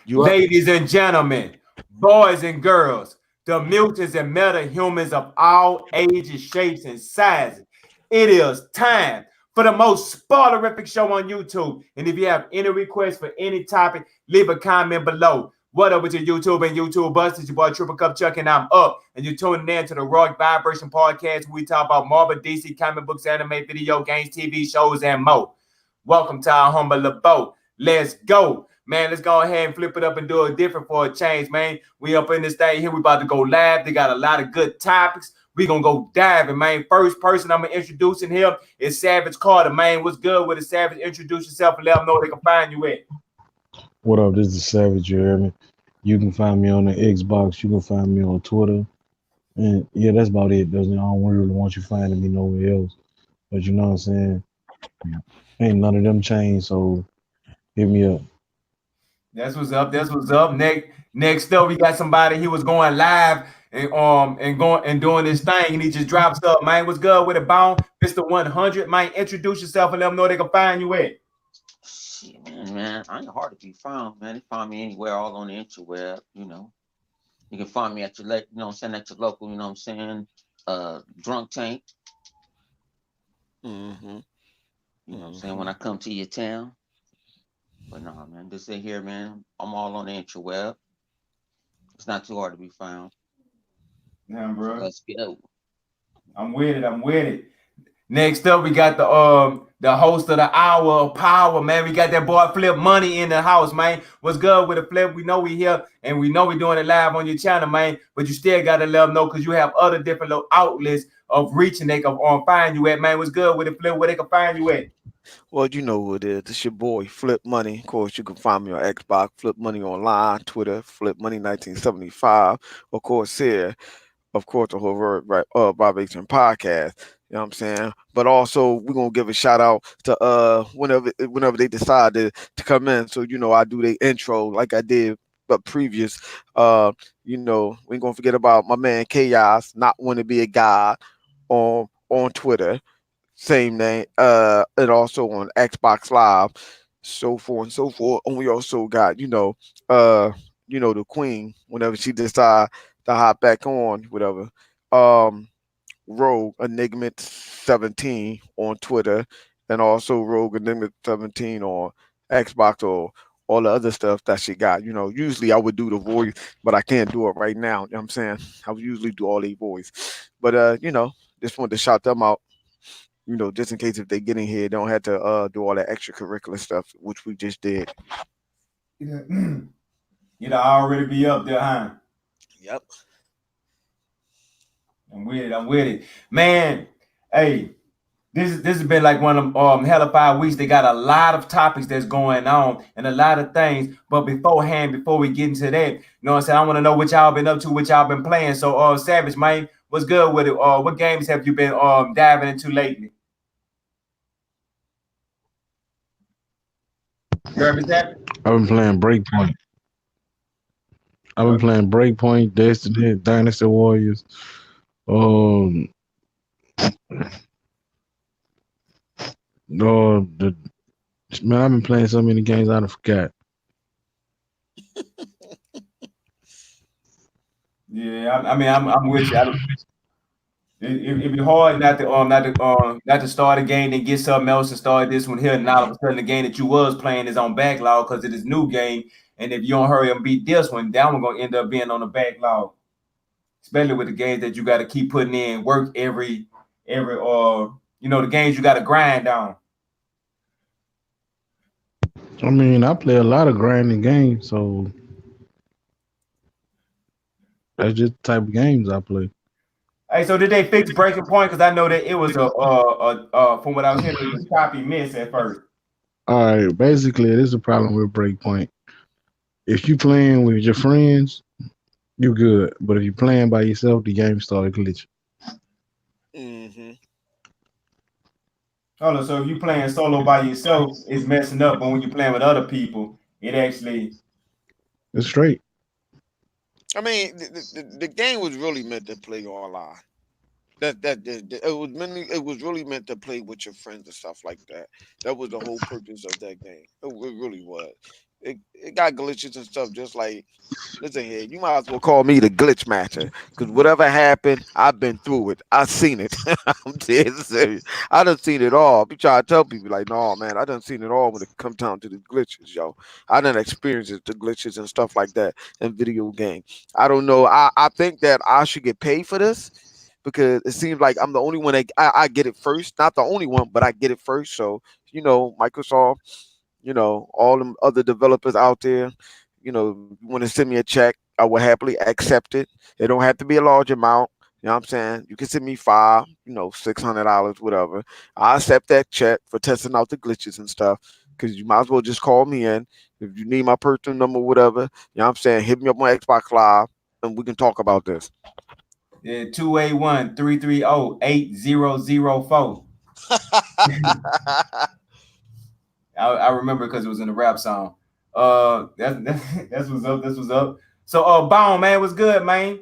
You up? Ladies and gentlemen, boys and girls, the mutants and meta-humans of all ages, shapes, and sizes. It is time for the most spoilerific show on YouTube. And if you have any requests for any topic, leave a comment below. What up with your YouTube and YouTube busters? Your boy Triple Cup Chuck and I'm up. And you're tuning in to the Rock Vibration Podcast where we talk about Marvel, DC, comic books, anime, video games, TV shows, and more. Welcome to our humble abode. Let's go. Man, let's go ahead and flip it up and do it different for a change, man. We up in this thing here. We about to go live. They got a lot of good topics. We gonna go diving, man. First person I'm gonna introduce in here is Savage Carter, man. What's good with it, Savage? Introduce yourself and let them know where they can find you at. What up? This is Savage. You hear me? You can find me on the Xbox. You can find me on Twitter. And yeah, that's about it. I don't really want you finding me nowhere else. But you know what I'm saying? Ain't none of them changed, so hit me up. That's what's up. That's what's up. Next up, we got somebody. He was going live and going and doing this thing, and he just drops up. Man, what's good with it, Bone? Mr. 100. Man, introduce yourself and let them know they can find you at. Shit, man, I ain't hard to be found, man. You find me anywhere, all on the interweb, You can find me at your, at your local, you know what I'm saying, drunk tank. Mm-hmm. You know what I'm saying, when I come to your town. But nah, man, just sit here, man. I'm all on the interweb. It's not too hard to be found. Yeah, bro. So let's go. I'm with it. I'm with it. Next up, we got the host of the Hour of Power, man. We got that boy Flip Money in the house, man. What's good with the Flip? We know we here and we know we doing it live on your channel, man. But you still gotta let them know because you have other different little outlets of reaching they can find you at, man. What's good with the Flip? Where they can find you at? Well, you know who it is. It's your boy Flip Money. Of course, you can find me on Xbox, Flip Money online, Twitter, Flip Money 1975. Of course, here, of course, the whole Vibration podcast. You know what I'm saying? But also, we're gonna give a shout out to whenever they decide to come in. So I do the intro like I did but previous. We ain't gonna forget about my man Chaos, not want to be a god on Twitter. Same name, and also on Xbox Live, so forth and so forth. And we also got, the Queen, whenever she decide to hop back on, whatever. Rogue Enigma 17 on Twitter, and also Rogue Enigma 17 on Xbox or all the other stuff that she got. Usually I would do the voice, but I can't do it right now. You know what I'm saying? I would usually do all the voice. But just wanted to shout them out, just in case if they get in here, they don't have to do all that extracurricular stuff, which we just did. You know, I already be up there, huh? Yep. I'm with it. I'm with it, man. Hey, this has been like one of them hella 5 weeks. They got a lot of topics that's going on and a lot of things. But before we get into that, you know what I'm saying? I want to know what y'all been up to, what y'all been playing. So, Savage, man, what's good with it? What games have you been diving into lately? You heard me, Savage? I've been playing Breakpoint. I've been playing Breakpoint, Destiny, Dynasty Warriors. Um, the man, I've been playing so many games I done forgot. Yeah, I mean, I'm with you. It'd be hard not to start a game and get something else and start this one here, and all of a sudden the game that you was playing is on backlog because it is new game, and if you don't hurry and beat this one, that one gonna end up being on the backlog. Especially with the games that you got to keep putting in work the games you got to grind on. I mean, I play a lot of grinding games, so that's just the type of games I play. Hey, so did they fix Breaking Point? Because I know that it was from what I was hearing, it was choppy miss at first. All right, basically, this is a problem with Breakpoint. If you playing with your friends, you good. But if you playing by yourself, the game started glitching. Mm-hmm. Hold on, so if you playing solo by yourself, it's messing up, but when you playing with other people, it actually. It's straight. I mean, the game was really meant to play online. It was really meant to play with your friends and stuff like that. That was the whole purpose of that game. It really was. it got glitches and stuff. Just like, listen here, you might as well call me the glitch matcher, because whatever happened, I've been through it. I've seen it. I'm dead serious. I done seen it all. I be trying to tell people like, no, man, I done seen it all when it comes down to the glitches, yo. I done experienced the glitches and stuff like that in video games. I don't know. I think that I should get paid for this because it seems like I'm the only one that I get it first. Not the only one, but I get it first. So, Microsoft, all them other developers out there, you want to send me a check, I will happily accept it. It don't have to be a large amount. You know what I'm saying? You can send me five, $600, whatever. I accept that check for testing out the glitches and stuff. Because you might as well just call me in. If you need my personal number, whatever, what I'm saying? Hit me up on Xbox Live and we can talk about this. Yeah, 281-330-8004. I remember because it was in the rap song. That's what's up. That's what's up. So, Bone, man, what's good, man?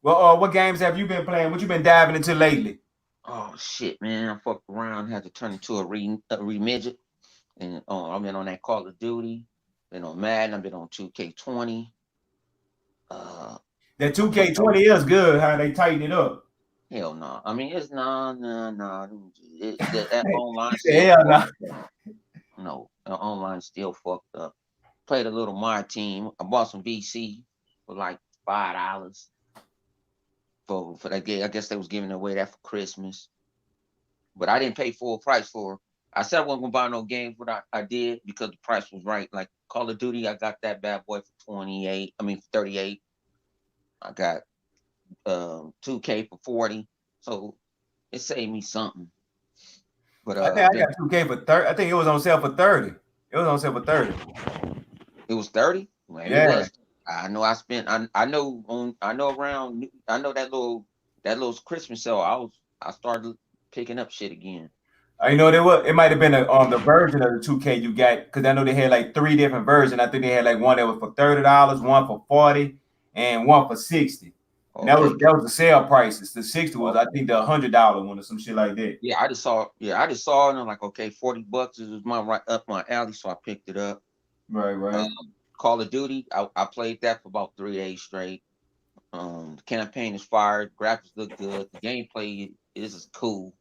Well, what games have you been playing? What you been diving into lately? Oh shit, man! I fucked around, had to turn into a re-midget, and I've been on that Call of Duty, been on Madden, I've been on 2K20. That 2K20 is good. How they tighten it up? Hell no! I mean, it's no. That online Hell no. No, the online still fucked up. Played a little My Team. I bought some VC for like $5 for that game. I guess they was giving away that for Christmas, but I didn't pay full price for it. I said I wasn't gonna buy no games, but I did because the price was right. Like Call of Duty, I got that bad boy for 28. I mean, for 38. I got 2K for 40. So it saved me something. But I think I got 2K for 30. I think it was on sale for 30. It was on sale for 30. It was 30? Well, yeah. It was. I know I spent I know around I know that little Christmas sale I started picking up shit again. I know it might have been the version of the 2K you got, because I know they had like 3 different versions. I think they had like one that was for $30, one for 40, and one for 60. And that was the sale prices. The 60 was I think the $100 one or some shit like that. Yeah, I just saw it and I'm like, okay, $40 is right up my alley, so I picked it up. Right. Call of Duty, I played that for about 3 days straight. The campaign is fired, graphics look good, the gameplay is cool.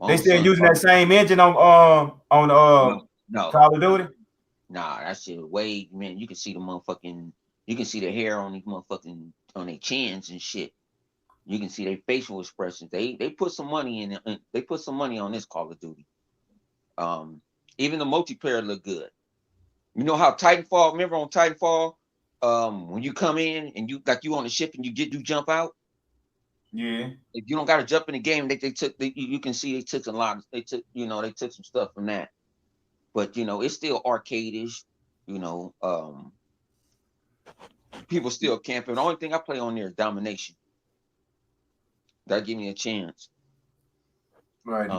They still using that same engine on no. Call of Duty? Nah, that shit way, man. You can see the hair on these motherfucking on their chins and shit. You can see their facial expressions. They put some money in it. They put some money on this Call of Duty. Even the multiplayer look good. You know how Titanfall? Remember on Titanfall, when you come in and you on the ship and you jump out. Yeah. If you don't got to jump in the game, you can see they took a lot. They took some stuff from that. But it's still arcade-ish. People still camping. The only thing I play on there is Domination. That give me a chance. Right.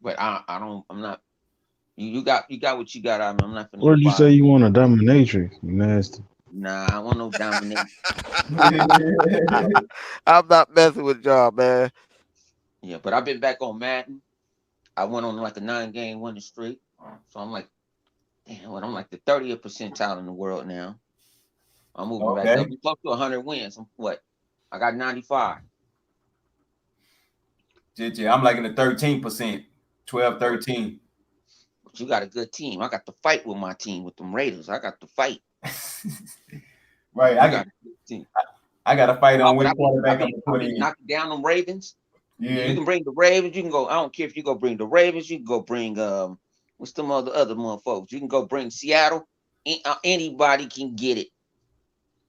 But I don't. I'm not. You got what you got. I'm not. Where'd you say you want a dominatrix? Nasty. Nah, I want no domination. I'm not messing with y'all, man. Yeah, but I've been back on Madden. I went on like a 9-game winning streak. So I'm like, damn, I'm like the 30th percentile in the world now. I'm moving back up. I'm close to 100 wins. I got 95. I'm like in the 13%, 12, 13. But you got a good team. I got to fight with my team, with them Raiders. I got to fight. Right. I got to fight on which quarterback I'm putting in. Knocking down them Ravens. Yeah. You can bring the Ravens. You can go. I don't care if you go bring the Ravens. You can go bring what's them other motherfuckers. You can go bring Seattle. Anybody can get it.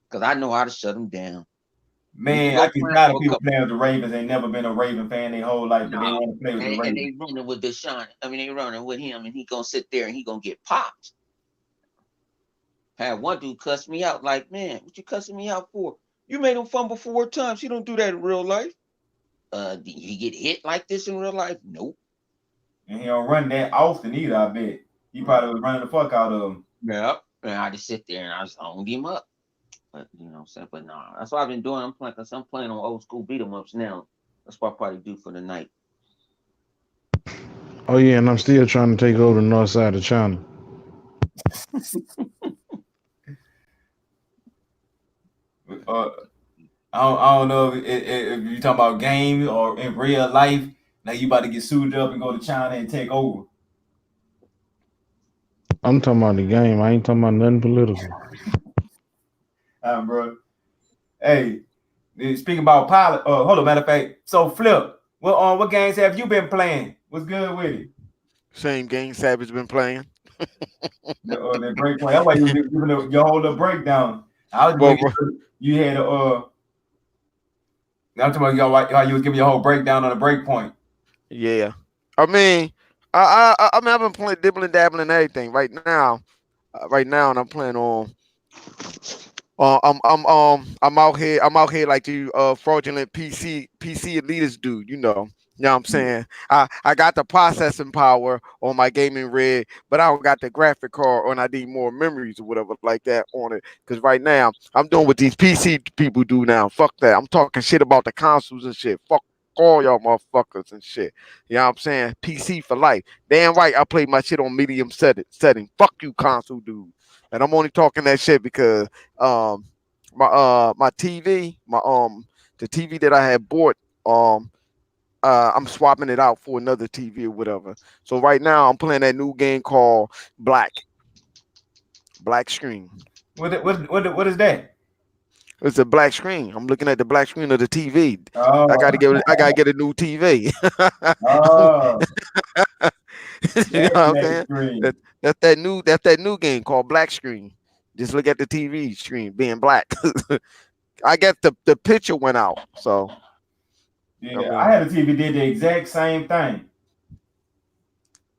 Because I know how to shut them down. Man, I can tired of people playing with the Ravens. Ain't never been a Raven fan their whole life, but they want to play with the Ravens. And they running with Deshaun. I mean, they running with him, and he gonna sit there and he gonna get popped. Had one dude cuss me out like, man, what you cussing me out for? You made him fumble 4 times. You don't do that in real life. Did he get hit like this in real life? Nope. And he don't run that often either, I bet. He probably was running the fuck out of him. Yeah. And I just sit there and I just owned him up. But you know what I'm saying? But nah, that's what I've been doing. I'm playing on old school beat 'em ups now. That's what I probably do for the night. Oh yeah, and I'm still trying to take over the north side of China. I don't know if you're talking about game or in real life. Now you about to get suited up and go to China and take over. I'm talking about the game. I ain't talking about nothing political. Bro. Hey, speaking about pilot. Hold on, matter of fact. So Flip, what games have you been playing? What's good with it? Same game Savage been playing. The breakpoint. That's why you was giving your whole little breakdown. I was Well, making sure you had I'm talking about how you was giving your whole breakdown on the breakpoint. yeah. I mean, I mean, I've been playing dibbling, dabbling, and everything. Right now, and I'm playing on. I'm out here. I'm out here like the fraudulent PC elitist dude. You know what I'm saying? I got the processing power on my gaming rig, but I don't got the graphic card, and I need more memories or whatever like that on it. Because right now, I'm doing what these PC people do now. Fuck that. I'm talking shit about the consoles and shit. Fuck all y'all motherfuckers and shit. You know what I'm saying? PC for life. Damn right, I play my shit on medium setting. Fuck you, console dude. And I'm only talking that shit because my TV, the TV that I had bought, I'm swapping it out for another TV or whatever. So right now I'm playing that new game called Black Screen. What is that? It's a black screen. I'm looking at the black screen of the TV. Oh, I gotta get a new TV. oh, You know what I'm that saying? screen. That's that new game called Black Screen. Just look at the TV screen being black. I guess the picture went out. So Yeah, I had a TV did the exact same thing.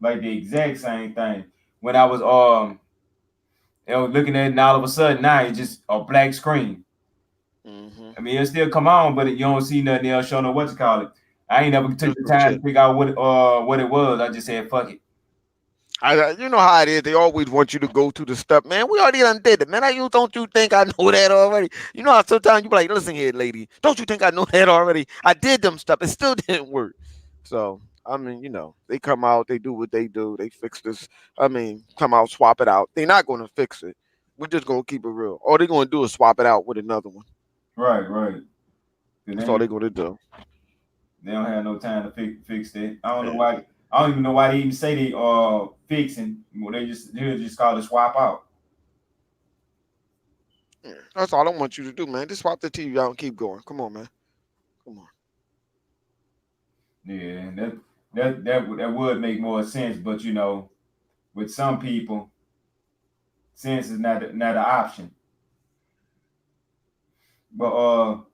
Like the exact same thing. When I was looking at it, and all of a sudden now it's just a black screen. I mean, it still come on, but you don't see nothing else showing what you call it. I ain't never took the time to figure out what it was. I just said fuck it. You know how it is. They always want you to go to the stuff, man. We already done did it, man. Don't you think I know that already? You know how sometimes you be like, listen here, lady, don't you think I know that already? I did them stuff. It still didn't work. So I mean, they come out, they do what they do, they fix this. I mean, come out, swap it out. They're not gonna fix it. We're just gonna keep it real. All they're gonna do is swap it out with another one. Right. That's all they're gonna do. They don't have no time to fix that. I don't know why. I don't even know why they even say they fixing. Well, they just call it swap out. That's all I want you to do, man. Just swap the TV out and keep going. Come on, man. Come on. Yeah, that would make more sense, but with some people, sense is not an option. But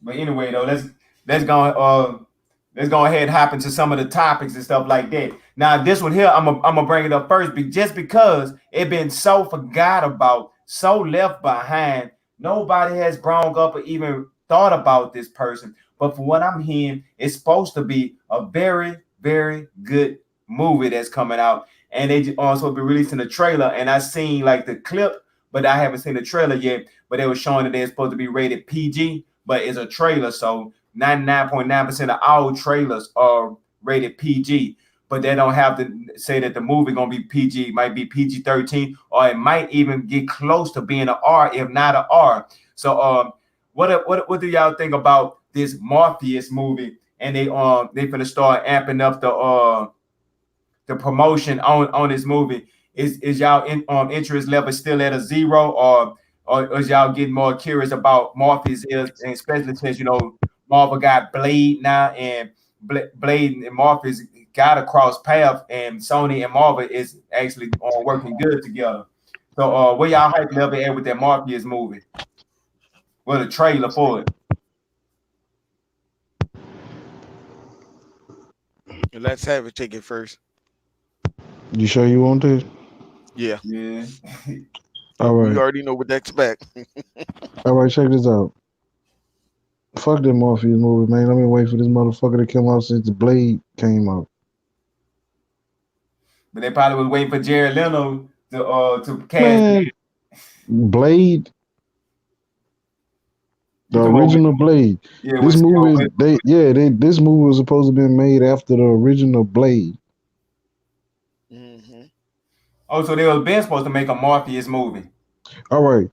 anyway though, let's go ahead and hop into some of the topics and stuff like that. Now this one here, I'm gonna bring it up first, just because it been so forgot about, so left behind. Nobody has brought up or even thought about this person. But from what I'm hearing, it's supposed to be a very, very good movie that's coming out, and they also be releasing a trailer. And I seen like the clip, but I haven't seen the trailer yet. But they were showing that they're supposed to be rated PG, but it's a trailer, so 99.9% of all trailers are rated PG. But they don't have to say that the movie gonna be PG. It might be PG-13, or it might even get close to being an R, if not an R. So what do y'all think about this Morpheus movie? And they finna start amping up the promotion on this movie. Is y'all interest level still at a zero, or is y'all getting more curious about Morpheus, and especially since Marvel got Blade now, and Blade and Morpheus got a cross path, and Sony and Marvel is actually working good together. So where y'all hype level at with that Morpheus movie? Well, the trailer for it. Let's have it take it first. You sure you want this? Yeah. All right. We already know what to expect. All right, check this out. Fuck that Morpheus movie, man. Let me wait for this motherfucker to come out since the Blade came out. But they probably was waiting for Jared Leto to cast. Man, Blade, the original Blade. Yeah, this movie, this movie was supposed to be made after the original Blade. Oh, so they was been supposed to make a Morpheus movie. All right,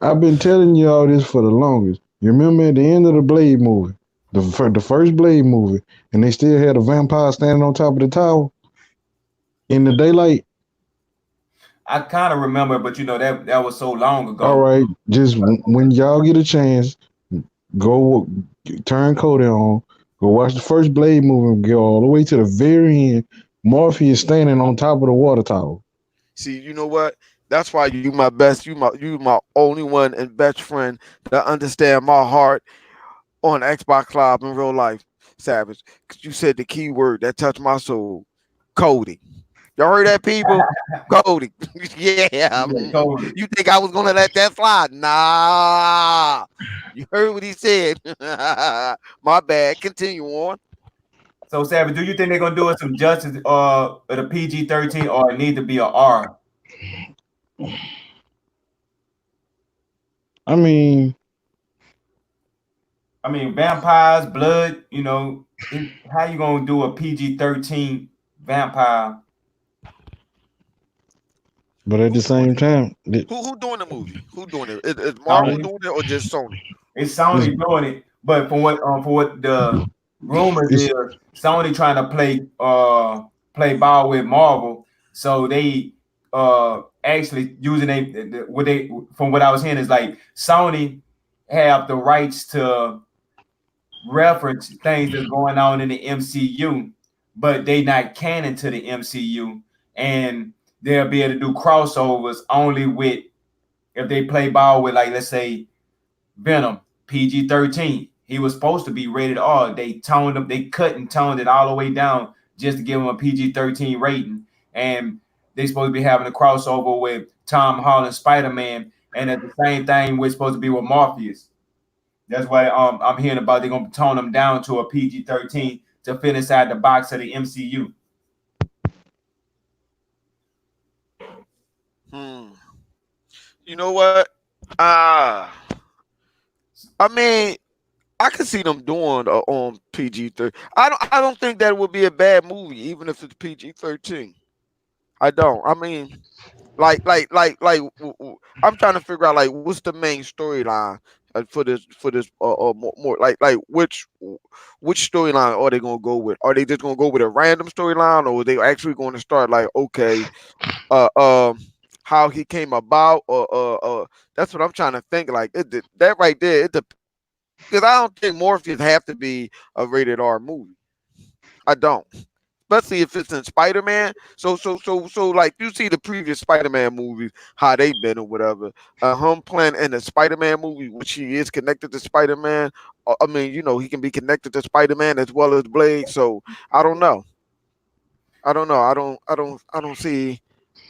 I've been telling you all this for the longest. You remember at the end of the Blade movie, the first Blade movie, and they still had a vampire standing on top of the tower in the daylight. I kind of remember, but that was so long All ago. right, just when y'all get a chance, go turn Cody on. Go watch the first Blade movie and go all the way to the very end. Morpheus standing on top of the water tower. See, you know what? That's why you my best. You my only one and best friend that understand my heart on Xbox Live in real life, Savage. Because you said the key word that touched my soul, Cody. Y'all heard that, people? Cody. Yeah. Yeah, Cody. You think I was gonna let that slide? Nah. You heard what he said. My bad. Continue on. So, Savage, do you think they're gonna do it some justice at a PG-13 or it need to be a R? I mean, I mean, vampires, blood. How you gonna do a PG-13 vampire? but at the Who doing same it? time, Who doing the movie? Who doing it? Is Marvel Sony. doing it or just Sony? It's it's, Sony doing it, but for what the rumors it's is, Sony trying to play ball with Marvel, so they actually using what they from what I was hearing is like Sony have the rights to reference things that's going on in the MCU, but they not canon to the MCU, and they'll be able to do crossovers only with if they play ball with, like, let's say Venom, PG-13. He was supposed to be rated R. They toned him, they cut and toned it all the way down just to give him a PG-13 rating. And they supposed to be having a crossover with Tom Holland Spider-Man. And at the same thing, we're supposed to be with Morpheus. That's why I'm hearing about they're gonna tone him down to a PG-13 to fit inside the box of the MCU. Hmm. You know what? Ah, I mean, I could see them doing on PG-13. I don't think that would be a bad movie, even if it's PG-13. I don't. I mean, I'm trying to figure out like what's the main storyline for this more like which storyline are they gonna go with? Are they just gonna go with a random storyline, or are they actually going to start like, okay, uh um how he came about, or that's what I'm trying to think. Like that right there, it depends because I don't think Morpheus have to be a rated R movie. I don't, especially if it's in Spider-Man. So like you see the previous Spider-Man movies, how they been or whatever. Him playing in the Spider-Man movie, which he is connected to Spider-Man. I mean, he can be connected to Spider-Man as well as Blade. So I don't know. I don't know. I don't see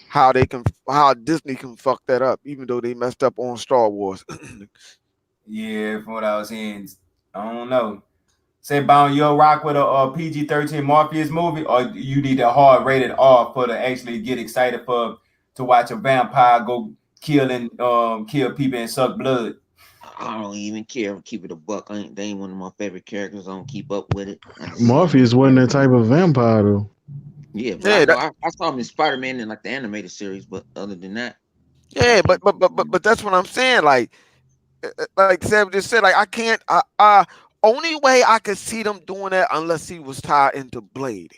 how Disney can fuck that up, even though they messed up on Star Wars. Yeah, from what I was hearing, I don't know. Say, Bound, you'll rock with a PG-13 Morpheus movie, or you need a hard rated R for to actually get excited for to watch a vampire go kill people and suck blood. I don't even care. Keep it a buck. They ain't one of my favorite characters. I don't keep up with it. I just see him in Morpheus wasn't that type of vampire though. Yeah, but I Yeah, know that, I saw him in Spider Man in like the animated series, but other than that, I yeah, but can't. but but but but that's what I'm saying. Like Sam just said, like I can't. Only way I could see them doing that unless he was tied into Blade.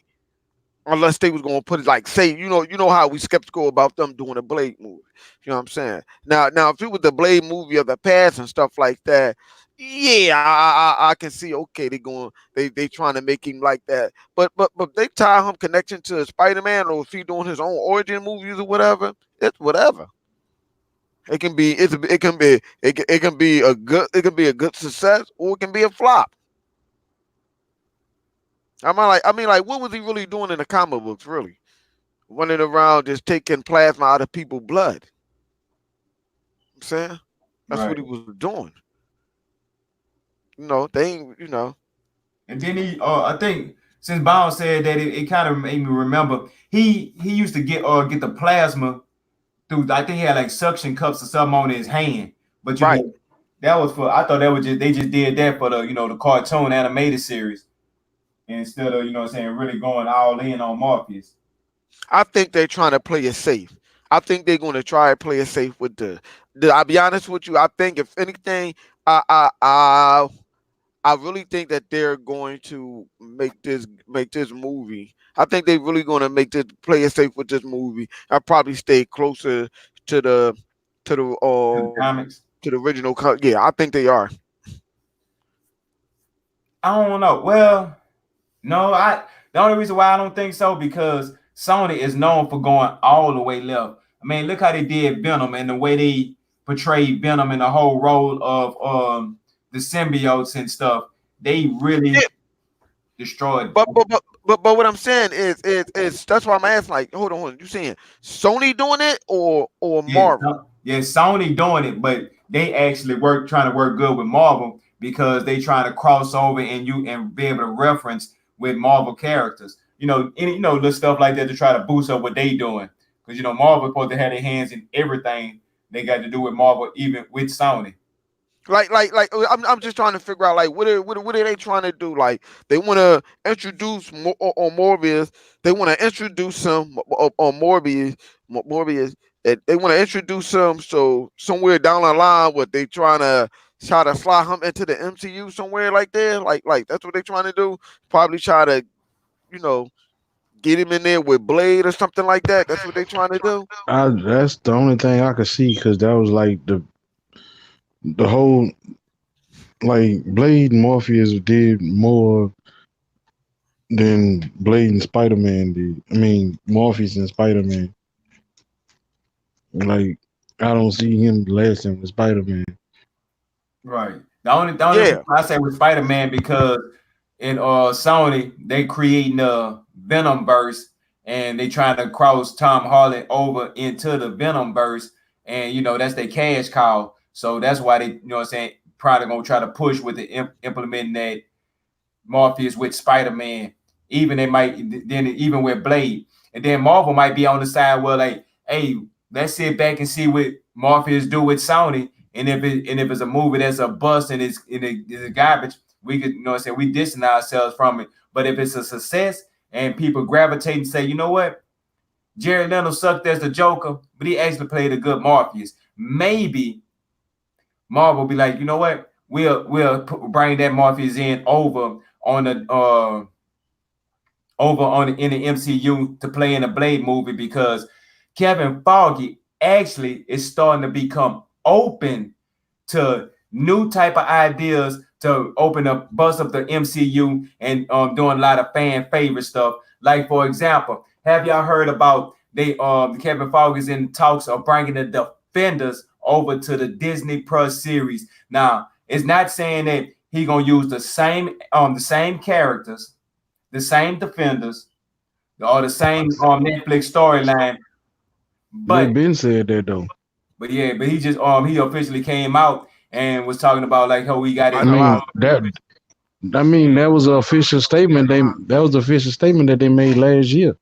Unless they was gonna put it like, say, you know how we skeptical about them doing a Blade movie. You know what I'm saying? Now, if it was the Blade movie of the past and stuff like that, yeah, I can see. Okay, they trying to make him like that. But they tie him connection to Spider Man, or if he doing his own origin movies or whatever, it's whatever. It can be a good success, or it can be a flop. I mean, like, what was he really doing in the comic books? Really, running around just taking plasma out of people's blood. I'm saying that's what Right. he was doing. They ain't. And then I think since Bound said that, it kind of made me remember he used to get the plasma through. I think he had like suction cups or something on his hand, but Right. that was for. I thought that was just they just did that for the cartoon animated series instead of, what I'm saying, really going all in on Morpheus. I think they're trying to play it safe. I think they're going to try to play it safe with the. I'll be honest with you. I think if anything, I I I I really think that they're going to make this movie. I think they're really going to make this play it safe with this movie. I'll probably stay closer to the to the To the comics. to the original. Yeah, I think they are. I don't know. Well, no, the only reason why I don't think so because Sony is known for going all the way left. I mean, look how they did Venom and the way they portrayed Venom in the whole role of the symbiotes and stuff. They really Yeah, destroyed. but what I'm saying is that's why I'm asking. Like, hold on. You saying Sony doing it or Yeah, Marvel? yeah, Sony doing it, but they actually trying to work good with Marvel because they trying to cross over and be able to reference with Marvel characters. Little stuff like that to try to boost up what they doing. Because Marvel supposed to have their hands in everything they got to do with Marvel, even with Sony. I'm just trying to figure out like what are they trying to do? Like they want to introduce on Morbius. They want to introduce some on Morbius. They want to introduce some so somewhere down the line, what they try to slide him into the MCU somewhere like there. Like that's what they trying to do. Probably try to you know get him in there with Blade or something like that. That's what they trying to do. That's the only thing I could see because that was like the whole like Blade and Morpheus did more than Blade and Spider Man did. I mean Morpheus and Spider Man. Like I don't see him lasting with Spider Man. Right. The only reason Yeah. I say with Spider Man because in Sony they creating the Venom verse and they trying to cross Tom Holland over into the Venom verse and that's their cash cow. So that's why they what I'm saying probably gonna try to push with the implementing that Morpheus with Spider Man. Even they might then even with Blade, and then Marvel might be on the side where like, hey, let's sit back and see what Morpheus do with Sony, and if it's a movie that's a bust and it's a garbage, we could what I'm saying we distance ourselves from it. But if it's a success and people gravitate and say, you know what, Jared Leto sucked as the Joker, but he actually played a good Morpheus. Maybe Marvel be like, you know what, we'll bring that Morpheus in on the in the MCU to play in a Blade movie because Kevin Feige actually is starting to become open to new type of ideas to open up, bust up the MCU and doing a lot of fan favorite stuff. Like for example, have y'all heard about Kevin Feige is in talks of bringing the Defenders over to the Disney Plus series. Now, it's not saying that he gonna use the same characters, the same Defenders, or the same Netflix storyline, They but been said that though. yeah, but he officially came out and was talking about like how he got I his I know. I mean agree that with it. that was an official statement. That was the official statement that they made last year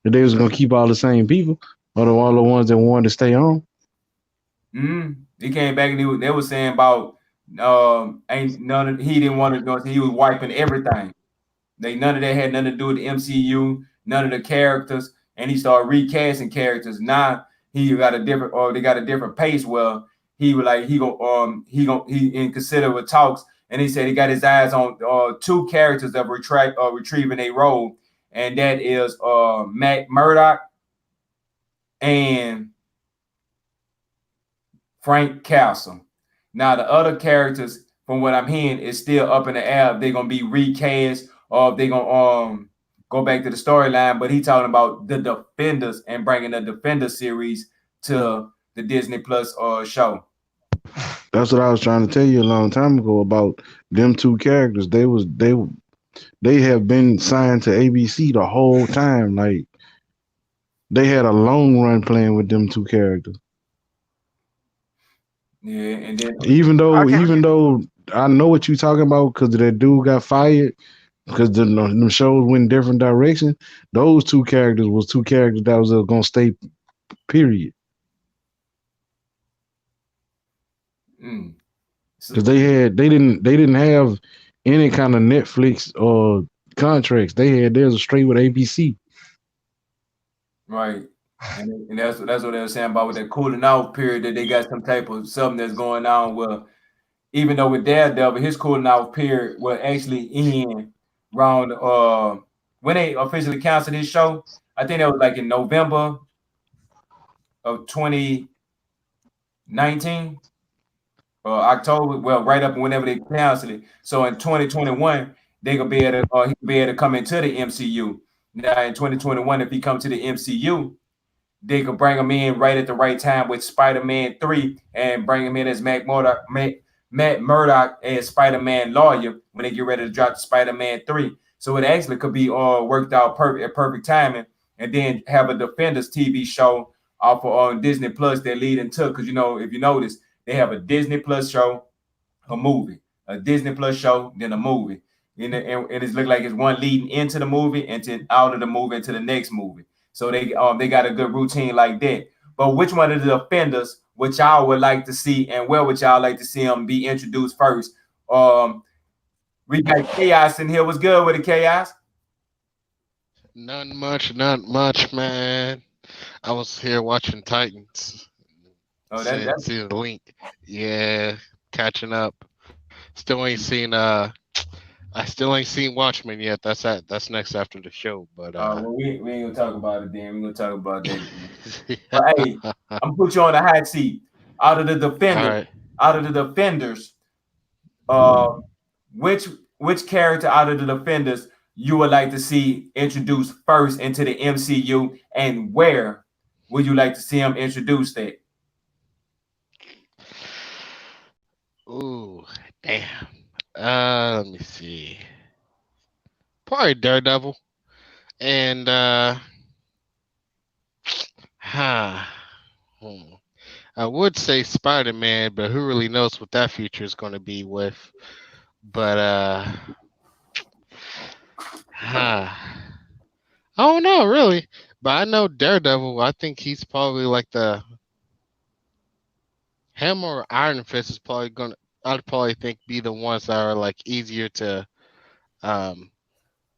that they was gonna keep all the same people, or all the ones that wanted to stay on. He came back and they was saying about ain't none of he didn't want to know he was wiping everything. None of that had nothing to do with the MCU, none of the characters, and he started recasting characters. Now they got a different pace. Well, he was like he in consider with talks, and he said he got his eyes on two characters that retrieving a role, and that is Matt Murdock and Frank Castle. Now the other characters, from what I'm hearing, is still up in the air. If they're gonna be recast or if they're gonna go back to the storyline. But he talking about the Defenders and bringing the Defender series to the Disney Plus show. That's what I was trying to tell you a long time ago about them two characters. They have been signed to ABC the whole time. Like they had a long run playing with them two characters. Yeah, and then I can. Even though I know what you're talking about because that dude got fired because them shows went different directions. Those two characters was two characters that was gonna stay. Period. mm, so, Because they didn't have any kind of Netflix or contracts. They had theirs straight with ABC. Right. And that's what they were saying about with that cooling out period that they got some type of something that's going on. Well, even though with Daredevil, his cooling out period will actually end around when they officially canceled his show. I think that was like in November of 2019 or October. Well, right up whenever they canceled it. So in 2021, they could be able to he could be able to come into the MCU. Now in 2021, if he come to the MCU, they could bring him in right at the right time with Spider-Man 3 and bring him in as Matt Murdock as Spider-Man lawyer when they get ready to drop Spider-Man 3. So it actually could be worked out perfect timing, and then have a Defenders TV show off of on Disney Plus that lead into, because if you notice, they have a Disney Plus show, a movie, a Disney Plus show, then a movie. And it's look like it's one leading into the movie and to out of the movie into the next movie. So they got a good routine like that. But which one of the offenders which y'all would like to see, and where would y'all like to see them be introduced first? We got Chaos in here. What's good with the Chaos? Not much, man. I was here watching Titans. Oh, See the link. Yeah, catching up. Still ain't seen I still ain't seen Watchmen yet. That's next after the show. But well, we ain't gonna talk about it then. We're gonna talk about that. But hey, I'm gonna put you on the hot seat. Out of the defenders, right. out of the defenders, uh, which which character out of the defenders you would like to see introduced first into the MCU, and where would you like to see him introduced at? Ooh, damn. Let me see. Probably Daredevil. And huh. Hmm. I would say Spider Man, but who really knows what that future is gonna be with. But huh. I don't know really. But I know Daredevil, I think he's probably like the him or Iron Fist is probably gonna I'd probably think be the ones that are like easier um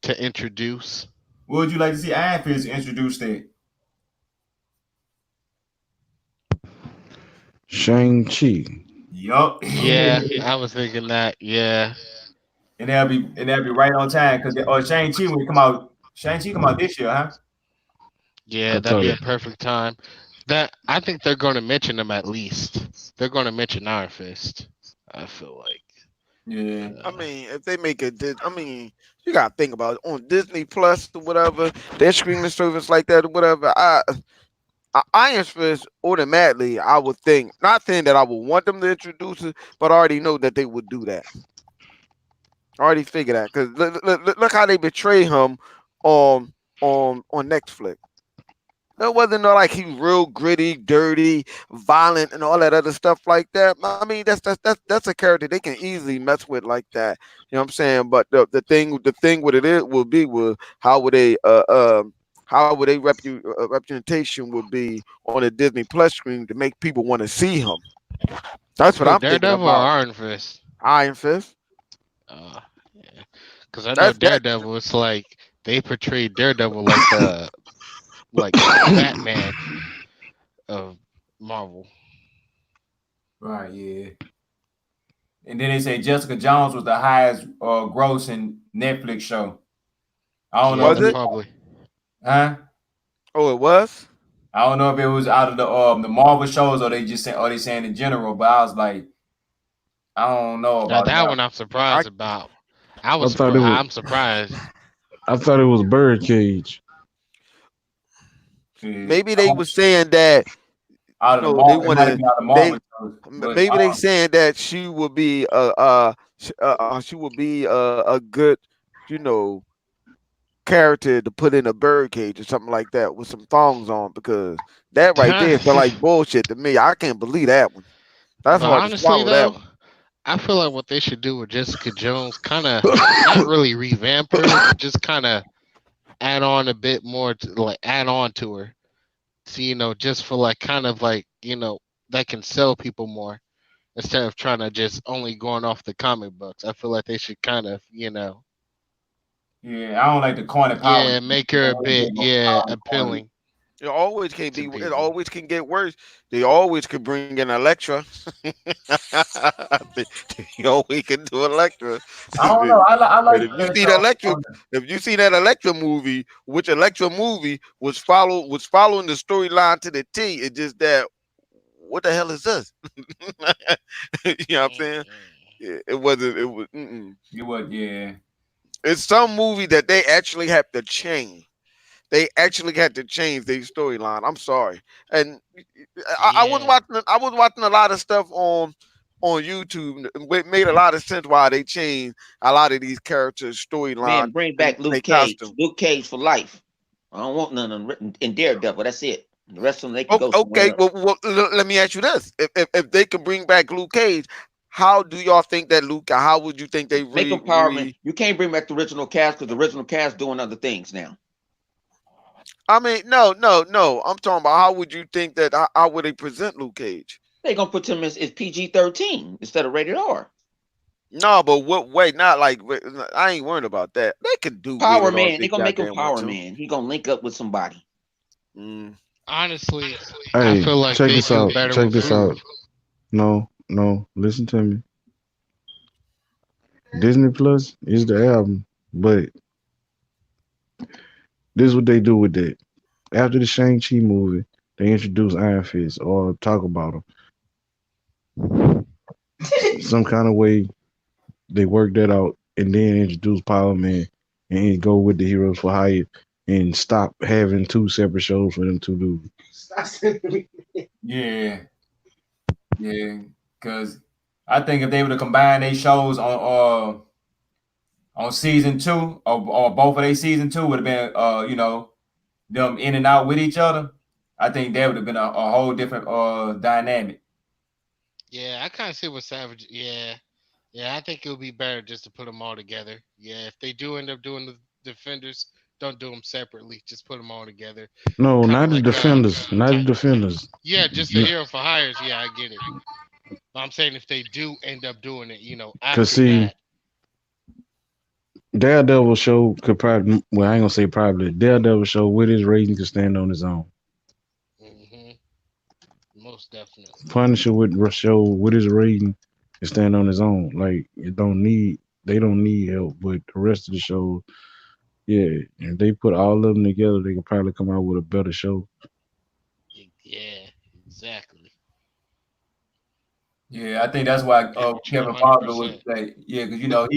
to introduce. What would you like to see Iron Fist introduced at? Shang-Chi. Yup. Yeah, I was thinking that. Yeah. And that'll be right on time because Shang-Chi when come out, Shang-Chi come out this year, huh? Yeah, that'd be Qatar. a perfect time. That I think they're going to mention him at least. They're going to mention Iron Fist. I feel like. Yeah. I mean, if they make I mean, you gotta think about it. On Disney Plus or whatever, their streaming service like that or whatever. Iron Fist automatically, I would think. Not saying that I would want them to introduce it, but I already know that they would do that. I already figured that because look how they betray him on Netflix. It wasn't no like he real gritty, dirty, violent, and all that other stuff like that. I mean, that's a character they can easily mess with like that. You know what I'm saying? But the thing what it is will be will how would they representation would be on a Disney Plus screen to make people want to see him. That's what Who, I'm thinking Daredevil or about. Iron Fist? Iron Fist. Yeah. Because I know That's that. Daredevil. It's like they portrayed Daredevil like the like Batman of Marvel. Right. Yeah. And then they say Jessica Jones was the highest grossing Netflix show. I don't know Yeah, if Was that it, it? probably. huh? Oh, it was. I don't know if it was out of the Marvel shows or they saying in general, but I was like, I don't know Now about that that. one I'm I surprised about. I thought it was I'm surprised. I thought it was Birdcage. Yeah. maybe they was saying that Out of the they Marvel, it want might have to been out of the they Marvel shows, but maybe they saying that she would be she would be a good you know character to put in a birdcage or something like that with some thongs on because that right there felt like bullshit to me. I can't believe that one. That's But hard to honestly, swallow that though, one. I feel like what they should do with Jessica Jones, kind of not really revamp her, but just kind of add on a bit more, like add on to her, so just for like kind of like that can sell people more instead of trying to just only going off the comic books. I feel like they should kind of yeah, I don't like the corny power. yeah make her a bit appealing. It always can to be. It people. always can get worse. They always could bring in Electra. They always can do Electra. I don't And know. I like if you that see the show. Electra, if you see that Electra movie, which Electra movie was following the storyline to the T, it's just that what the hell is this? You know what I'm saying? Mm-mm. Yeah, it wasn't. It was. Mm-mm. You would, yeah. It's some movie that they actually have to change. They actually had to change their storyline. I'm sorry, and I was Yeah. watching. I was watching a lot of stuff on YouTube. It made a lot of sense why they changed a lot of these characters' storyline Man, bring and back their Luke Cage. costume. Luke Cage for life. I don't want none of them written in Daredevil. That's it. The rest of them they can Okay, go okay. somewhere else. Let me ask you this: if they could bring back Luke Cage, how do y'all think that Luke? How would you think they Make them Power Man. You can't bring back the original cast because the original cast doing other things now. I mean, no, no, no. I'm talking about how would you think that? How would they present Luke Cage? They gonna put him as PG-13 instead of rated R. No, but what way? Not like I ain't worried about that. They can do Power rated R if Man. They they gonna make him goddamn want Power to. Man. He gonna link up with somebody. Mm. Honestly, I Hey, feel like check they this do out. better Check with this food. out. No, no. Listen to me. Disney Plus is the album, but this is what they do with that. After the Shang-Chi movie, they introduce Iron Fist or talk about him. Some kind of way they work that out and then introduce Power Man and go with the Heroes for Hire and stop having two separate shows for them to do. Yeah, yeah. Because I think if they were to combine their shows on season two or both of their season two would have been them in and out with each other. I think that would have been a whole different dynamic. Yeah, I kind of see what Savage. Yeah, yeah, I think it would be better just to put them all together. Yeah, if they do end up doing the defenders, don't do them separately. Just put them all together. No, Kind of not the like defenders, not the type. defenders. Yeah, just the hero for hires. Yeah, I get it. But I'm saying if they do end up doing it, Cause after see, that. Daredevil show could probably, well, I ain't gonna say probably. Daredevil show with his rating could stand on his own. Hmm. Most definitely. Punisher with show with his rating can stand on his own. Like they don't need help. But the rest of the show, yeah, if they put all of them together, they could probably come out with a better show. Yeah, exactly. Yeah, I think that's why Kevin Fogler was 100%. say, yeah, because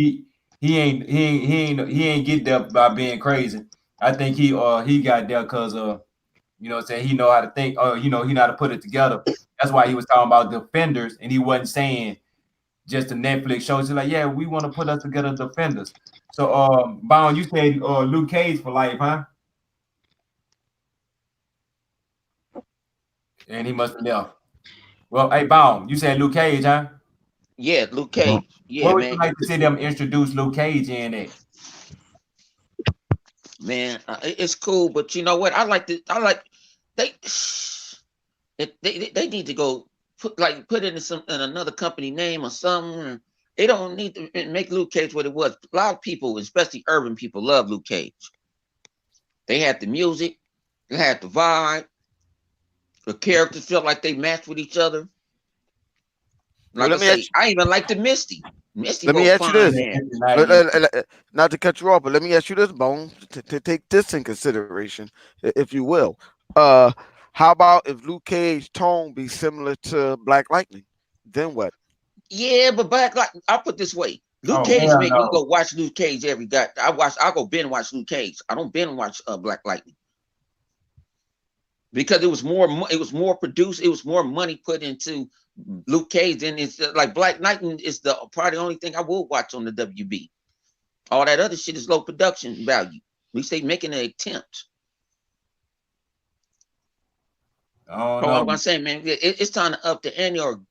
he ain't get there by being crazy. I think he got there because what I'm saying, he know how to think, he know how to put it together. That's why he was talking about defenders, and he wasn't saying just a Netflix show. He's like, yeah, we want to put us together defenders. So Bound, you said Luke Cage for life, huh? And he must have left. Well, hey Bound, you said Luke Cage, huh? Yeah, Luke But Cage. Yeah, What would you man. like to see them introduce Luke Cage in it? Man, it's cool, but you know what? I like they they need to go put it in another company name or something. They don't need to make Luke Cage what it was. A lot of people, especially urban people, love Luke Cage. They had the music, they had the vibe, the characters felt like they matched with each other. Well, Like I say, I even like the Misty. Misty let me was ask you fine, this. Yeah, man. Not to cut you off, but let me ask you this, Bone, to take this in consideration, if you will. Uh, how about if Luke Cage tone be similar to Black Lightning? Then what? Yeah, but back like I put this way. Luke Oh Cage hell make me no. go watch Luke Cage every got I go binge watch Luke Cage. I don't binge watch Black Lightning because it was more produced, it was more money put into Luke Cage than it's like Black Lightning is the probably the only thing I will watch on the WB. All that other shit is low production value. At least they making an attempt. Oh So no. I'm saying, man, it's time to up the ante or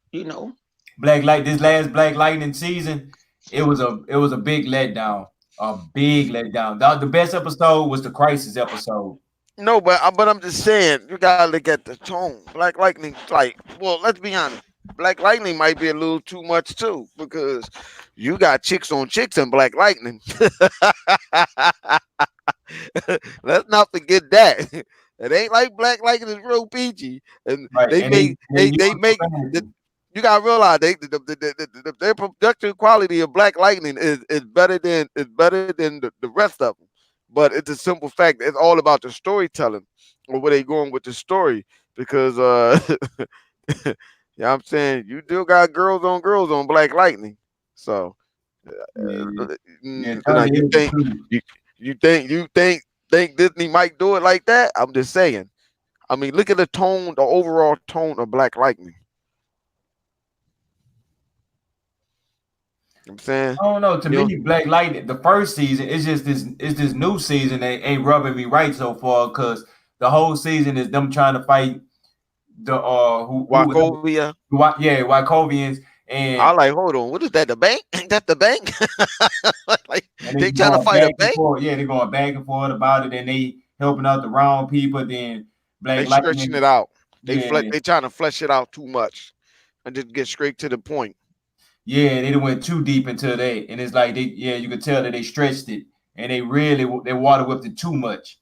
This last Black Lightning season, it was a big letdown. A big letdown. The best episode was the Crisis episode. No, but I'm just saying you gotta look at the tone. Black Lightning, like, well, let's be honest. Black Lightning might be a little too much too because you got chicks on chicks in Black Lightning. Let's not forget that. It ain't like Black Lightning is real peachy, and Right. they And make they make fantasy. you gotta realize their production quality of Black Lightning is better than the rest of them. But it's a simple fact. It's all about the storytelling or where they going with the story. Because yeah, I'm saying you still got girls on Black Lightning. So Yeah, yeah, now 30 is true. you think Disney might do it like that? I'm just saying. I mean, look at the tone, the overall tone of Black Lightning. You know what I'm saying, I don't know. To you know, me, Black Lightning, the first season, it's this new season that ain't rubbing me right so far because the whole season is them trying to fight the Wachovia. Wycovians, I and like, hold on, what is that? The bank? Ain't that the bank? Like they they trying to going fight a back and bank? forth. Yeah, they're going back and forth about it, and they helping out the wrong people. Then Black They stretching it Lightning, out. yeah, They trying to flesh it out too much and just get straight to the point. yeah, they done went too deep into that, and it's like you could tell that they stretched it, and they water whipped it too much,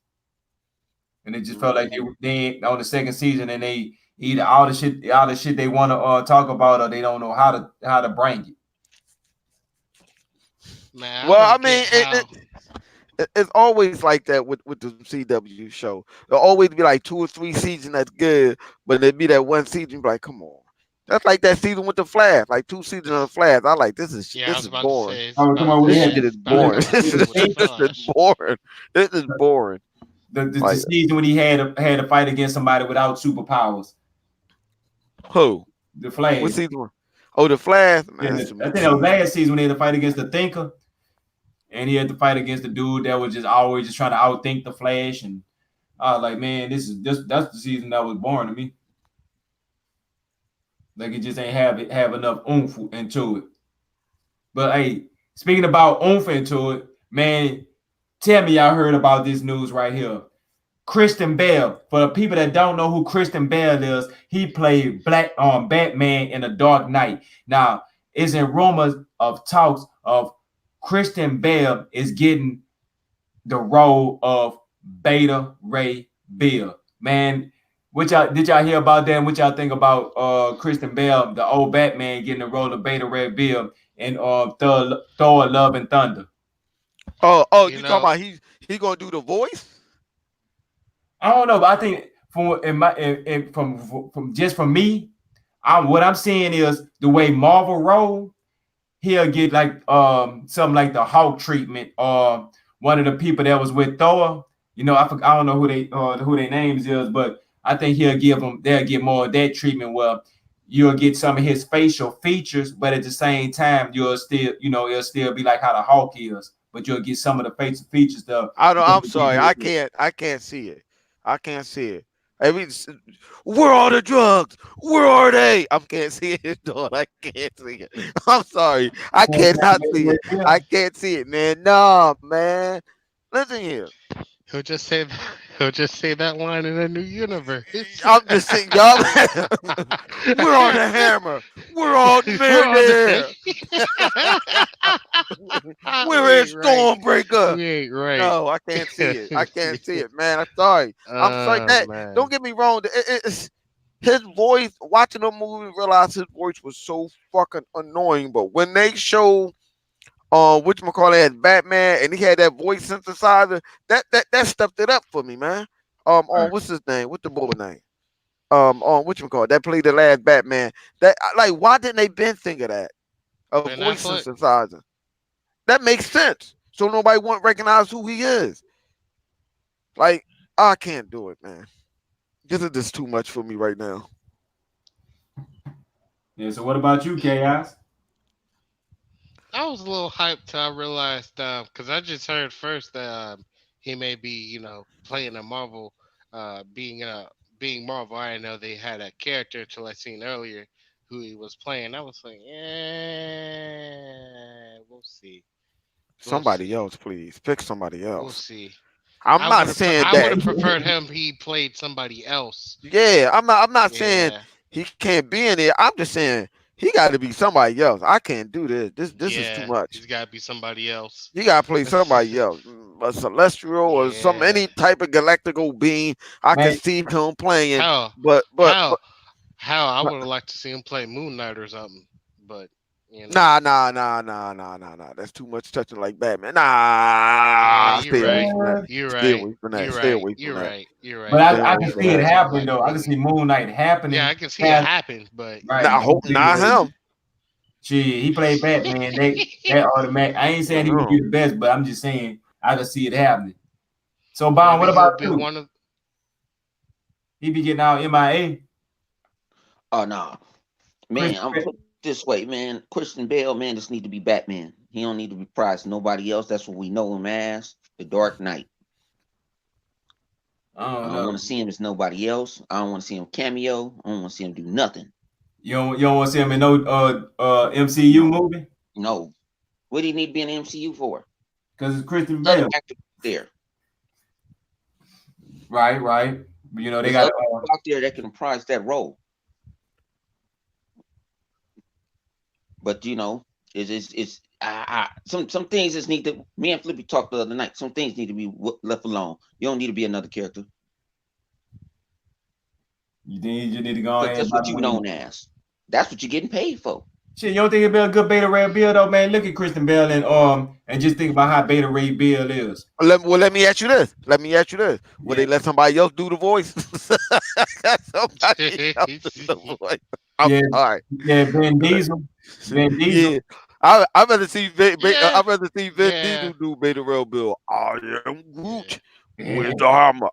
and it just felt like they on the second season, and they either all the shit they want to talk about, or they don't know how to bring it. Man, I Well, I don't mean, get how. it's always like that with the CW show. There'll always be like 2 or 3 seasons that's good, but there'll be that one season you be like, come on. That's like that season with the Flash, like 2 seasons of the Flash. I like Yeah, I this was is about to boring. say it's Oh, come about on, the we This had shit same. is About the, to boring. go the, with the This is Flash. boring. This is boring. the Like season when he had to fight against somebody without superpowers. who? The What Flash. season one? Oh, the Flash. Yeah, Man, that's too I many think that was seasons. last season when they had to fight against the Thinker, and he had to fight against the dude that was just always just trying to outthink the Flash. And I was like, man, that's the season that was boring to me. Like it just ain't have enough oomph into it. But hey, speaking about oomph into it, man, tell me y'all heard about this news right here. Christian Bale. For the people that don't know who Christian Bale is, he played Batman in The Dark Knight. Now, it's in rumors of talks of Christian Bale is getting the role of Beta Ray Bill. Man, which y'all did y'all hear about that? And what y'all think about Christian Bale, the old Batman, getting the role of Beta Ray Bill in Thor Love and Thunder? Oh, You you talking know, about he gonna do the voice? I don't know, but I think from just from me, what I'm seeing is the way Marvel roll, he'll get like something like the Hulk treatment, or one of the people that was with Thor. I don't know who their names is, but I think they'll get more of that treatment where you'll get some of his facial features, but at the same time you'll still, it'll still be like how the Hulk is, but you'll get some of the facial features stuff. I don't. I'm sorry. I can't see it. I can't see it. I mean, where are the drugs? Where are they? I can't see it, dog. I can't see it. I'm sorry. I cannot see it. I can't see it, man. No, man. Listen here. he'll just say he'll just say that line in a new universe. I'm just saying, y'all. Where are the hammer? Where are the We're on Mary? we Where is ain't right. Stormbreaker? We ain't right. No, I can't see it. I can't see it, man. I'm sorry. I'm sorry. That Man. don't get me wrong. It's his voice. Watching the movie, realized his voice was so fucking annoying. But when they show, whatchamacallit as Batman, and he had that voice synthesizer, that stepped it up for me, man. On what's his name? What's the boy name? On whatchamacallit that played the last Batman. That like, why didn't they been think of that? A Ben voice Affleck? synthesizer. That makes sense. So nobody won't recognize who he is. Like, I can't do it, man. This is just too much for me right now. Yeah. So what about you, Chaos? I was a little hyped till I realized because I just heard first that he may be, playing a Marvel, being Marvel. I didn't know they had a character until I seen earlier who he was playing. I was like, we'll see, we'll Somebody see, else, please. Pick somebody we'll else. see. I'm not saying I would that. have preferred him. He played somebody else. Yeah, I'm not saying Yeah, he can't be in it. I'm just saying he got to be somebody else. I can't do this. This is too yeah, much. he's got to be somebody else. You got to play somebody else. a celestial or some Yeah. any type of galactical being, I can Man, see him playing. How? But How? I would have liked to see him play Moon Knight or something, but you know. nah. That's too much touching like Batman. Yeah, Nah, you're stay away right. from that. You're Stay right. away from that. You're Stay right. away from You're that. right. You're but right. Stay I away can You're from see it right. that. Something happening like though. I can Moon. see Moon Knight Yeah, happening. I can see it Has, happen, but right. Nah, I hope not him. Shit, he played Batman. They automatic. I ain't saying he would be No. the best, but I'm just saying I can see it happening. So, Bond, maybe what about he'll be you? one of. He be getting out MIA. Oh no, man, I'm Christian, put this way, man. Christian Bale, man, just need to be Batman. He don't need to be prized nobody else. That's what we know him as, the Dark Knight. I I don't don't know. want to see him as nobody else. I don't want to see him cameo. I don't want to see him do nothing. You don't want to see him in no MCU No, movie no. What do you need to be in the MCU for? because it's Christian There's other Bale. actors out there. Right. But, they There's got other people out there that can prize that role. But it's some things just need to. Me and Flippy talked the other night. Some things need to be left alone. You don't need to be another character you think you just need to go because ahead and that's buy what the you wing. known as. That's what you're getting paid for. Shit, you don't think it'd be a good Beta Ray Bill though, man? Look at Christian Bale and just think about how Beta Ray Bill is. Let me ask you this. Would Yeah. they let somebody else do the voice? Somebody else do the voice. Yeah, All right. yeah, Vin Diesel. Vin Diesel. Yeah. I'd rather see Yeah. I'd rather see Vin Yeah. Diesel do Beta Rail Bill. I am Yeah. Groot. Where's the hammer?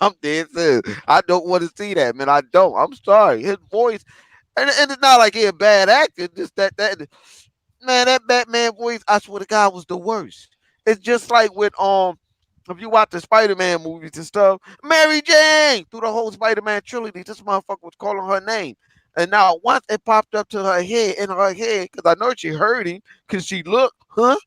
I'm dead serious. I don't want to see that, man. I don't. I'm sorry. His voice, and it's not like he a bad actor. Just that man, that Batman voice, I swear to God, was the worst. It's just like with if you watch the Spider-Man movies and stuff, Mary Jane through the whole Spider-Man trilogy, this motherfucker was calling her name. And now once it popped up to her head, because I know she heard him, because she looked, huh?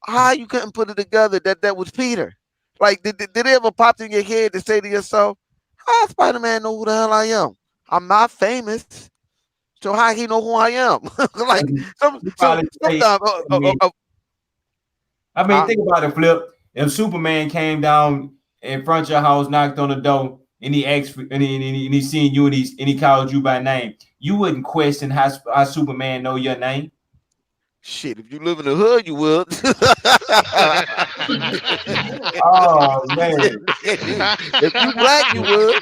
How you couldn't put it together that was Peter? Like, did it ever pop in your head to say to yourself, how Spider-Man know who the hell I am? I'm not famous. So how he know who I am? Like You probably say, sometimes I mean, think about it, Flip. If Superman came down in front of your house, knocked on the door, and he asked for, and he seen you and he called you by name, you wouldn't question how Superman know your name. shit, if you live in the hood, you would. Oh man, If you black, you would.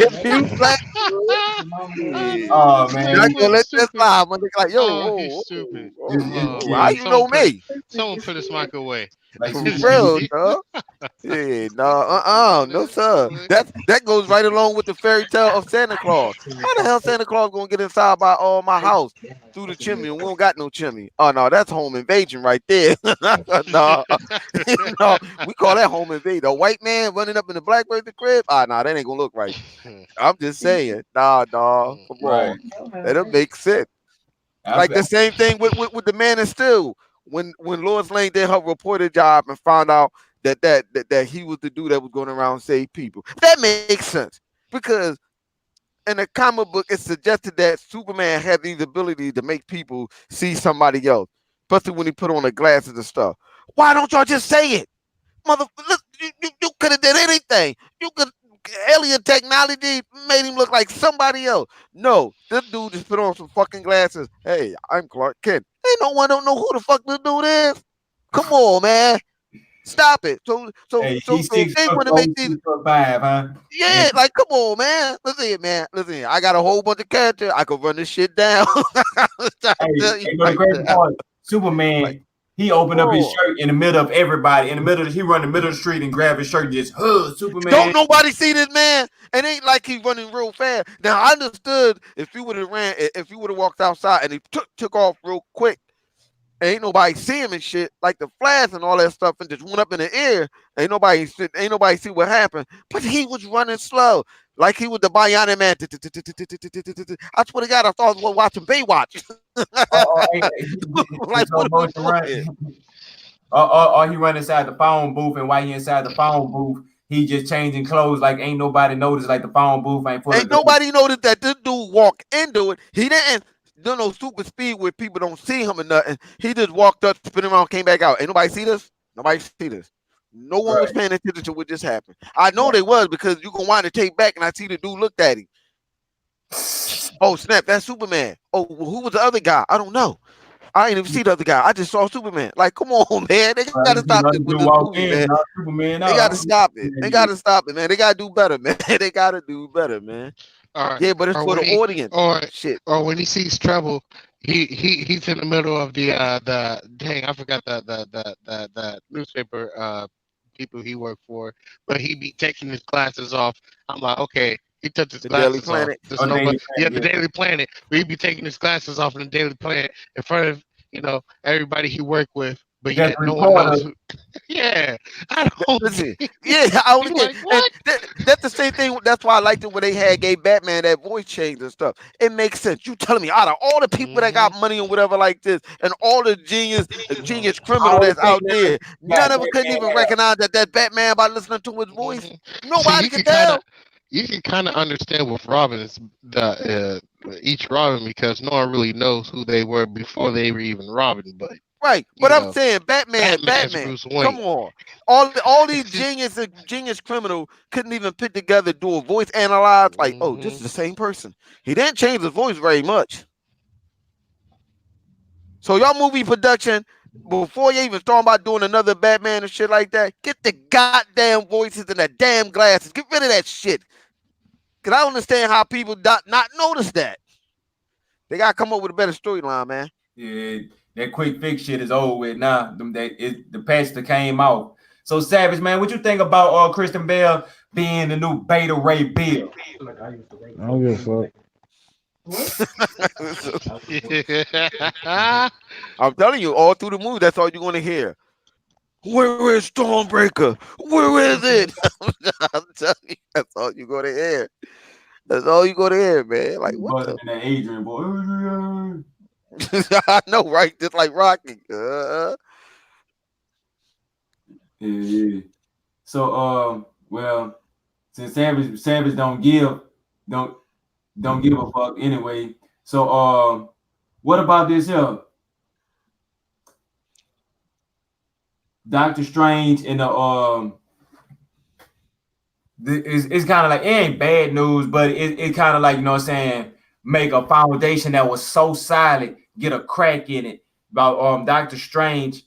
If you black, you would. oh You're not man. gonna let that Stupid. slide. Man, like, yo, Oh, he's stupid. Oh how man, you know me? Like someone put his mic away. For Superman. real, dog. Yeah, no, sir. That goes right along with the fairy tale of Santa Claus. How the hell Santa Claus gonna get inside by my house through the chimney and we don't got no chimney? Oh no, that's home invasion right there. No, no, we call that home invasion. A white man running up in the black person crib. Ah, no, that ain't gonna look right. I'm just saying, nah, come Right. on, that'll make sense. I, Like the same thing with the Man of Steel. When Lois Lane did her reporter job and found out that he was the dude that was going around and save people. That makes sense because in the comic book it suggested that Superman had the ability to make people see somebody else, especially when he put on the glasses and stuff. Why don't y'all just say it? Mother, look, you could have did anything. You could alien technology made him look like somebody else. No, this dude just put on some fucking glasses. Hey, I'm Clark Kent. Ain't no one don't know who the fuck this dude is. Come on, man. Stop it. hey, he's So if they want to 6'4", make these, 6'5", huh? yeah, like come on, man. Listen, man. Listen, I got a whole bunch of characters. I could run this shit down. I'm trying Hey, to tell you but the right crazy now. part, Superman, Like, he opened up his bro. shirt in the middle of everybody. He run the middle of the street and grab his shirt and just, Superman. Don't nobody see this man. It ain't like he's running real fast. Now I understood if you would have if you would have walked outside and he took off real quick, ain't nobody see him and shit, like the Flash and all that stuff, and just went up in the air. Ain't nobody see what happened. But he was running slow, like he was the Bionic Man. I swear to God, I thought I was watching Baywatch. He Like slow what are we motion run. doing? Or he run inside the phone booth, and while he inside the phone booth, he just changing clothes like ain't nobody noticed. Like the phone booth ain't full of Ain't nobody noticed that this dude walked into it. He didn't done no super speed where people don't see him or nothing. He just walked up, spin around, came back out. Ain't nobody see this? Nobody see this. No one was Right. paying attention to what just happened. I know Right. they was because you can wind the tape back and I see the dude looked at him. Oh snap, that's Superman. Oh, well, who was the other guy? I don't know. I ain't even see the other guy. I just saw Superman. Like, come on, man. They Right, gotta you see stop this another with dude this walk movie, in, man. knock Superman They out. I gotta don't stop it. know They who gotta stop it, man. They gotta do better, man. They gotta do better, man. Or Yeah, but it's or for the when he audience. or Shit. or when he sees trouble, he's in the middle of the dang, I forgot the newspaper people he worked for, but he be taking his glasses off. I'm like, okay, he took his The Daily glasses off. Planet. There's Oh, nobody. Daily Yeah, Planet, the yeah. Daily Planet. Where he be taking his glasses off in the Daily Planet in front of everybody he worked with, but That's yet a no one reporter. knows who. Yeah, I don't Listen, get. yeah, I only You get, like and what? that's the same thing. That's why I liked it when they had gave Batman that voice change and stuff. It makes sense. You telling me out of all the people that Hmm. got money or whatever like this, and all the genius criminal All the that's out females there, none got of them couldn't even Batman hair. recognize that Batman by listening to his voice. Hmm. See, Nobody could tell. you can kind of understand with Robin's each Robin because no one really knows who they were before they were even Robin. But Right, but you I'm know, saying Batman's Batman. Bruce Come Wayne. on, all these It's just. genius criminal couldn't even put together, do a voice analyze. Like, oh, this Hmm. is the same person. He didn't change his voice very much. So y'all movie production, before you even thought about doing another Batman and shit like that, get the goddamn voices and the damn glasses. Get rid of that shit. Cause I don't understand how people not notice that. They gotta come up with a better storyline, man. Yeah, that quick fix shit is over with now. The patch that came out. So Savage, man, what you think about Christian Bale being the new Beta Ray Bill? I don't give a fuck. I'm telling you, all through the movie, that's all you're gonna hear. Where is Stormbreaker? Where is it? I'm telling you, that's all you're gonna hear. That's all you're gonna hear, man. Like what Buzzing the? in that Adrian boy. Adrian. I know, right? Just like Rocky. Yeah. So well, since Savage don't don't give a fuck anyway. So what about this here? Doctor Strange in it's kind of like it ain't bad news, but it kind of like you know what I'm saying, make a foundation that was so solid, get a crack in it about Doctor Strange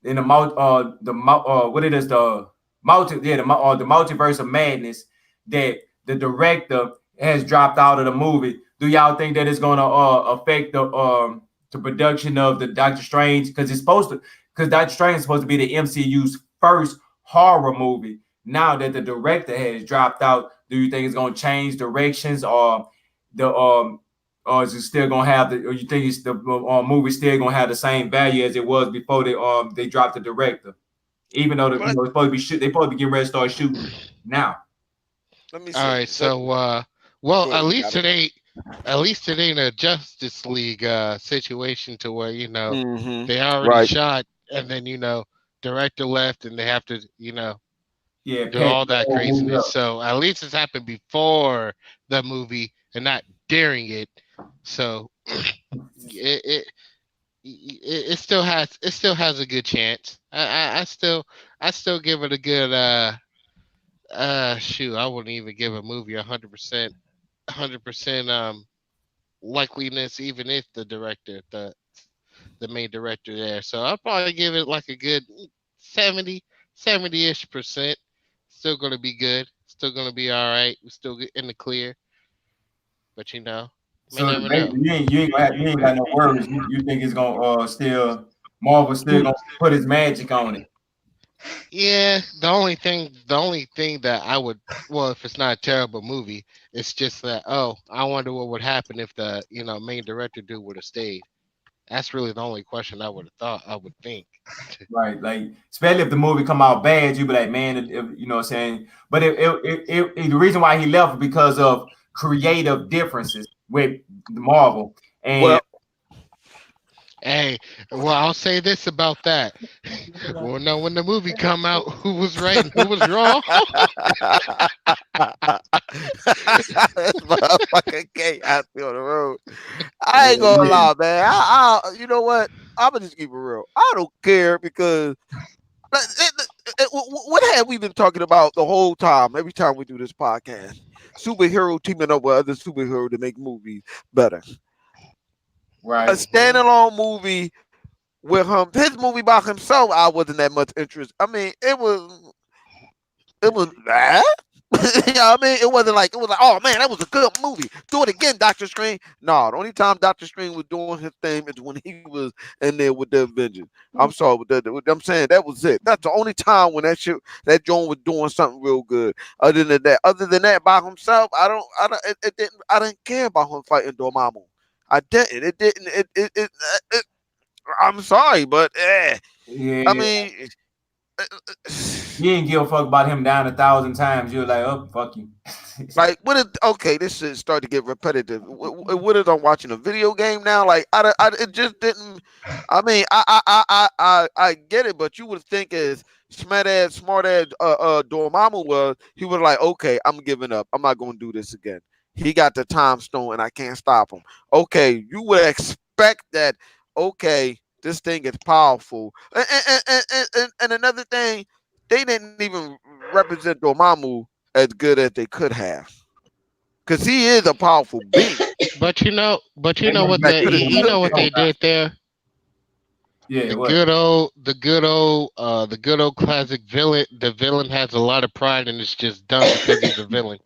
in what it is the multiverse of madness that the director has dropped out of the movie. Do y'all think that it's gonna affect the production of the Doctor Strange because Doctor Strange is supposed to be the MCU's first horror movie? Now that the director has dropped out, do you think it's going to change directions, or is it still going to have or you think it's the movie still going to have the same value as it was before they dropped the director, even though But it's supposed to be they supposed to be getting ready to start shooting now. let me All say right, this. Go so well, ahead, you got it. at least it ain't a Justice League situation to where they already Right. shot and then director left and they have to Yeah, do patch all the that whole movie craziness. up. So at least it's happened before the movie and not during it. So it it still has a good chance. I still give it a good shoot. I wouldn't even give a movie 100% likeliness even if the main director there. So I'll probably give it like a good 70 ish percent. Still gonna be good. Still gonna be all right. We're still in the clear. But may So never know. you ain't got no worries. You think it's gonna still Marvel still gonna put his magic on it? Yeah, the only thing that I would, well, if it's not a terrible movie, it's just that, oh, I wonder what would happen if the main director dude would have stayed. That's really the only question I would have thought. I would think. Right, like especially if the movie come out bad, you be like, man, you know what I'm saying. But the reason why he left was because of creative differences with Marvel, and Well, Hey, well, I'll say this about that. We'll know when the movie come out who was right and who was wrong. This motherfucker chaos on the road. I ain't gonna lie, man. You know what? I'm gonna just keep it real. I don't care because what have we been talking about the whole time? Every time we do this podcast, superhero teaming up with other superhero to make movies better. Right. A standalone movie with him, his movie by himself, I wasn't that much interest. I mean, it was bad. You know what I mean? It wasn't like, it was like, oh man, that was a good movie. Do it again, Doctor Strange. No, the only time Doctor Strange was doing his thing is when he was in there with the Avengers. I'm sorry, I'm saying that was it. That's the only time when that Joan was doing something real good. Other than that, by himself, I didn't care about him fighting Dormammu. I didn't. It didn't. I'm sorry, but Yeah. I mean. You didn't give a fuck about him down 1,000 times. You're like, oh, fuck you. Like, okay, this shit started to get repetitive. What is I'm watching a video game now? Like, it just didn't. I mean, I get it, but you would think as smart as Dormammu was, he was like, okay, I'm giving up. I'm not going to do this again. He got the time stone, and I can't stop him. Okay, you would expect that. Okay, this thing is powerful. And another thing, they didn't even represent Dormammu as good as they could have, because he is a powerful being. But you know what they did there. Yeah, the good old classic villain. The villain has a lot of pride and it's just done because he's a villain.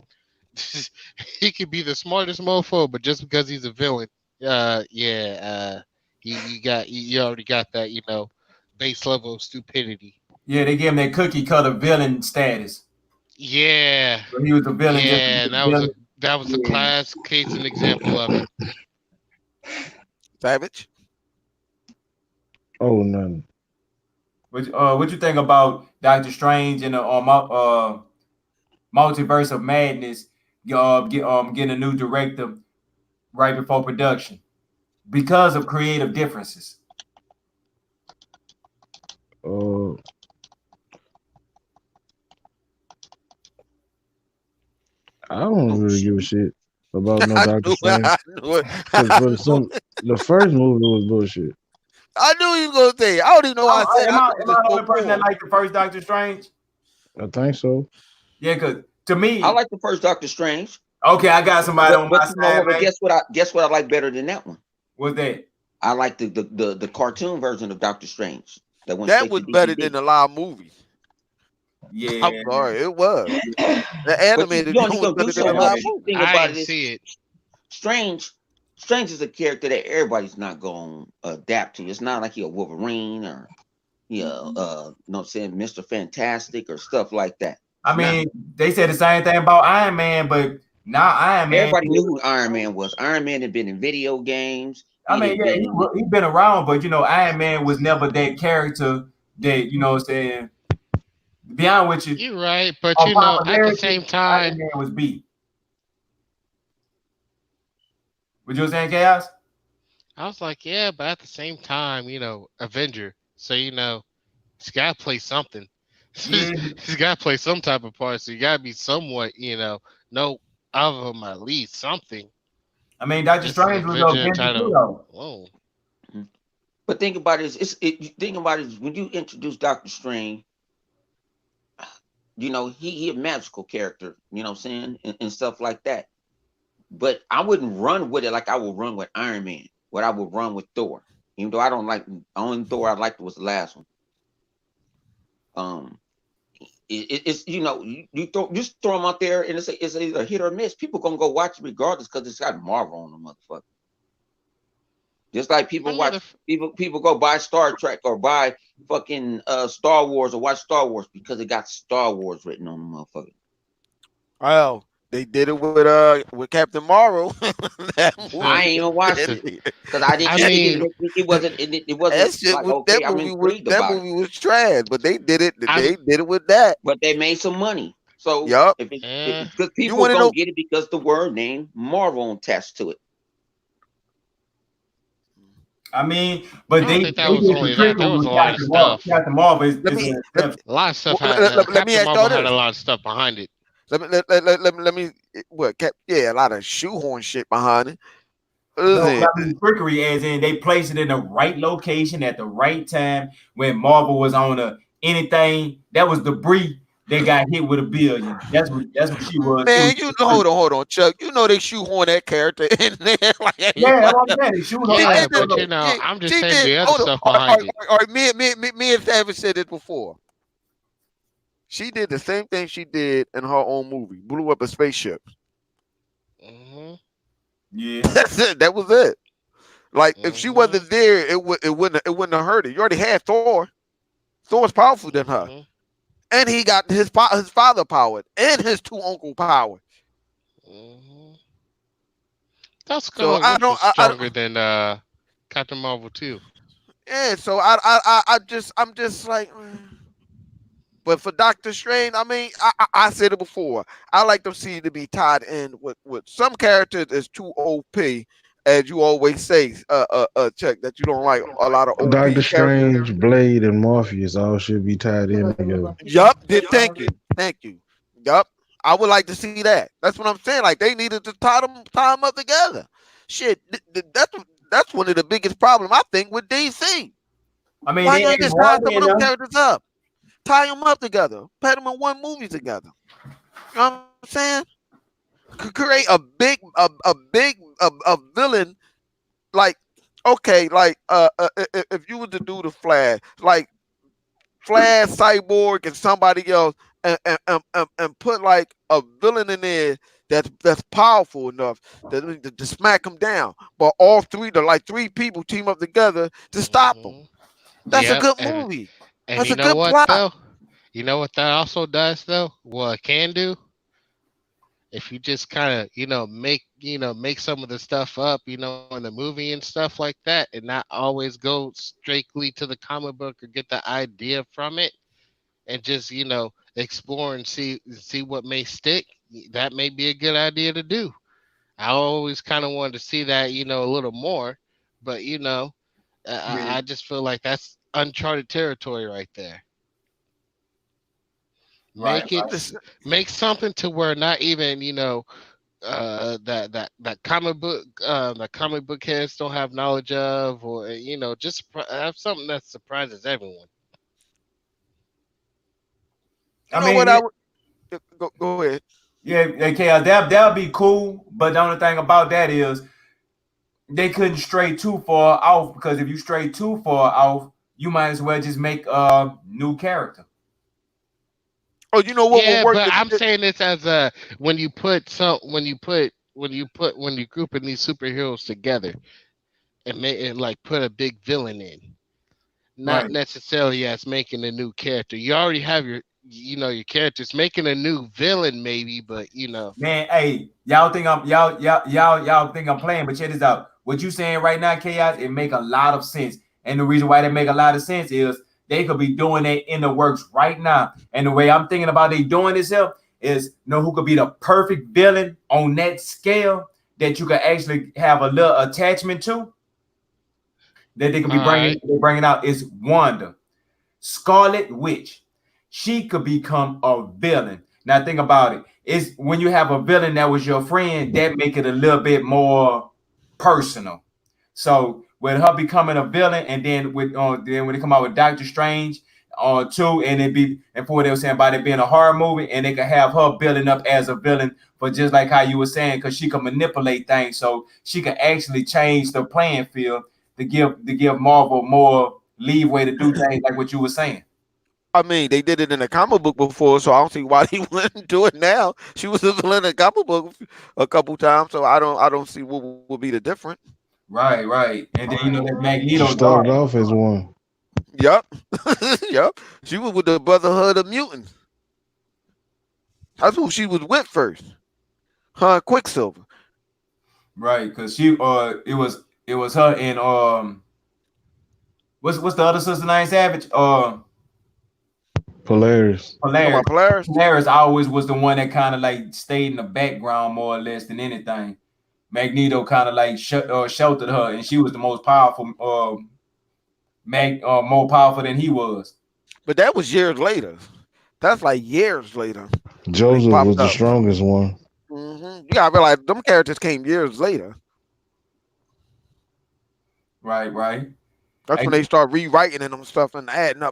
He could be the smartest mofo, but just because he's a villain, you already got that, base level of stupidity. Yeah, they gave him that cookie cutter villain status. Yeah. So he was a villain. Yeah, that was a class case and example of it. Savage. Oh, nothing. What you think about Doctor Strange and Multiverse of Madness getting a new director right before production because of creative differences? I don't really give a shit about no Doctor Strange. The first movie was bullshit. I knew you was gonna say. I don't even know why I said. Am I the only person that liked the first Doctor Strange? I think so. Yeah, because to me, I like the first Doctor Strange. Okay, I got somebody on my side. But guess what? I like better than that one. What's that? I like the cartoon version of Doctor Strange. That was better than the live movie. Yeah, I'm sorry, it was. The animated was better than the live movie. I didn't see it. Strange is a character that everybody's not going to adapt to. It's not like you're a Wolverine or Mr. Fantastic or stuff like that. I mean, they said the same thing about Iron Man, but now Iron Man. Everybody knew who Iron Man was. Iron Man had been in video games. He's been around, but Iron Man was never that character that be honest with you. You're right, but at the same time, Iron Man was beat. What you saying, Chaos? I was like, yeah, but at the same time, Avenger. So he's got to play something. He's got to play some type of part. So you got to be somewhat, know of him at least something. I mean, Doctor Strange was Avenger too, though. Whoa. But think about it. When you introduce Doctor Strange, he a magical character. You know what I'm saying, and stuff like that. But I wouldn't run with it like I would run with Iron Man. What I would run with Thor. Even though I don't like the only Thor I liked was the last one. It's you throw them out there and it's either a hit or miss. People gonna go watch it regardless because it's got Marvel on the motherfucker. Just like people people go buy Star Trek or buy fucking Star Wars or watch Star Wars because it got Star Wars written on the motherfucker. Well, they did it with Captain Marvel. I ain't even watched it because I didn't. It wasn't. It wasn't. That movie was trash, but they did it. They did it with that. But they made some money. So because people don't get it because the word name Marvel attached to it. I mean, but I don't they think that did was the only that. trickery There was with a lot of Captain Marvel. stuff. Captain Marvel Let is me an let, exception. A lot of stuff well, had let me Captain ask y'all Marvel had this. a lot of stuff behind it. Let me what cap yeah, a lot of shoehorn shit behind it. No, Listen, I mean trickery as in they placed it in the right location at the right time when Marvel was on a anything that was debris that got hit with a billion. That's what she was. It was man, you hold on, Chuck. You know they shoehorn that character in there like yeah, that's everybody. what I'm saying. They shoot her She right Yeah, did through but the there. you know, she, I'm just she saying did the other hold on. stuff behind it. Me and Savage said this before. She did the same thing she did in her own movie, blew up a spaceship. Hmm. Yeah, That's it. That was it. Like if she Hmm. wasn't there, it wouldn't have hurt her. You already had Thor. Thor's powerful than her, Hmm. and he got his father powered and his two uncle powered. Hmm. That's So Scarlet Witch was I stronger than Captain Marvel too. yeah. So I'm just like. But for Doctor Strange, I mean, I said it before. I like them see to be tied in with some characters is too OP, as you always say, Chuck, that you don't like a lot of OP Doctor characters. Strange, Blade, and Morpheus all should be tied in together. Yup, did thank you. Yup, I would like to see that. That's what I'm saying. Like they needed to tie them up together. Shit, that's one of the biggest problems I think with DC. I mean Why they you ain't ain't just tie some hardly of them enough. characters up? Tie them up together. Put them in one movie together. You know what I'm saying? Create a villain like okay, like if you were to do the Flash, like Flash, Cyborg, and somebody else, and put like a villain in there that's powerful enough to smack him down. But all three, the like three people team up together to stop him. Hmm. That's a Yep, good and movie. and That's you a know good what plot. though? You know what that also does though? What it can do if you just kind of make some of the stuff up in the movie and stuff like that, and not always go strictly to the comic book or get the idea from it, and just explore and see what may stick. That may be a good idea to do. I always kind of wanted to see that a little more, but Yeah, I just feel like that's uncharted territory right there. right, Make right. it make something to where not even that comic book heads don't have knowledge of, or just have something that surprises everyone. You I know what mean, I would go ahead. yeah, okay, that'll be cool. But the only thing about that is they couldn't stray too far off because if you stray too far off, you might as well just make a new character. Oh, you know what will Yeah, work? but I'm saying this as a when you group in these superheroes together and like put a big villain in, not Right. necessarily as making a new character. You already have your characters. Making a new villain maybe, but Man, hey, y'all think I'm playing, but check this out. What you saying right now, Chaos, it make a lot of sense. And the reason why they make a lot of sense is they could be doing it in the works right now. And the way I'm thinking about they doing this here is who could be the perfect villain on that scale that you could actually have a little attachment to that they could all be right. bringing out is Wanda. Scarlet Witch. She could become a villain. Now think about it. It's when you have a villain that was your friend, that make it a little bit more personal. So with her becoming a villain, and then when they come out with Doctor Strange two, and it be and for what they were saying about it being a horror movie, and they could have her building up as a villain, but just like how you were saying, because she can manipulate things, so she can actually change the playing field to give Marvel more leeway to do things like what you were saying. I mean, they did it in a comic book before, so I don't see why they wouldn't do it now. She was a villain in a comic book a couple times, so I don't see what would be the difference. Right, right. And then that She Magneto started daughter. off as one. Yep, yep. She was with the Brotherhood of Mutants. That's who she was with first. Her and Quicksilver. Right, because it was her and what's the other sister name? Savage? Polaris. You talking Polaris. about Polaris? Polaris always was the one that kind of like stayed in the background more or less than anything. Magneto kind of like sheltered her, and she was the most powerful, more powerful than he was. But that was years later. That's like years later when he Joseph was popped the up. strongest one. You gotta realize them characters came years later. Right. That's when they start rewriting and them stuff and adding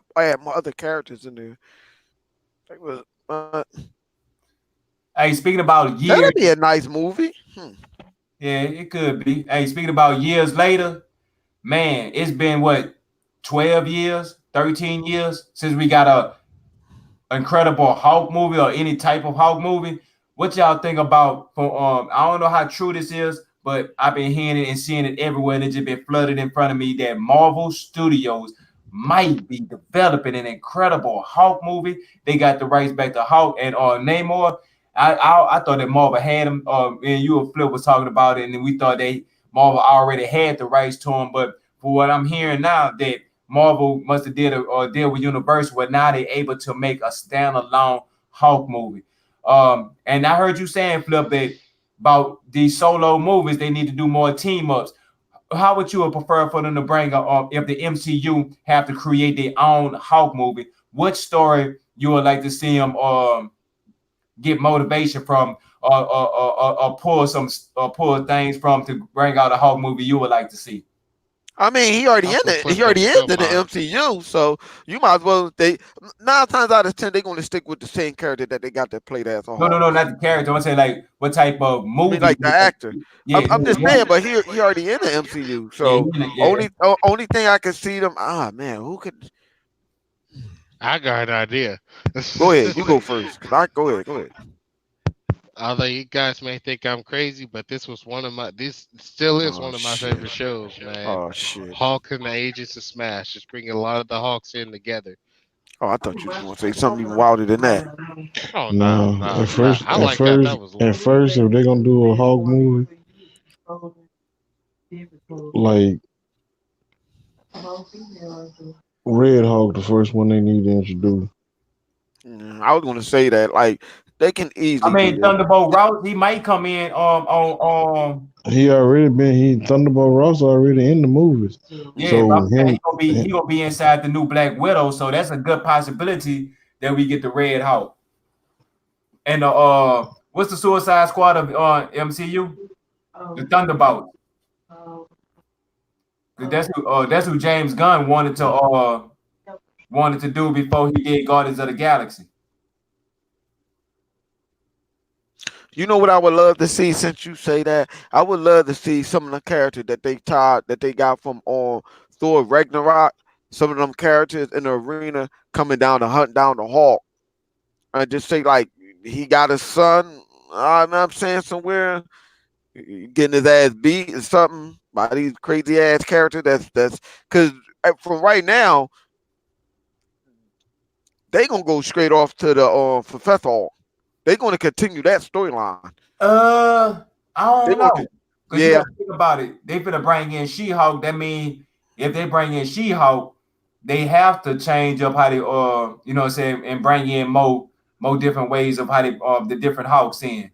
more other characters in there. It was, Hey, speaking about years, that'd be a nice movie. yeah, it could be. Hey, speaking about years later, man, it's been what 12 years, 13 years since we got a Incredible Hulk movie or any type of Hulk movie. What y'all think about? I don't know how true this is, but I've been hearing it and seeing it everywhere, and it just been flooded in front of me that Marvel Studios might be developing an Incredible Hulk movie. They got the rights back to Hulk and Namor. I thought that Marvel had him. And you and Flip was talking about it, and then we thought Marvel already had the rights to him. But for what I'm hearing now, that Marvel must have did a deal with Universal where now they're able to make a standalone Hulk movie. And I heard you saying, Flip, that about these solo movies, they need to do more team ups. How would you prefer for them to bring up if the MCU have to create their own Hulk movie? What story you would like to see them get motivation from or pull things from to bring out a Hulk movie you would like to see? I mean, he already in the MCU, so you might as well. 9 times out of 10, they're going to stick with the same character that they got that played as a Hulk. No, not the character. I'm saying like what type of movie? I mean, like the actor. Yeah, I'm just saying, but he already in the MCU, so only thing I can see them. Man, who could? I got an idea. Go ahead, you go first. Go ahead. Although you guys may think I'm crazy, but this still is one of my favorite shows, man. Oh shit! Hulk and the Agents of Smash, just bringing a lot of the Hulks in together. Oh, I thought you were going to say something even wilder than that. Oh no! At first, if they're gonna do a Hulk movie, like Red Hulk, the first one they need to introduce. I was going to say that, like, they can easily. I mean, Thunderbolt Ross, he might come in Thunderbolt Ross already in the movies. Yeah, so he gonna be inside the new Black Widow, so that's a good possibility that we get the Red Hulk. And what's the Suicide Squad of MCU? The Thunderbolt. That's who James Gunn wanted to do before he did Guardians of the Galaxy. You know what I would love to see, since you say that? I would love to see some of the characters that they got from Thor Ragnarok, some of them characters in the arena coming down to hunt down the Hulk. And just say, like, he got a son, I'm saying, somewhere, getting his ass beat or something by these crazy ass characters. That's because from right now, they gonna go straight off to the Professor Hulk. They're going to continue that storyline. I don't know. Yeah. Think about it. They finna bring in She-Hulk. That means if they bring in She-Hulk, they have to change up how they you know what I'm saying, and bring in more different ways of how they the different Hulks in.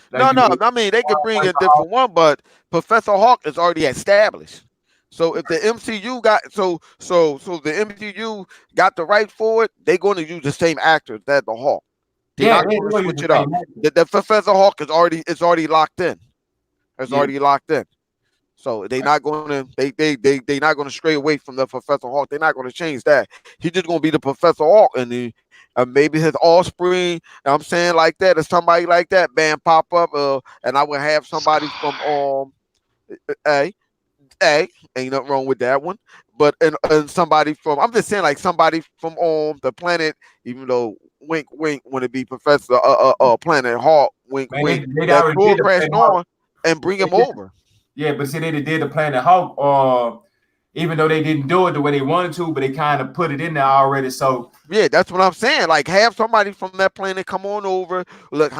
Like I mean, they could bring a different one, but Professor Hulk is already established. So if the MCU got the MCU got the right for it, they're going to use the same actors that the Hulk. They're not going to switch it up. The Professor Hulk is already locked in. Already locked in. So they're not going to they not going to stray away from the Professor Hulk. They're not going to change that. He's just going to be the Professor Hulk, and maybe his offspring. I'm saying like that, or somebody like that, band pop up. And I would have somebody from ain't nothing wrong with that one. But and somebody from, I'm just saying, like somebody from the planet, even though wink wink want to be Professor Planet Hulk, wink wink, that Thor crashed on and bring him over. Yeah, but see, they did the Planet Hulk, even though they didn't do it the way they wanted to, but they kind of put it in there already. So yeah, that's what I'm saying. Like, have somebody from that planet come on over. Look,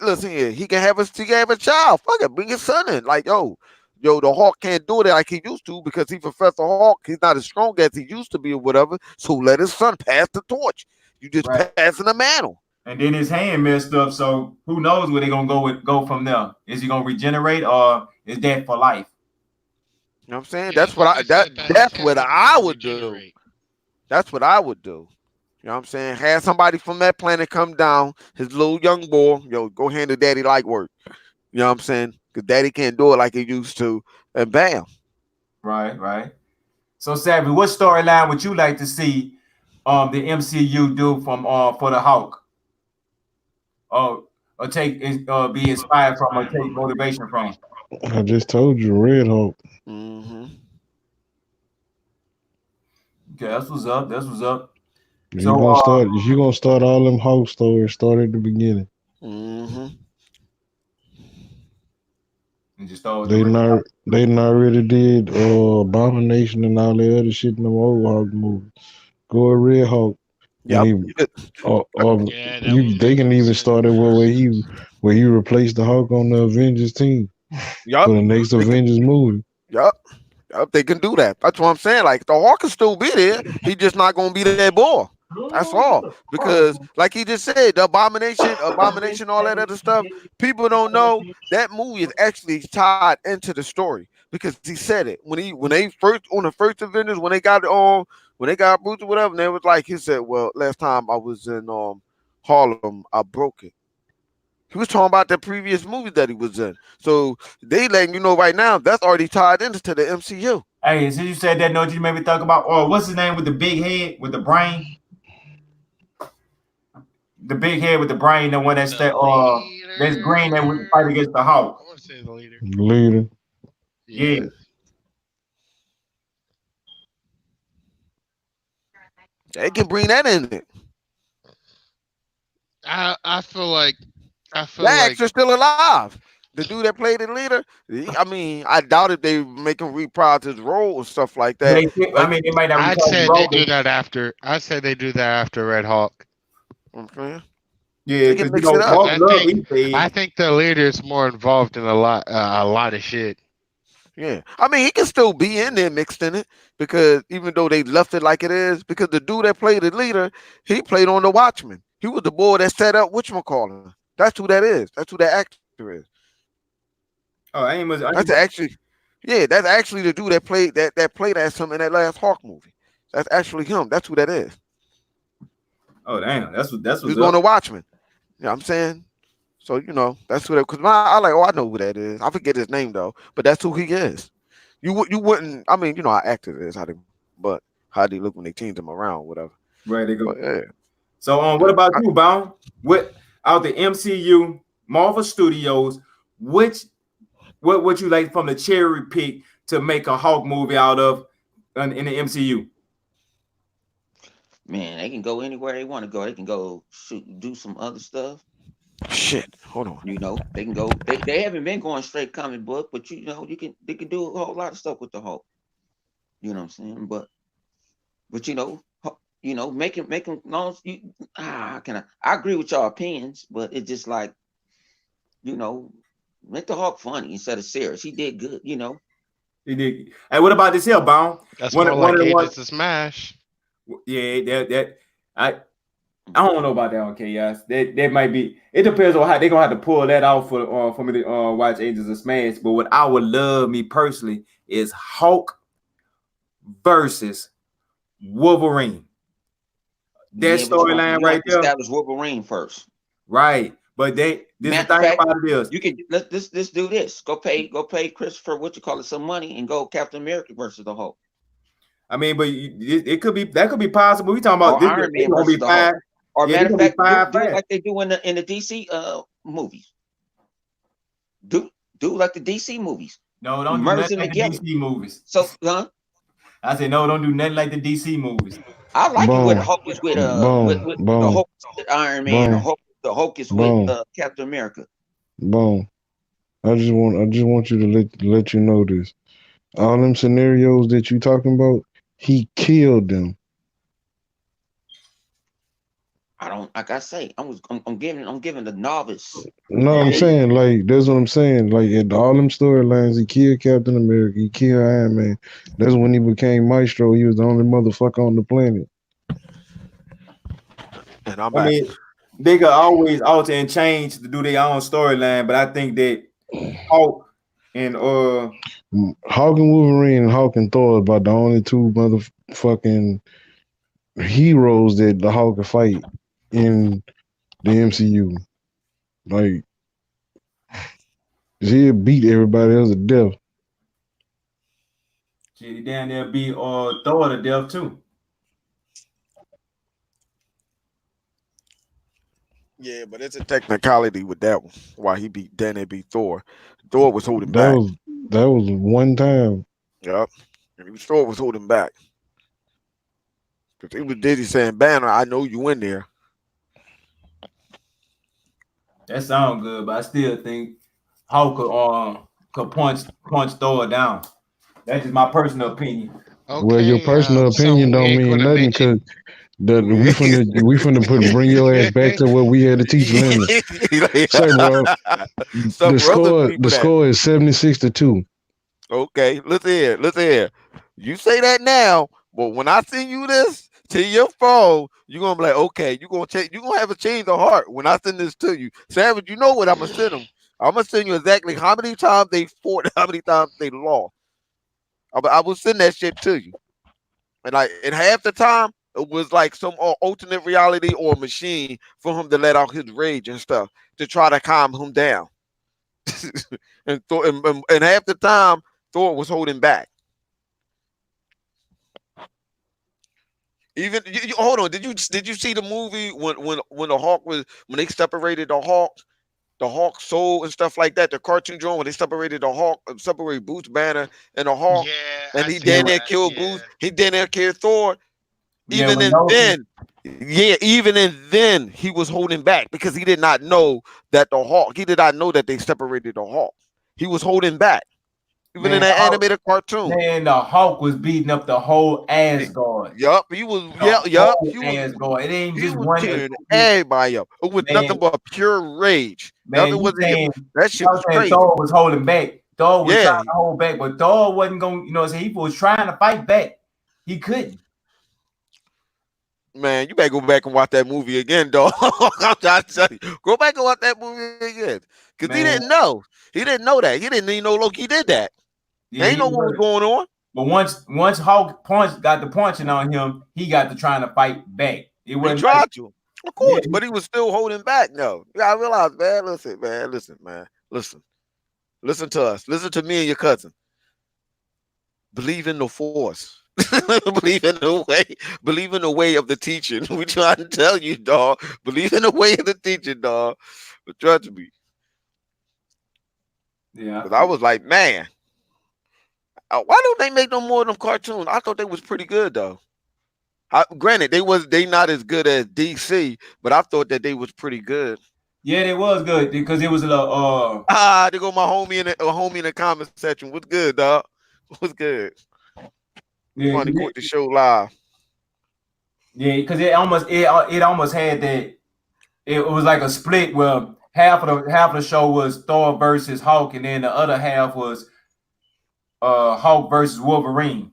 listen here, he can have a child. Fuck it, bring his son in. Like, yo, the Hulk can't do it like he used to because he's Professor Hulk. He's not as strong as he used to be or whatever. So let his son pass the torch. You just passing the mantle. And then his hand messed up, so who knows where they're gonna go from there? Is he gonna regenerate or is that for life? You know what I'm saying? Yeah, I thought they said that his That's hand what wasn't I gonna would do. regenerate. That's what I would do. You know what I'm saying? Have somebody from that planet come down, his little young boy, yo, go handle daddy like work. You know what I'm saying? Because daddy can't do it like he used to, and bam. Right. So Savvy, what storyline would you like to see the MCU do from for the Hulk? Or take be inspired from or take motivation from? I just told you, Red Hulk. Mm-hmm. Okay, that's what's up. That's what's up. If you So gonna start, if you gonna start all them Hulk stories, start at the beginning. Mm-hmm. and just start with They the not, they not already did Abomination and all that other shit in the old Hulk movie. Go at Red Hulk when Yep. he, Yeah, that would they make can more even sense. start it where he replaced the Hulk on the Avengers team Yep. for the next Avengers movie. Yep. Yep. They can do that. That's what I'm saying. Like the Hawk can still be there. He just not gonna be that boy. That's all. Because like he just said, the abomination, all that other stuff, people don't know that movie is actually tied into the story because he said it. When they first on the first Avengers, when they got Bruce or whatever, and they was like, he said, well, last time I was in Harlem, I broke it. He was talking about the previous movie that he was in. So they letting you know right now that's already tied into the MCU. Hey, since you said that, note you made me talk about. Oh, what's his name with the big head with the brain? The big head with the brain, the one that's The that's green that would leader. fight against the Hulk. I want to say the leader. Leader. Yeah. Yeah. They can bring that in there. I feel like That actor's still alive. The dude that played the leader, I mean, I doubt if they make him reprise his role or stuff like that. I mean, they might not I'd reprise the say role. they do that after. I'd say they do that after Red Hawk. Okay. Yeah, They because can mix it up. Hulk love East I think the leader is more involved in a lot of shit. Yeah. I mean, he can still be in there mixed in it because even though they left it like it is, because the dude that played the leader, he played on The Watchmen. He was the boy that set up whatchamacallit. That's who that is. That's who that actor is. Oh, I ain't. That's actually, yeah, that's actually the dude that played as him in that last Hawk movie. That's actually him. That's who that is. Oh, damn. That's what's He's up. on The Watchmen. You know what I'm saying? So, you know, that's who that, because I like, oh, I know who that is. I forget his name though, but that's who he is. You wouldn't, I mean, you know how actors is, how they look when they change them around, whatever. Right, they go. But, yeah. So, what about you, Bound? What out the MCU, Marvel Studios, what would you like from the cherry pick to make a Hulk movie out of in the MCU? Man, they can go anywhere they want to go. They can go do some other stuff. Shit, hold on. You know, they can go. They haven't been going straight comic book, but you know, they can do a whole lot of stuff with the Hulk. You know what I'm saying? But make him no. Can I agree with y'all opinions, but it's just like, you know, make the Hulk funny instead of serious. He did good, you know. He did. Hey, what about this here, Bound? That's One more of like the Agents ones. of Smash. Yeah, that I don't know about that. Okay, yes, that might be. It depends on how they're gonna have to pull that out for me to watch Agents of Smash. But what I would love, me personally, is Hulk versus Wolverine. That storyline right there. Establish Wolverine first. Right, but this the thing about it is, you can let's do this. Go pay Christopher some money and go Captain America versus the Hulk. I mean, but it could be possible. We talking about or this. Iron Man versus the Hulk. Or matter of fact, do it like they do in the DC movies. Do like the DC movies. No, don't do nothing like the DC movies. So, I said no, don't do nothing like the DC movies. I like it when the Hulk is with the Hulk with Iron Man, or the Hulk is with Captain America. Boom. I just want you to let you know this. All them scenarios that you talking about, he killed them. I don't, like I say, I'm giving the novice. No, I'm saying, like, that's what I'm saying. Like, in all them storylines, he killed Captain America, he killed Iron Man. That's when he became Maestro. He was the only motherfucker on the planet. And I'm back. they could always alter and change to do their own storyline, but I think that Hulk and Hawk and Wolverine and Hawk and Thor are about the only two motherfucking heroes that the Hulk can fight in the MCU. Like, he'll beat everybody else to death. shit, he down there beat Thor to death too. Yeah, but it's a technicality with that one. Why he beat Danny beat Thor. Thor was holding That back. was one time. Yep. And Thor was holding back. Because he was Diddy saying, Banner, I know you in there. That sounds good, but I still think Hulk could punch Thor down. That's just my personal opinion. Okay, Well, your personal opinion something we don't ain't mean gonna nothing mention. because we finna bring your ass back to what we had to teach Linda. Say, bro, the score is 76-2. Okay, listen here. You say that now, but when I send you this to your phone, you're gonna be like, okay, you're gonna have a change of heart when I send this to you. Savage, you know what I'm gonna send them. I'm gonna send you exactly how many times they fought, how many times they lost. I will send that shit to you. And half the time it was like some alternate reality or machine for him to let out his rage and stuff to try to calm him down. and half the time Thor was holding back. Even hold on, did you see the movie when the Hawk was when they separated the Hawk soul and stuff like that, the cartoon drawing when they separated the Hawk, separated Bruce Banner and the Hawk, Yeah, and I he seen then there that. killed Yeah. Bruce, he then there killed Thor. Yeah, Even then, he was holding back because he did not know that he did not know that they separated the Hawk. He was holding back. Even in man, that animated cartoon. man, the Hulk was beating up the whole Asgard. Yup, he was. The Yup, whole Asgard. It ain't he just was one. tearing everybody up. It was Man, nothing but pure rage. man, Nothing you was saying that shit y'all was saying crazy. Thor was holding back. Thor was Yeah, trying to hold back, but Thor wasn't going. You know, what I'm saying he was trying to fight back. He couldn't. man, you better go back and watch that movie again, dog. I'm trying to tell you, go back and watch that movie again, because he Man, didn't know. He didn't know that. He didn't even know Loki did that. yeah, He ain't know what was going on. But once Hulk got the punching on him, he got to trying to fight back. It He wasn't tried like, to, of course, yeah, but he was still holding back. No, you gotta realize, man. Listen to us. Listen to me and your cousin. Believe in the force. Believe in the way. Believe in the way of the teaching. We trying to tell you, dog. Believe in the way of the teaching, dog. But trust me, yeah. because I was like, man, why don't they make no more of them cartoons? I thought they was pretty good though. Granted, they not as good as DC, but I thought that they was pretty good. Yeah, it was good because it was a little They go my homie in the comment section. What's good, dog? What's good? yeah, Funny caught the show live. yeah, because it almost had that. It was like a split where half of the show was Thor versus Hulk, and then the other half was Hulk versus Wolverine.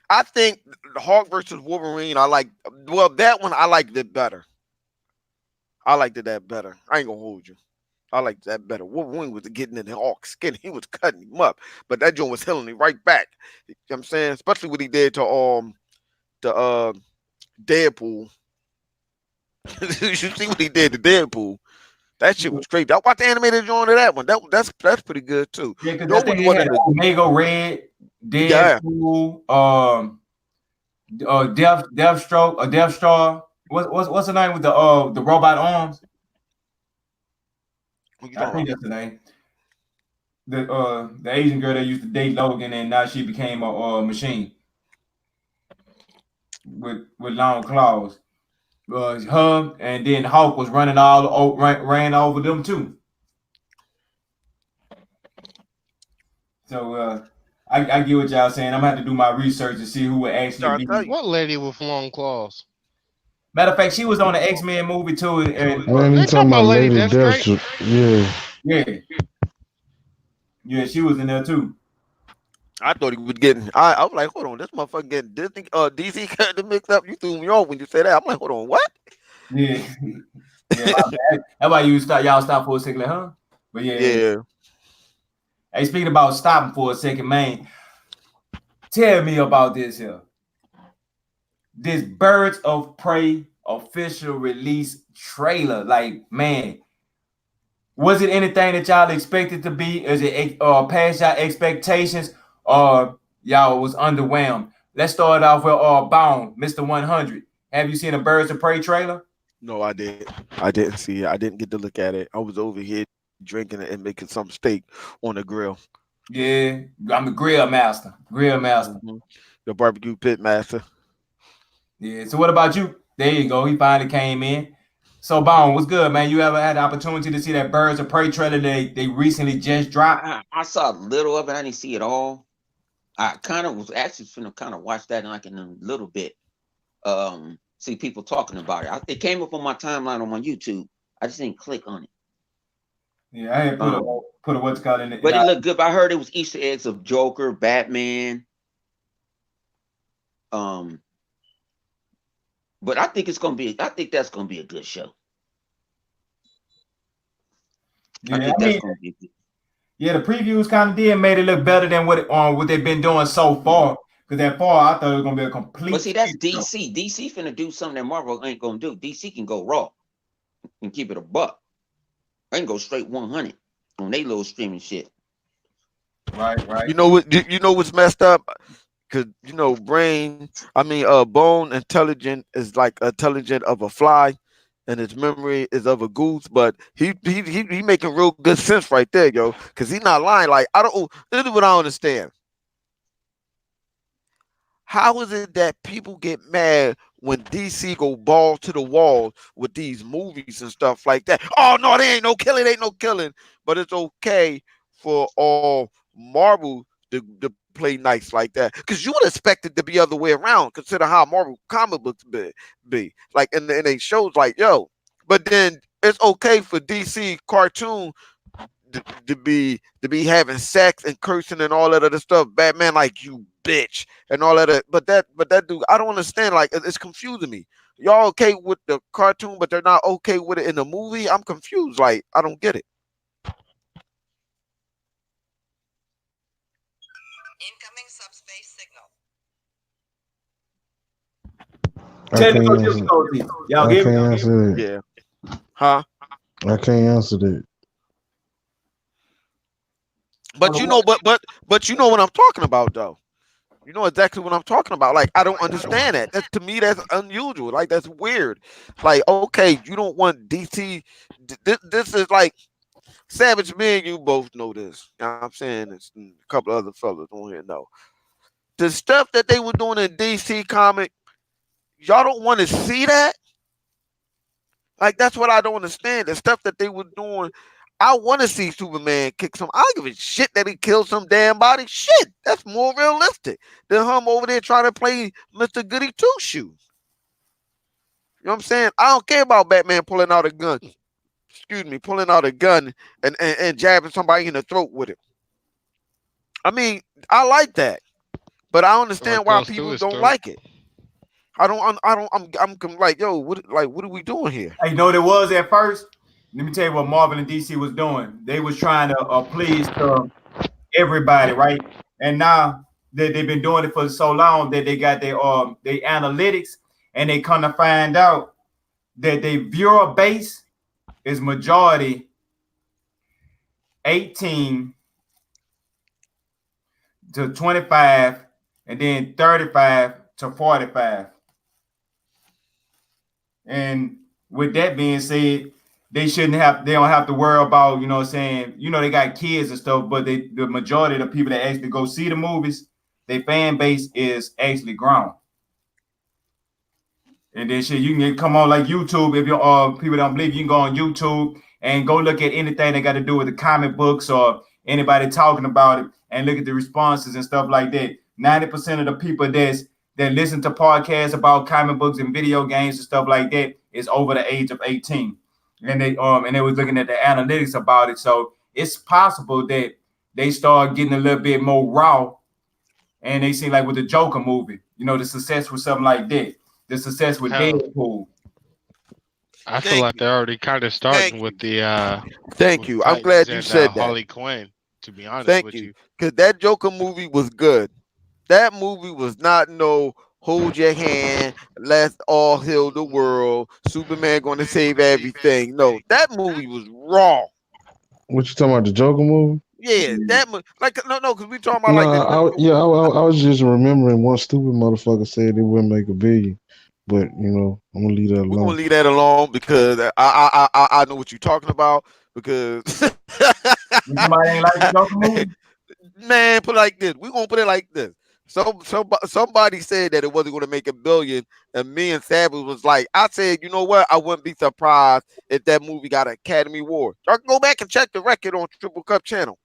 I think the Hawk versus Wolverine. That one I liked it better. I liked it that better. I ain't gonna hold you. I liked that better. Wolverine was getting in the Hawk skin. He was cutting him up, but that joint was healing him right back. You know what I'm saying? Especially what he did to the Deadpool. You see what he did to Deadpool? That shit was crazy. I watched the animated joint of that one. That's pretty good too. Yeah, because I Those think was it one had of the Omega Red, Deadpool, Deathstroke, what's the name with the robot arms? I think that's the name. The Asian girl that used to date Logan and now she became a machine with long claws. Her and then Hulk was ran over them too. So I get what y'all saying. I'm gonna have to do my research to see who would actually be. What lady with long claws? Matter of fact, she was on the X-Men movie too. And Man, you talking about Lady Deathstroke? Yeah. Yeah, she was in there too. I thought he was getting. I was like, hold on, this motherfucker getting Disney DC character mixed up. You threw me off when you said that. I'm like, hold on, what? Yeah, yeah. My bad. That's why y'all stop for a second, like, huh? But yeah. Yeah. Hey, speaking about stopping for a second, man. Tell me about this here. This Birds of Prey official release trailer. Like, man, was it anything that y'all expected to be? Is it past y'all expectations, or y'all was underwhelmed? Let's start off with Bone, Mr. 100. Have you seen a Birds of Prey trailer? No, I didn't. I didn't see it. I didn't get to look at it. I was over here drinking it and making some steak on the grill. Yeah, I'm the grill master. Grill master. Mm-hmm. The barbecue pit master. Yeah. So what about you? There you go. He finally came in. So Bone, what's good, man? You ever had the opportunity to see that Birds of Prey trailer they recently just dropped? I saw a little of it. I didn't see it all. I kind of was actually going to kind of watch that like in a little bit. See people talking about it. It came up on my timeline on my YouTube. I just didn't click on it. Yeah, I had put a what's called in it. But it looked good. I heard it was Easter eggs of Joker, Batman. But I think that's gonna be a good show. Yeah, I think that's gonna be good. Yeah, the previews kind of did made it look better than what they've been doing so far. Because that far, I thought it was gonna be a complete. But see, that's DC. DC finna do something that Marvel ain't gonna do. DC can go raw and keep it a buck. They can go straight 100 on they little streaming shit. Right. You know what? You know what's messed up? Cause bone intelligent is like intelligent of a fly, and his memory is of a goose. But he making real good sense right there, yo. Cause he's not lying. Like this is what I don't understand. How is it that people get mad when DC go ball to the wall with these movies and stuff like that? Oh no, there ain't no killing, but it's okay for all Marvel to play nice like that. Because you would expect it to be other way around, consider how Marvel comic books be. Like and they shows like, yo, but then it's okay for DC cartoon to be having sex and cursing and all that other stuff. Batman like you bitch and all that. But that dude, I don't understand. Like it's confusing me. Y'all okay with the cartoon, but they're not okay with it in the movie. I'm confused. Like I don't get it. Incoming subspace signal. Y'all I give can't me. answer that. Yeah. Huh? I can't answer that. But you know, but you know what I'm talking about though. You know exactly what I'm talking about. Like I don't understand that. That to me that's unusual. Like that's weird. Like okay, you don't want DC. This is like Savage. Me and you both know this. You know what I'm saying it's a couple other fellas on here know the stuff that they were doing in DC comic. Y'all don't want to see that. Like that's what I don't understand. The stuff that they were doing. I want to see Superman kick some. I don't give a shit that he killed some damn body. Shit, that's more realistic than him over there trying to play Mr. Goody Two Shoes. You know what I'm saying? I don't care about Batman pulling out a gun. Excuse me, pulling out a gun and jabbing somebody in the throat with it. I mean, I like that, but I understand why people don't like it. I'm like, yo, what are we doing here? Hey, you know what it was at first? Let me tell you what Marvel and DC was doing. They was trying to please everybody, right? And now they've been doing it for so long that they got their analytics, and they come to find out that their viewer base is majority 18 to 25, and then 35 to 45. And with that being said, they don't have to worry about, you know what I'm saying, they got kids and stuff, but the majority of the people that actually go see the movies, their fan base is actually grown. And then shit, you can come on like YouTube. If you people don't believe, you can go on YouTube and go look at anything that got to do with the comic books or anybody talking about it, and look at the responses and stuff like that. 90% of the people that listen to podcasts about comic books and video games and stuff like that is over the age of 18. And they was looking at the analytics about it. So it's possible that they start getting a little bit more raw, and they seem like with the Joker movie, the success with something like that. The success with Deadpool. I feel Thank like you. they're already kind of Thank starting you. with the Thank with you. I'm Titans glad you and said that. Harley Quinn. To be honest Thank with you. you, Because that Joker movie was good. That movie was not no hold your hand, let's all heal the world, Superman gonna save everything. No, that movie was raw. What you talking about, the Joker movie? Yeah, like no, because we talking about No, like the I was just remembering one stupid motherfucker said they wouldn't make a billion, but I'm gonna leave that we're gonna alone. leave that alone because I know what you're talking about because Somebody ain't like the Joker movie. man, put it like this. We're gonna put it like this. Somebody said that it wasn't gonna make a billion, and me and Savage was like, I said, you know what? I wouldn't be surprised if that movie got an Academy Award. Y'all can go back and check the record on Triple Cup channel.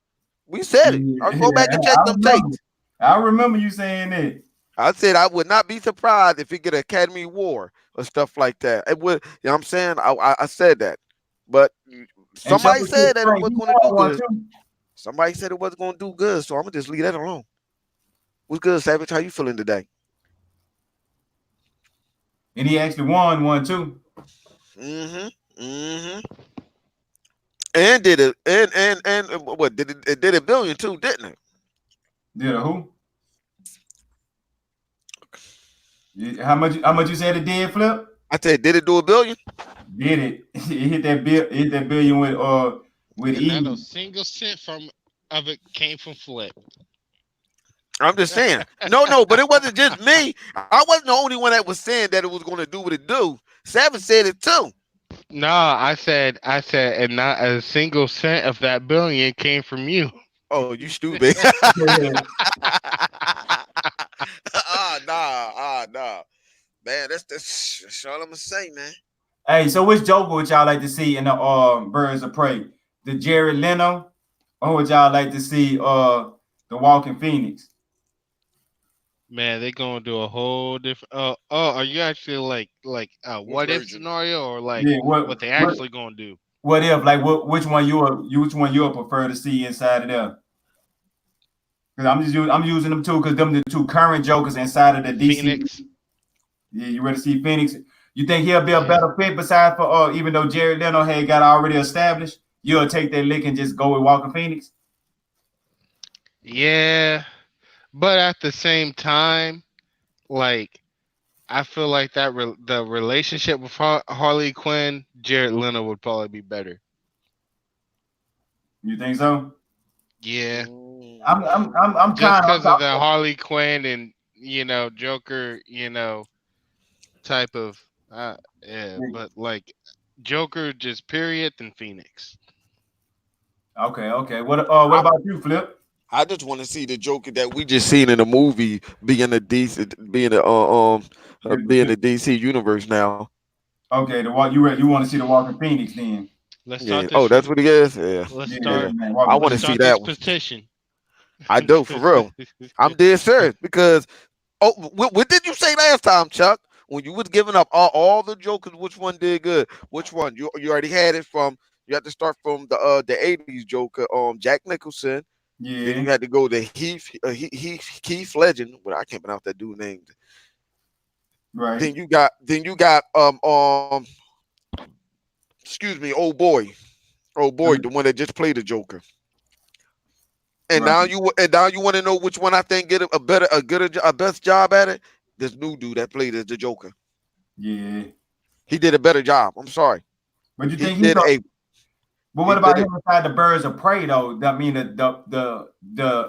We said it. I'll go back and check I them remember. tapes. I remember you saying that. I said I would not be surprised if it get an Academy Award or stuff like that. It would, you know what I'm saying? I said that. But And somebody Chuck E. Cheese said that it Frank, wasn't he going to do won one good. too. Somebody said it wasn't going to do good, so I'm going to just leave that alone. What's good, Savage? How you feeling today? And he actually won one too. Mm-hmm. Mm-hmm. And did it and what did it did a billion too, didn't it? Did a who? How much you said it did, Flip? I said, did it do a billion? Did it. It hit that bill, it hit that billion with and not a ease. single cent from of it came from Flip. I'm just saying. No, but it wasn't just me. I wasn't the only one that was saying that it was going to do what it do. Savage said it too. No, I said, and not a single cent of that billion came from you. Oh, you stupid. Yeah. Nah. Man, that's all I'm gonna say, man. Hey, so which Joker would y'all like to see in the Birds of Prey? The Jared Leno, or would y'all like to see the Walking Phoenix? Man, they gonna do a whole different. Oh, are you actually like a Which what if version? scenario or like Yeah, what they what actually gonna do? what if like which one which one you would prefer to see inside of there? Because I'm using them too because them the two current Jokers inside of the DC. Phoenix. Yeah, you ready to see Phoenix? You think he'll be a Yeah. better fit besides for even though Jared Leno had got already established, you'll take that lick and just go with Walker Phoenix? Yeah, but at the same time, like I feel like the relationship with Harley Quinn, Jared Leno would probably be better. You think so? Yeah, I'm just kind because of the of Harley Quinn and Joker, type of yeah, but like Joker just period then Phoenix. okay. What about you, Flip? I just want to see the Joker that we just seen in the movie being a DC, being the DC universe now. Okay, the what you want to see the Walking Phoenix then? Let's Yeah. start Oh, this. that's what he is. Yeah. Let's Yeah. start. Man, I Walking want Let's to Phoenix. see start this that one. petition. I do for real. I'm dead serious because what did you say last time, Chuck? When you was giving up all the Jokers, which one did good? Which one? You already had it from. You had to start from the '80s Joker, Jack Nicholson. Then Yeah, you had to go to Heath Legend. Well, I can't pronounce that dude name. right. Then you got excuse me, old boy, the one that just played the Joker. And Right. now you want to know which one I think get a best job at it? This new dude that played as the Joker. Yeah. He did a better job. I'm sorry. But you He think did a but he what about did it. him inside the Birds of Prey though? I mean the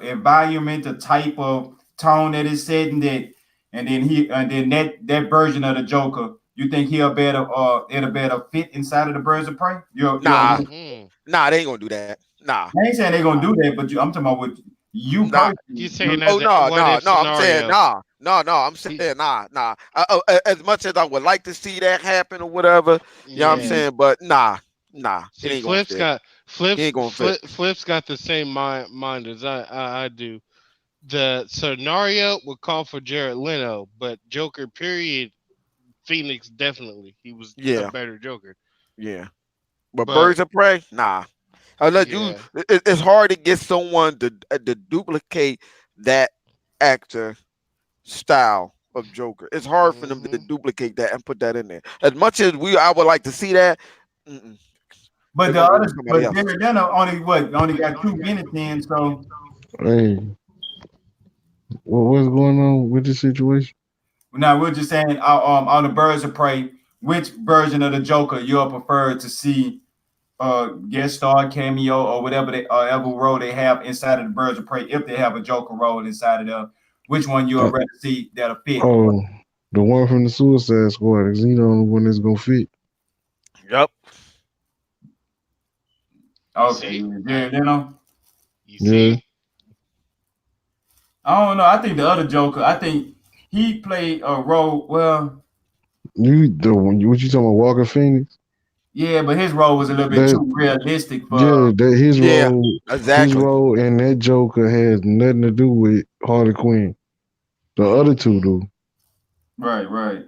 environment, the type of tone that is setting that, and then that version of the Joker. You think it'll better fit inside of the Birds of Prey? Nah, Hmm. they ain't gonna do that. Nah, I ain't saying they're gonna nah, do that, but I'm talking about with you nah. You personally. saying Oh as a no, what if I'm saying scenario? no. I'm He, saying nah. As much as I would like to see that happen or whatever, you know what I'm yeah. saying, but it See, ain't gonna fit. He ain't gonna fit. Flip's got the same mind as I do. The scenario would call for Jared Leno, but Joker period Phoenix definitely he was a Yeah, better Joker. yeah. But But Birds of Prey, nah. Unless yeah, it's hard to get someone to duplicate that actor style of Joker. It's hard for them to duplicate that and put that in there. As much as I would like to see that, But they're the gonna go with other, somebody but else. Jared Leto only got 2 minutes in, so Hey, what's going on with this situation? now we're just saying on the Birds of Prey, which version of the Joker you'll prefer to see guest star cameo or whatever they ever role they have inside of the Birds of Prey, if they have a Joker role inside of them, which one you would rather see that'll fit? Oh, the one from the Suicide Squad, is he the only one that's gonna fit? Yep. Okay, See, yeah, you know. you Yeah, see, I don't know. I think the other Joker, I think he played a role. Well, the one what you talking about, Walker Phoenix? yeah, but his role was a little bit That too realistic for. yeah, that Yeah. Exactly. his role in that Joker has nothing to do with Harley Quinn. The other two do. Right, right.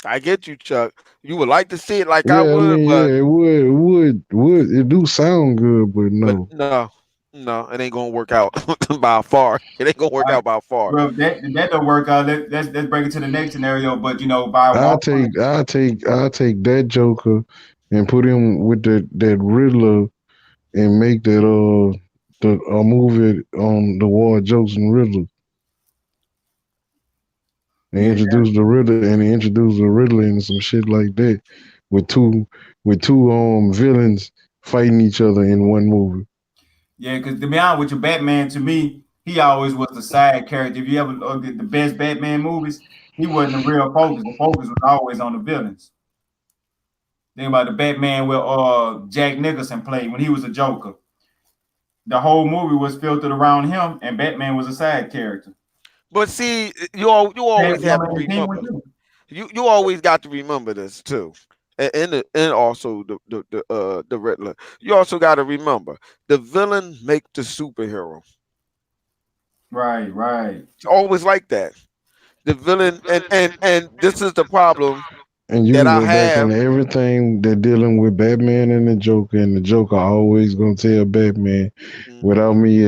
I get you, Chuck. You would like to see it like I Yeah, I would, mean, yeah, it do sound good, but but no. no, it ain't gonna work out by far. It ain't gonna work All right. out by far. Well, that don't work out. Let's bring it to the next scenario. But by I'll Walmart, take that Joker and put him with that Riddler and make that the a movie on the war of jokes and Riddler. They yeah, introduce the Riddler and some shit like that with two villains fighting each other in one movie. yeah. Because to be honest with you, Batman to me, he always was the side character. If you ever look at the best Batman movies, he wasn't the real focus. The focus was always on the villains. Think about the Batman with Jack Nicholson played when he was a Joker. The whole movie was filtered around him, and Batman was a side character. But see, you Same always have to woman and Penguin remember. too. You always got to remember this too. And also the Riddler. You also got to remember the villain make the superhero. Right, right. It's always like that. The villain and this is the problem And you that can I go back have. into everything they're dealing with Batman and the Joker always gonna tell Batman, without Mhm. me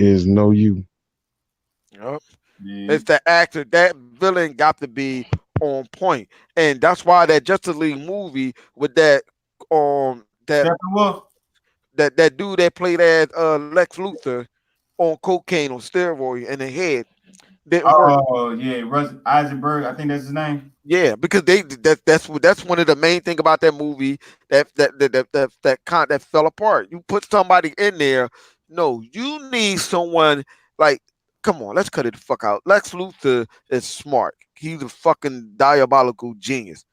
is no you. Yup. Yeah. It's the actor. That villain got to be on point, and that's why that Justice League movie with that that Steppenwolf. that dude that played as Lex Luthor on cocaine on steroid in the head didn't work. Oh yeah, Russ Eisenberg. I think that's his name. Yeah, because that's one of the main thing about that movie that fell apart. You put somebody in there. No, you need someone like, come on, let's cut it the fuck out. Lex Luthor is smart. He's a fucking diabolical genius.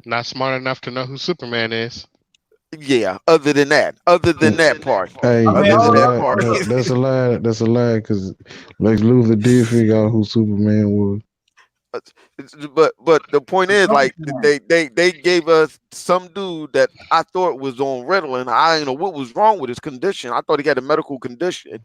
not smart enough to know who Superman is. Yeah. Other than that part. Hey, I mean, Other that's a than hold that lie. part. That's a lie. That's a lie. Because Lex Luthor did figure out who Superman was. But the point is, like, on. they gave us some dude that I thought was on Ritalin. I didn't know what was wrong with his condition. I thought he had a medical condition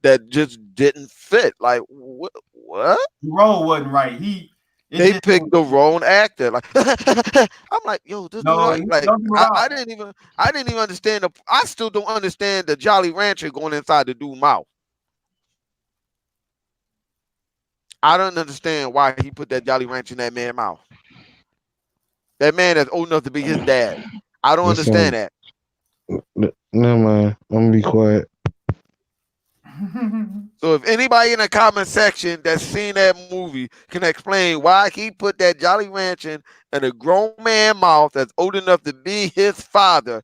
that just didn't fit. Like, what? The role wasn't right. It They just picked the wrong actor. Like, I'm like, yo, this dude, no. like, Don't get me wrong. I didn't even understand I still don't understand the Jolly Rancher going inside the dude's mouth. I don't understand why he put that Jolly Rancher in that man's mouth. That man that's old enough to be his dad. I don't That's understand that. Never mind. I'm gonna be quiet. So if anybody in the comment section that's seen that movie can explain why he put that Jolly Rancher in a grown man mouth that's old enough to be his father,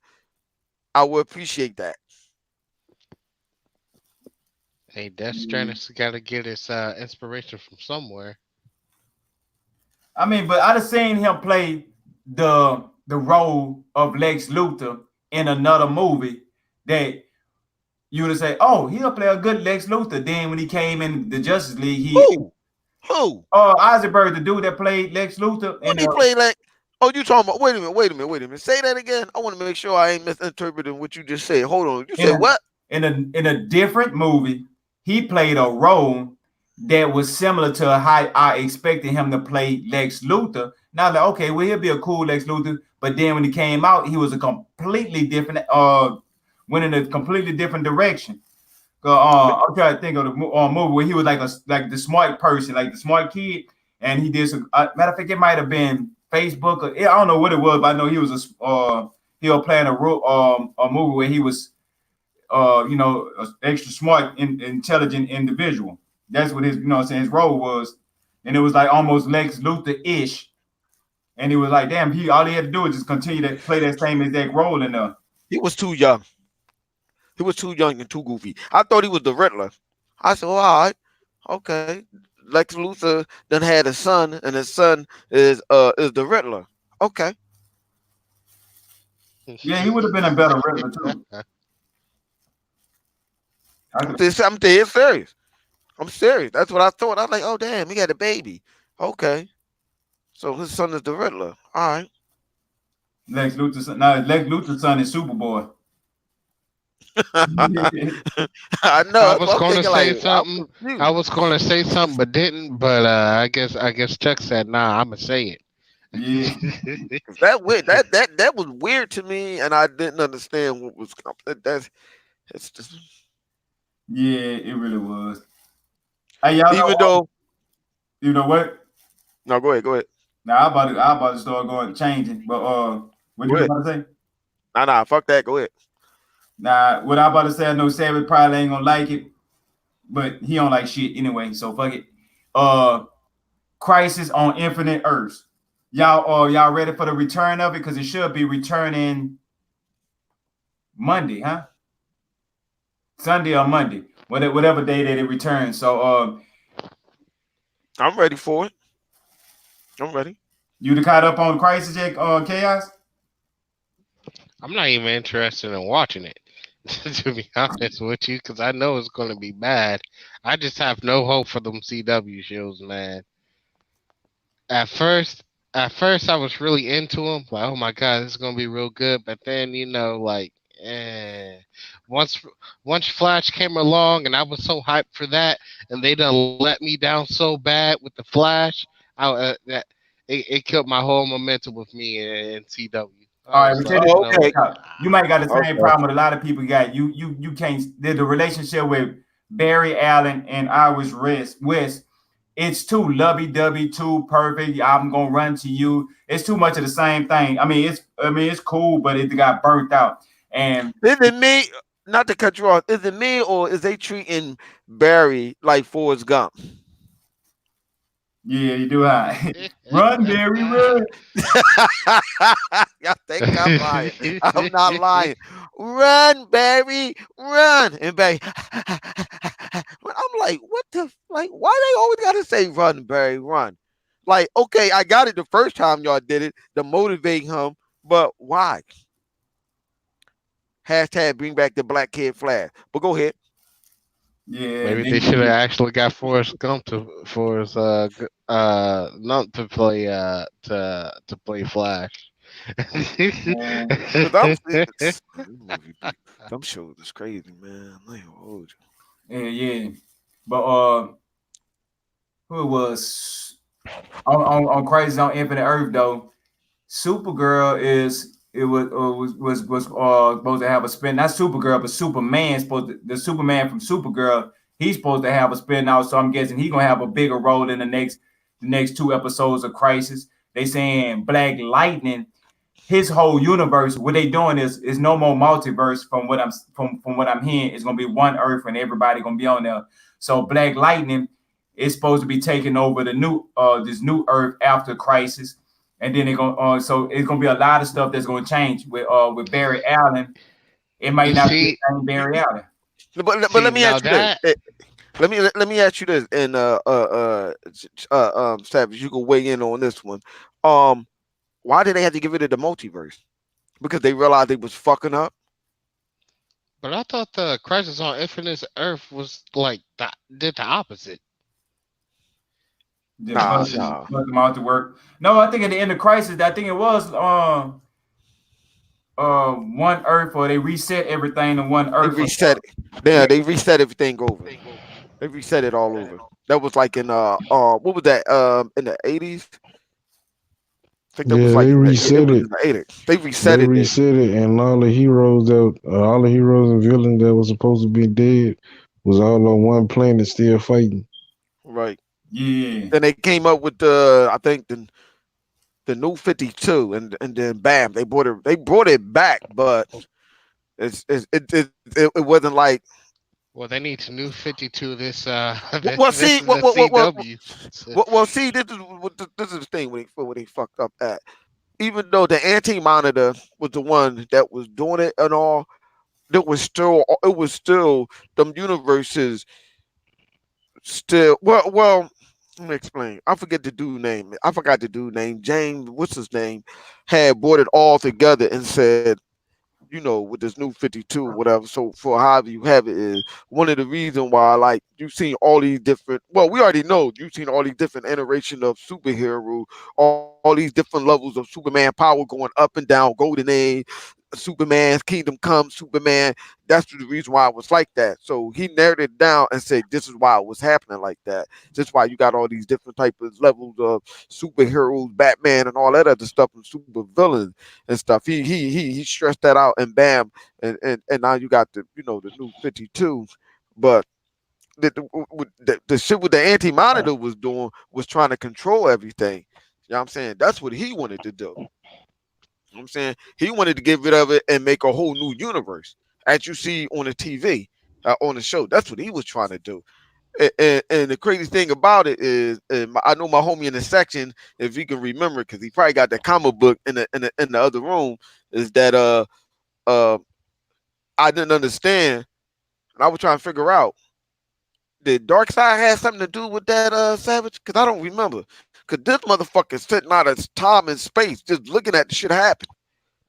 I would appreciate that. Hey, Death Stranding's got to get its inspiration from somewhere. I mean, but I'd have seen him play the role of Lex Luthor in another movie that you would say, "Oh, he'll play a good Lex Luthor." Then when he came in the Justice League, Who? Eisenberg, the dude that played Lex Luthor, When he played like, oh, you talking about? Wait a minute. Say that again. I want to make sure I ain't misinterpreting what you just said. Hold on. You said what? In a different movie, he played a role that was similar to how I expected him to play Lex Luthor. Now, like, okay, well, he'll be a cool Lex Luthor, but then when he came out, he was a completely different, went in a completely different direction. I'm trying to think of the movie where he was like the smart person, like the smart kid, and he did some. Matter of fact, it might have been Facebook. Or, I don't know what it was, but I know he was he was playing a movie where he was an extra smart, intelligent individual. That's what his his role was, and it was like almost Lex Luthor ish. And he was like, damn, all he had to do was just continue to play that same exact role in there. He was too young. He was too young and too goofy. I thought he was the Riddler. I said, well, all right, okay. Lex Luthor then had a son, and his son is the Riddler. Okay. Yeah, he would have been a better Riddler too. I'm dead serious. I'm serious. That's what I thought. I was like, oh damn, he got a baby. Okay. So his son is the Riddler. All right. Lex Luthor's son is Superboy. I know. I was going to say like, something. I was going to say something, but didn't. But I guess Chuck said, "Nah, I'm gonna say it." Yeah. That was weird to me, and I didn't understand what was. It's just. Yeah, it really was. Hey, y'all Even though. You know what? No, go ahead. Now I about to start going changing, but what you about to say? Nah, fuck that. Go ahead. Nah, what I about to say, I know Savage probably ain't gonna like it, but he don't like shit anyway, so fuck it. Crisis on Infinite Earths. Y'all ready for the return of it? Because it should be returning Monday, huh? Sunday or Monday, whatever day that it returns. So I'm ready for it. I'm ready. You caught up on Crisis yet, Chaos? I'm not even interested in watching it, to be honest with you, because I know it's going to be bad. I just have no hope for them CW shows, man. At first, I was really into them. Like, oh my god, this is going to be real good. But then, once Flash came along, and I was so hyped for that, and they done let me down so bad with the Flash, it killed my whole momentum with me in CW. All right, okay. You might got the same problem with a lot of people got. You can't. The relationship with Barry Allen and Iris West. It's too lovey-dovey, too perfect. I'm gonna run to you. It's too much of the same thing. I mean, it's cool, but it got burnt out. And is it me? Not to cut you off. Is it me or is they treating Barry like Forrest Gump? Yeah, you do. Run, Barry, run. Y'all think I'm lying? I'm not lying. Run, Barry, run, and Barry. I'm like, what the? Like, why they always gotta say run, Barry, run? Like, okay, I got it the first time y'all did it to motivate him, but why? Hashtag bring back the black kid flag. But go ahead. Yeah, maybe they should have actually got Forrest Gump not to play to play Flash. Them shows is crazy, man. Yeah. But who it was on Crisis on Infinite Earth though? Supergirl was supposed to have a spin. Not Supergirl, but Superman the Superman from Supergirl. He's supposed to have a spin out. So I'm guessing he's gonna have a bigger role in the next 2 episodes of Crisis. They saying Black Lightning. His whole universe, what they doing is no more multiverse from what I'm hearing. It's gonna be one Earth and everybody gonna be on there. So Black Lightning is supposed to be taking over the this new Earth after Crisis, and then so it's gonna be a lot of stuff that's gonna change with Barry Allen. It might not be the same Barry Allen. But let me ask you this. Let me ask you this, and Savage, you can weigh in on this one. Why did they have to get rid of the multiverse? Because they realized they was fucking up. But I thought the Crisis on Infinite Earth was like did the opposite. Nah. Them out to work. No, I think at the end of Crisis, I think it was one Earth, or they reset everything in one Earth. They reset it. Yeah, they reset everything over. They reset it all over. That was like in what was that in the 80s? I think that was like they reset it. They reset it. They reset it, and all the heroes and villains that were supposed to be dead Was all on one planet still fighting. Right. Yeah. Then they came up with I think the new 52, and then bam, they brought it back, but it wasn't like. Well, they need to new 52 this Well, this see, is a CW. see, this is the thing when they fucked up at. Even though the anti-monitor was the one that was doing it and all, it was still them universes still. Well. Let me explain. I forget the dude name. I forgot the dude name. James, what's his name, had brought it all together and said, with this new 52 or whatever. So for however you have it is one of the reasons why, like, you've seen all these different. Well, we already know you've seen all these different iterations of superhero, all these different levels of Superman power going up and down, Golden Age, Superman's Kingdom Come, Superman. That's the reason why it was like that. So he narrowed it down and said this is why it was happening like that. This is why you got all these different types of levels of superheroes, Batman, and all that other stuff, and super villains and stuff. He stressed that out, and bam, and now you got the new 52. But the shit with the anti-monitor was doing was trying to control everything. You know what I'm saying? That's what he wanted to do. You know what I'm saying? He wanted to get rid of it and make a whole new universe, as you see on the TV, on the show. That's what he was trying to do. And the crazy thing about it is, I know my homie in the section, if he can remember, because he probably got that comic book in the other room, is that uh I didn't understand, and I was trying to figure out, did Dark Side have something to do with that Savage? Because I don't remember. Because this motherfucker sitting out of time and space, just looking at the shit happen.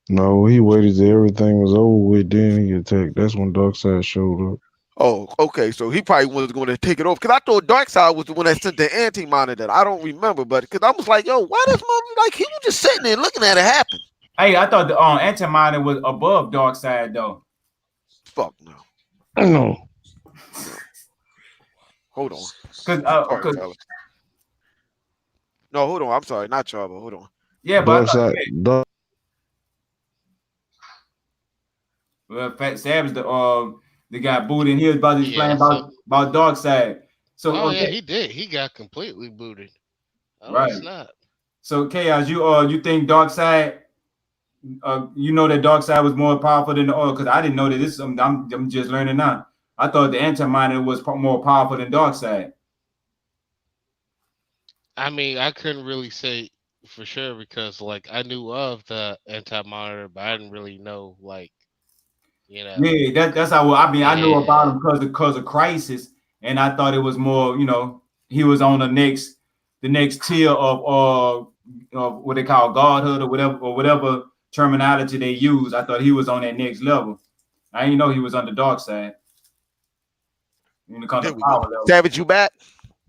No, he waited till everything was over with, then he attacked. That's when Darkseid showed up. Oh, okay. So he probably was going to take it off. Because I thought Darkseid was the one that sent the anti-monitor. I don't remember, but because I was like, yo, why this mother, like, he was just sitting there looking at it happen. Hey, I thought the anti-monitor was above Darkseid though. Fuck no. No. Hold on. Cause, Sorry, 'cause- Tyler. No, hold on. I'm sorry. Not Charlie. Hold on. yeah, but Darkseid. Fat Savage, the guy booted in here about explaining Yeah, about Darkseid. So Oh okay, yeah, he did. He got completely booted. Oh right. snap! So Chaos, you think Darkseid? You know that Darkseid was more powerful than the oil, because I didn't know that. This is I'm just learning now. I thought the anti-monitor was more powerful than Darkseid. I mean, I couldn't really say for sure because like I knew of the anti-monitor, but I didn't really know Yeah, that's how. I mean, I knew about Yeah. him because of Crisis, and I thought it was more. He was on the next tier of what they call godhood or whatever terminology they use. I thought he was on that next level. I didn't know he was on the dark side. When it comes There to we go. power level. Savage, you back?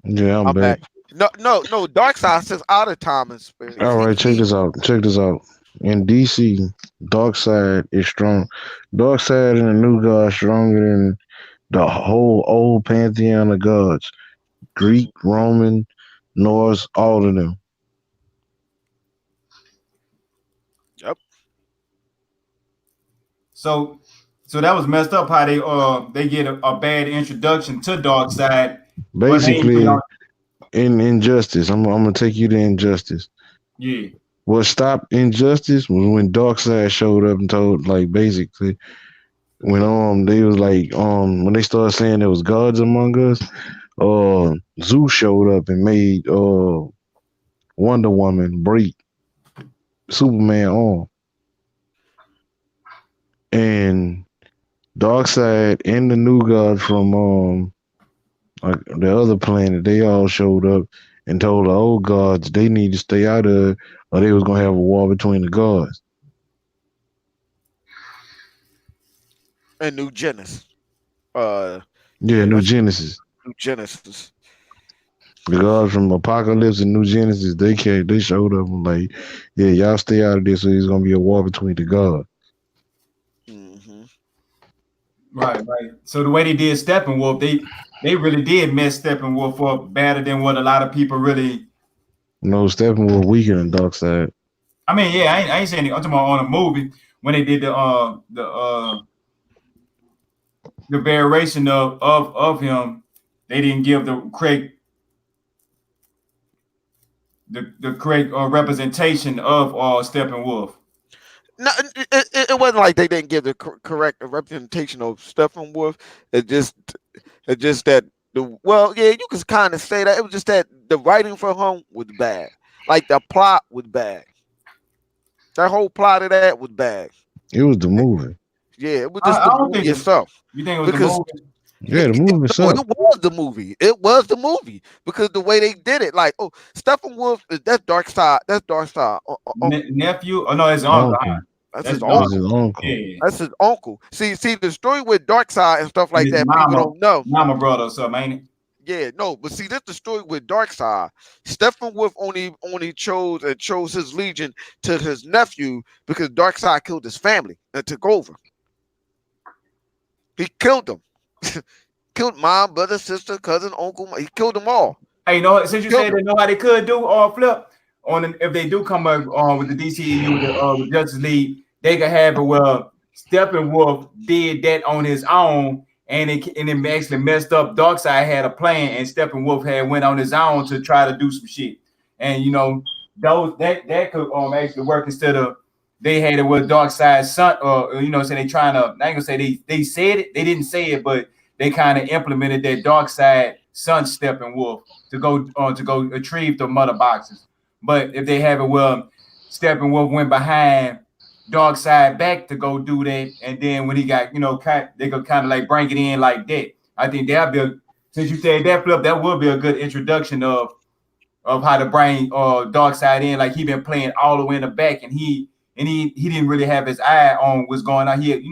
Yeah, I'm I'm back. back. No. Darkseid says out of time and space. All right, check this out. Check this out. In DC, Darkseid is strong. Darkseid and the New God stronger than the whole old pantheon of gods. Greek, Roman, Norse, all of them. Yep. So that was messed up how they get a bad introduction to Darkseid. But they ain't Basically, in Injustice, I'm gonna take you to Injustice. yeah. What stopped Injustice was when Darkseid showed up and told, like, basically, when they was like, when they started saying there was gods among us, Zeus showed up and made Wonder Woman break Superman arm. And Darkseid and the New God from like the other planet, they all showed up and told the old gods they need to stay out of it, or they was gonna have a war between the gods. And New Genesis. New Genesis. New Genesis. The gods from Apocalypse and New Genesis, they showed up and like, yeah, y'all stay out of this, so there's gonna be a war between the gods. Mm-hmm. Right. So the way they did Steppenwolf, they really did mess Steppenwolf up better than what a lot of people really. No, Steppenwolf weaker than Darkseid. I mean, yeah, I ain't saying it. I'm talking about on a movie when they did the variation of him, they didn't give the correct the correct representation of Steppenwolf. No, it wasn't like they didn't give the correct representation of Steppenwolf. It just that yeah, you can kind of say that. It was just that the writing for him was bad. Like the plot was bad. That whole plot of that was bad. It was the movie. Yeah, it was just I the don't think movie itself. you think it was Because the movie. Yeah, the movie no, sucked. it was the movie. It was the movie because the way they did it, like, oh, Steppenwolf, that's Dark Side. That's Dark Side. Nephew? Oh no, it's uncle. Uncle. That's That's his That was uncle. his uncle. Yeah, That's his uncle. See, the story with Dark Side and stuff and like his that, people don't know. mama brother or something, ain't it? Yeah, no, but see, that's the story with Darkseid. Steppenwolf only chose his legion to his nephew because Darkseid killed his family and took over. He killed them, killed mom, brother, sister, cousin, uncle. He killed them all. Hey, you know what? Since you Killed said them. they know how they could do flip if they do come up with the DCEU with Justice League, they could have it where Steppenwolf did that on his own, and it actually messed up. Darkseid had a plan, and Steppenwolf had went on his own to try to do some shit, and you know that could actually work instead of they had it with Darkseid's son, or you know, so they trying to. I ain't gonna say they said it, they didn't say it, but they kind of implemented that Darkseid son Steppenwolf to go retrieve the mother boxes. But if they have it well, Steppenwolf went behind Darkseid back to go do that, and then when he got they could kind of like bring it in like that. I think that'd be since you said that flip, that would be a good introduction of how to bring Darkseid in. Like he been playing all the way in the back, and he didn't really have his eye on what's going on here,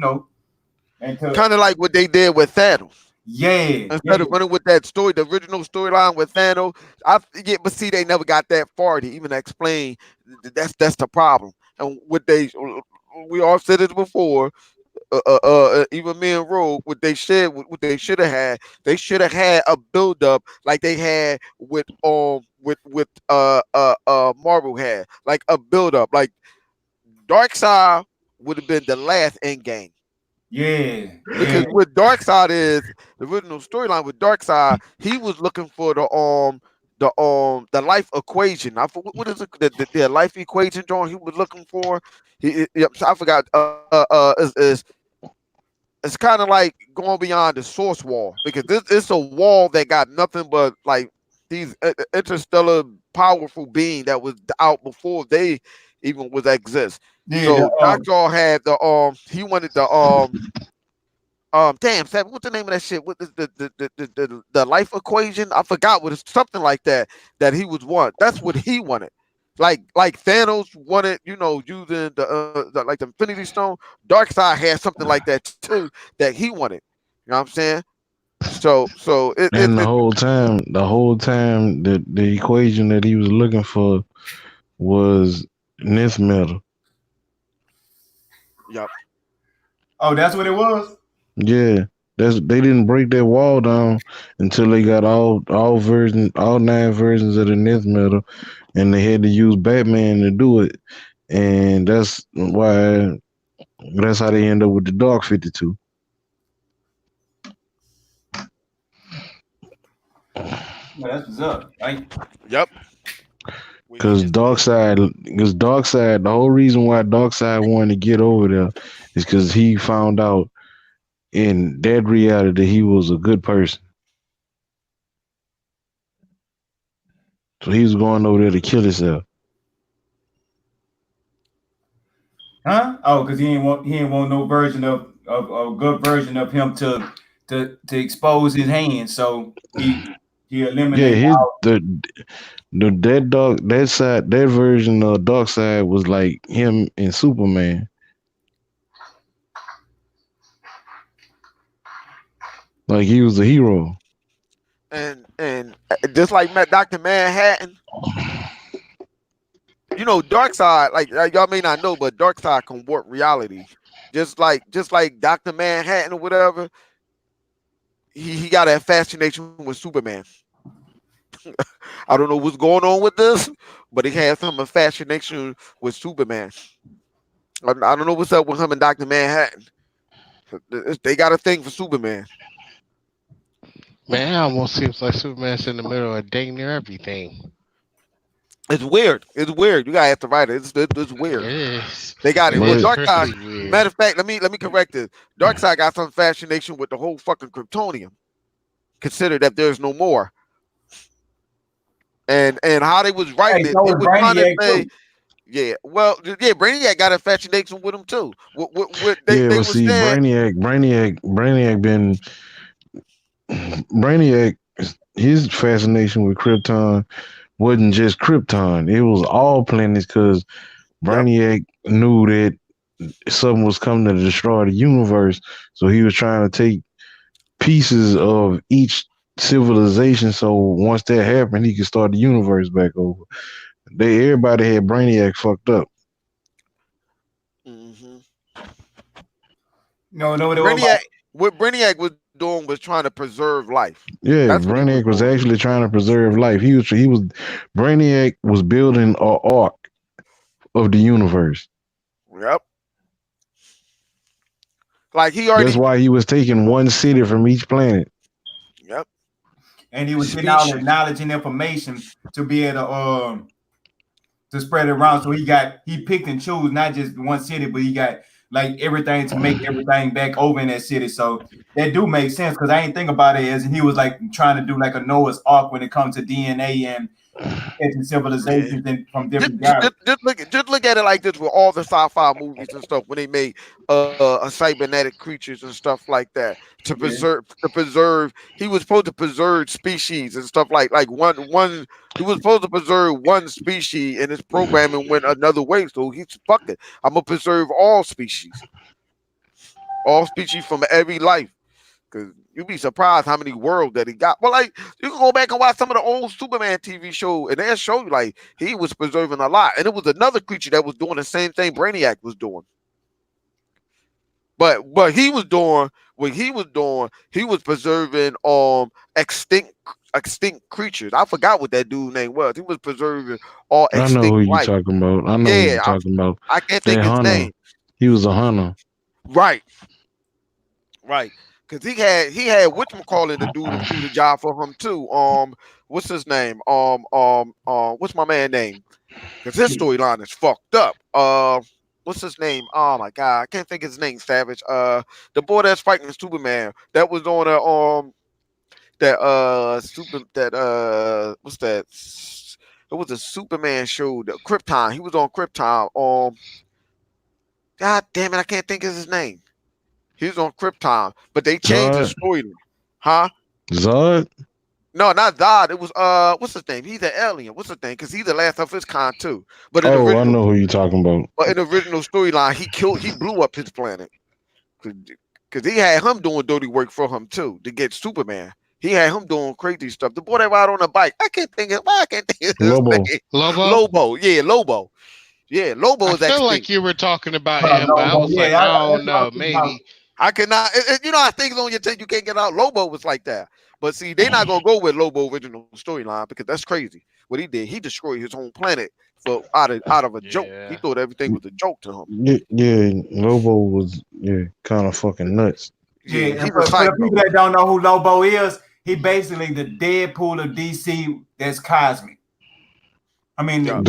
Kind of like what they did with Thanos. Yeah. Instead of running with that story, the original storyline with Thanos, but see, they never got that far to even explain. That's the problem. And we all said it before. Even me and Rogue, what they should have had, they should have had a build up like they had with Marvel had, like a build up, like Darkseid would have been the last end game. Yeah. Because what Darkseid is, the original storyline with Darkseid, he was looking for the life equation. What is it? The life equation, John. He was looking for. I forgot. It's kind of like going beyond the source wall because it's a wall that got nothing but like these interstellar powerful being that was out before they even was exist. Yeah, So Doctor had he wanted the damn, Sam, what's the name of that shit? What is the life equation? I forgot what it's something like that he was want. That's what he wanted. Like Thanos wanted, using the like the Infinity Stone. Darkseid had something like that too that he wanted. You know what I'm saying? So And the whole time, the equation that he was looking for was nth metal. Yep. Oh, that's what it was? Yeah. They didn't break that wall down until they got all 9 versions of the nth metal, and they had to use Batman to do it. And that's how they end up with the Dark 52. Yeah, that's what's up, right? Yep. Because Darkseid, the whole reason why Darkseid wanted to get over there is because he found out in that reality that he was a good person. So he was going over there to kill himself. Huh? Oh, because he ain't want no version of a good version of him to expose his hands. So he eliminated that version of Darkseid was like him and Superman. Like he was a hero. And just like Dr. Manhattan, Darkseid, like y'all may not know, but Darkseid can warp reality. Just like Dr. Manhattan or whatever, he got a fascination with Superman. I don't know what's going on with this, but he has some fascination with Superman. I don't know what's up with him and Dr. Manhattan. They got a thing for Superman. Man, it almost seems like Superman's in the middle of dang near everything. It's weird. It's weird. You gotta have to write it. It's It weird. is. They got It it. But And is Darkseid. really weird. Matter of fact, let me correct this. Darkseid got some fascination with the whole fucking Kryptonium. Consider that there's no more. And how they was writing Hey, it, so it is was trying to Brainiac say, too. yeah, well, yeah, Brainiac got a fascination with him too. What yeah, they but was see, saying, Brainiac, his fascination with Krypton wasn't just Krypton. It was all planets because yep, Brainiac knew that something was coming to destroy the universe. So he was trying to take pieces of each civilization. So once that happened, he could start the universe back over. Everybody had Brainiac fucked up. hmm No, what it was Brainiac, what Brainiac was doing was trying to preserve life. Yeah, That's what he was Brainiac was doing. actually trying to preserve life. Brainiac was building an arc of the universe. Yep. Like he That's already, why he was taking one city from each planet. yep, and he was getting all the species. knowledge and information to be able to spread it around. So he picked and chose not just one city, but he got like everything to make everything back over in that city. So that do make sense because I ain't think about it as he was like trying to do like a Noah's Ark when it comes to DNA and catching Yeah. civilizations from different galaxies. Just look at it like this with all the sci-fi movies and stuff when they made a cybernetic creatures and stuff like that Yeah. to preserve. He was supposed to preserve species and stuff like one. He was supposed to preserve one species, and his programming went another way. So he's fuck it. I'm gonna preserve all species from every life. Cause you'd be surprised how many worlds that he got. But like you can go back and watch some of the old Superman TV show, and they'll show you like he was preserving a lot. And it was another creature that was doing the same thing Brainiac was doing. But he was doing what he was doing, he was preserving extinct creatures. I forgot what that dude name was. He was preserving all I know who extinct you life. talking about. I know who you Yeah, talking about. I can't That think his hunter. name. He was a hunter. Right. Right. Cause he had whatchamacallit to do the job for him too. What's his name? What's my man name? Cause his storyline is fucked up. What's his name? Oh my god, I can't think his name. Savage. The boy that's fighting Superman that was on what's that? It was a Superman show, the Krypton. He was on Krypton. God damn it, I can't think of his name. He was on Krypton, but they changed his Zod. story. Huh? Zod. No, not Zod. It was what's his name? He's an alien. What's his name? Because he's the last of his kind too. But Oh, I know who you talking about. in the original storyline, he blew up his planet because he had him doing dirty work for him too to get Superman. He had him doing crazy stuff. The boy that ride on a bike. I can't think of his Lobo. name. Lobo? Lobo. Yeah, Lobo. Yeah, Lobo I is feel extinct. like you were talking about him, but I was like, I don't know, maybe. I cannot. You know, I think on your tape you can't get out. Lobo was like that, but see, they're not gonna go with Lobo original storyline because that's crazy. What he did, he destroyed his own planet for out of a joke. He Yeah. thought everything was a joke to him. Yeah, Lobo was kind of fucking nuts. Yeah, he and was for the psycho. people that don't know who Lobo is, he basically the Deadpool of DC that's cosmic. I mean, Yeah.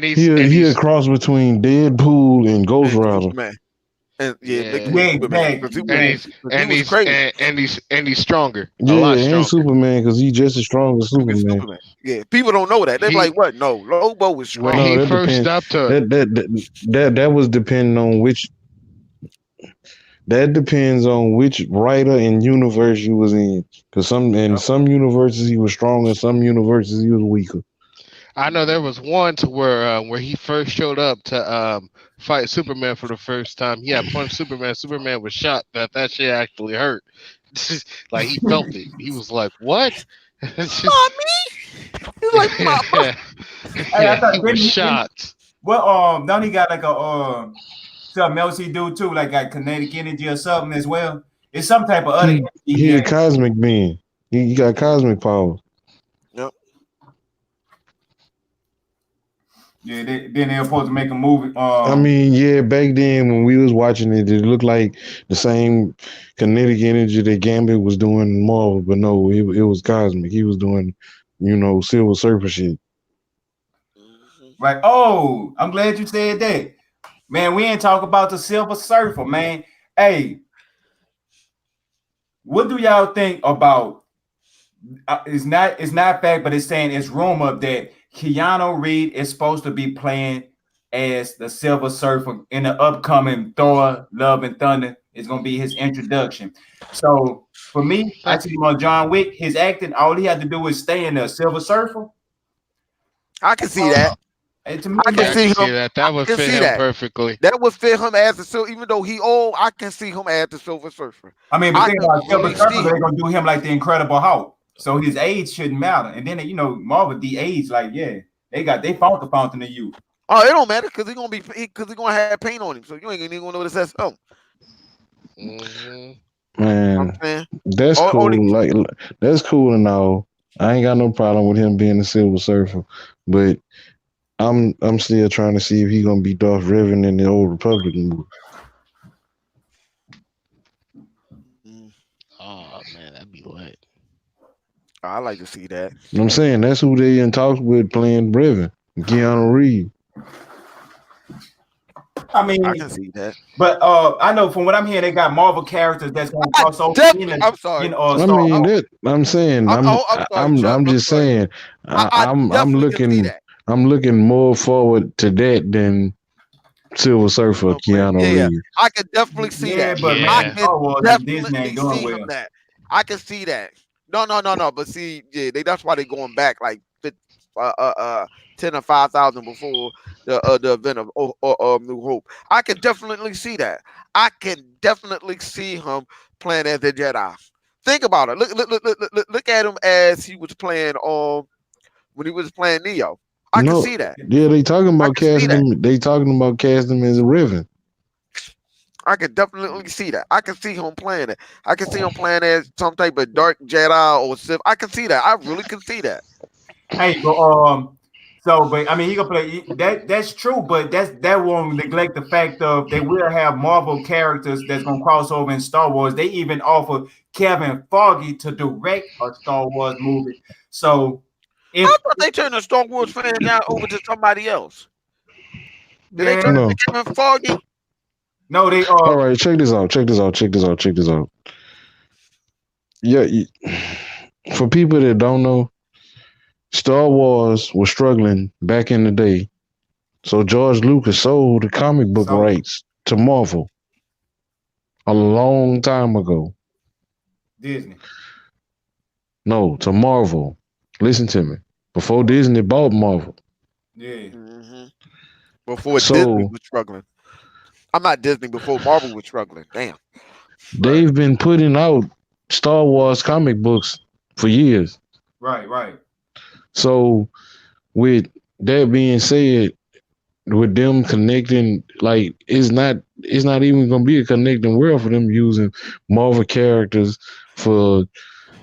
He a cross between Deadpool and Ghost Rider. Superman. And he's stronger. A Yeah, lot and stronger. Superman because he just as strong as Superman. Yeah, people don't know that. They're like, what? No, Lobo was strong. When No, he that first depends. up to That was depending on which. That depends on which writer and universe you was in. Because some universes he was stronger, some universes he was weaker. I know there was one to where he first showed up to fight Superman for the first time. He had punched Superman. Superman was shot. That shit actually hurt. Like he felt it. He was like, "What?" It's just, He's like, he was shot. Well, don't he got like a something else he do too, like got kinetic energy or something as well? It's some type of other energy. He a cosmic being. He got cosmic power. Yep. Yeah, then they're supposed to make a movie. I mean, yeah, back then when we was watching it, it looked like the same kinetic energy that Gambit was doing in Marvel, but no, it was cosmic. He was doing, Silver Surfer shit. Right. Oh, I'm glad you said that. Man, we ain't talk about the Silver Surfer, man. Hey, what do y'all think about? It's not fact, but it's saying it's rumor that Keanu Reeves is supposed to be playing as the Silver Surfer in the upcoming Thor: Love and Thunder. It's gonna be his introduction. So for me, I see him on John Wick. His acting, all he had to do is stay in the Silver Surfer. I can see that. And to me, I can see him. that. That would fit him perfectly. That would fit him as the Silver. Even though he old, I can see him as the Silver Surfer. I mean, but think about Silver really Surfer, see they're him. gonna do him like the Incredible Hulk. So his age shouldn't matter. And then Marvel de-age, like, yeah, they found the fountain of youth. Oh, it don't matter because he's gonna have paint on him, so you ain't even gonna know what it says. Oh, Man, that's cool. Like that's cool and all. I ain't got no problem with him being the Silver Surfer, but I'm still trying to see if he's gonna be Darth Revan in the Old Republic movie. Oh man, that'd be lit. I like to see that. I'm saying that's who they in talks with playing Revan, Keanu Reeves. I mean, I can see that. But I know from what I'm hearing, they got Marvel characters that's gonna cross over. I'm sorry. I'm saying I'm just saying I'm looking more forward to that than Silver Surfer Keanu Reeves. I can definitely see that. But I can definitely see him that. I can see that. No. But see, that's why they're going back like 10 or 5,000 before the event of New Hope. I can definitely see that. I can definitely see him playing as a Jedi. Think about it. Look at him as he was playing when he was playing Neo. I can see that. Yeah, they talking about casting him. They talking about casting him as a Revan. I can definitely see that. I can see him playing it. I can see him playing as some type of dark Jedi or Sith. I can see that. I really can see that. Hey, but but I mean, he gonna play that. That's true, but that won't neglect the fact of they will have Marvel characters that's gonna cross over in Star Wars. They even offer Kevin Feige to direct a Star Wars movie. So I thought they turned the Star Wars fan now over to somebody else. Did they turn it to Kevin Feige? No, they are. All right, check this out. Yeah, for people that don't know, Star Wars was struggling back in the day, so George Lucas sold the comic book rights to Marvel a long time ago. Disney. No, to Marvel. Listen to me. Before Disney bought Marvel. Yeah. Before Disney was struggling. I'm not Disney. Before Marvel was struggling. Damn. They've been putting out Star Wars comic books for years. Right. So, with that being said, with them connecting, like it's not even gonna be a connecting world for them using Marvel characters for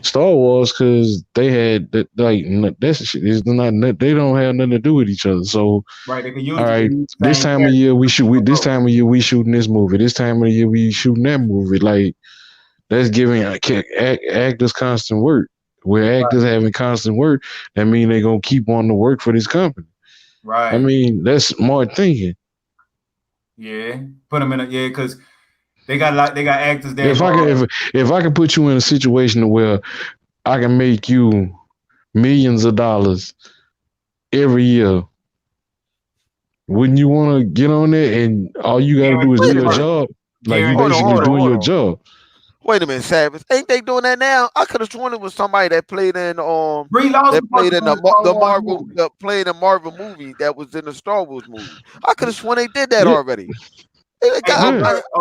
Star Wars because they had that's shit is not they don't have nothing to do with each other. So right, they can use all right, this time of year we shooting this movie. This time of year we shooting that movie. Like that's giving actors constant work. Where actors having constant work, that mean they're gonna keep wanting to work for this company. Right. I mean, that's smart thinking. Yeah, put them in because they got actors there. If I can put you in a situation where I can make you millions of dollars every year, wouldn't you want to get on there and all you got to do is do your job? Like you basically doing your job. Wait a minute, Savage. Ain't they doing that now? I could have sworn it was somebody that played in the Marvel movie that was in the Star Wars movie. I could have sworn they did that already. A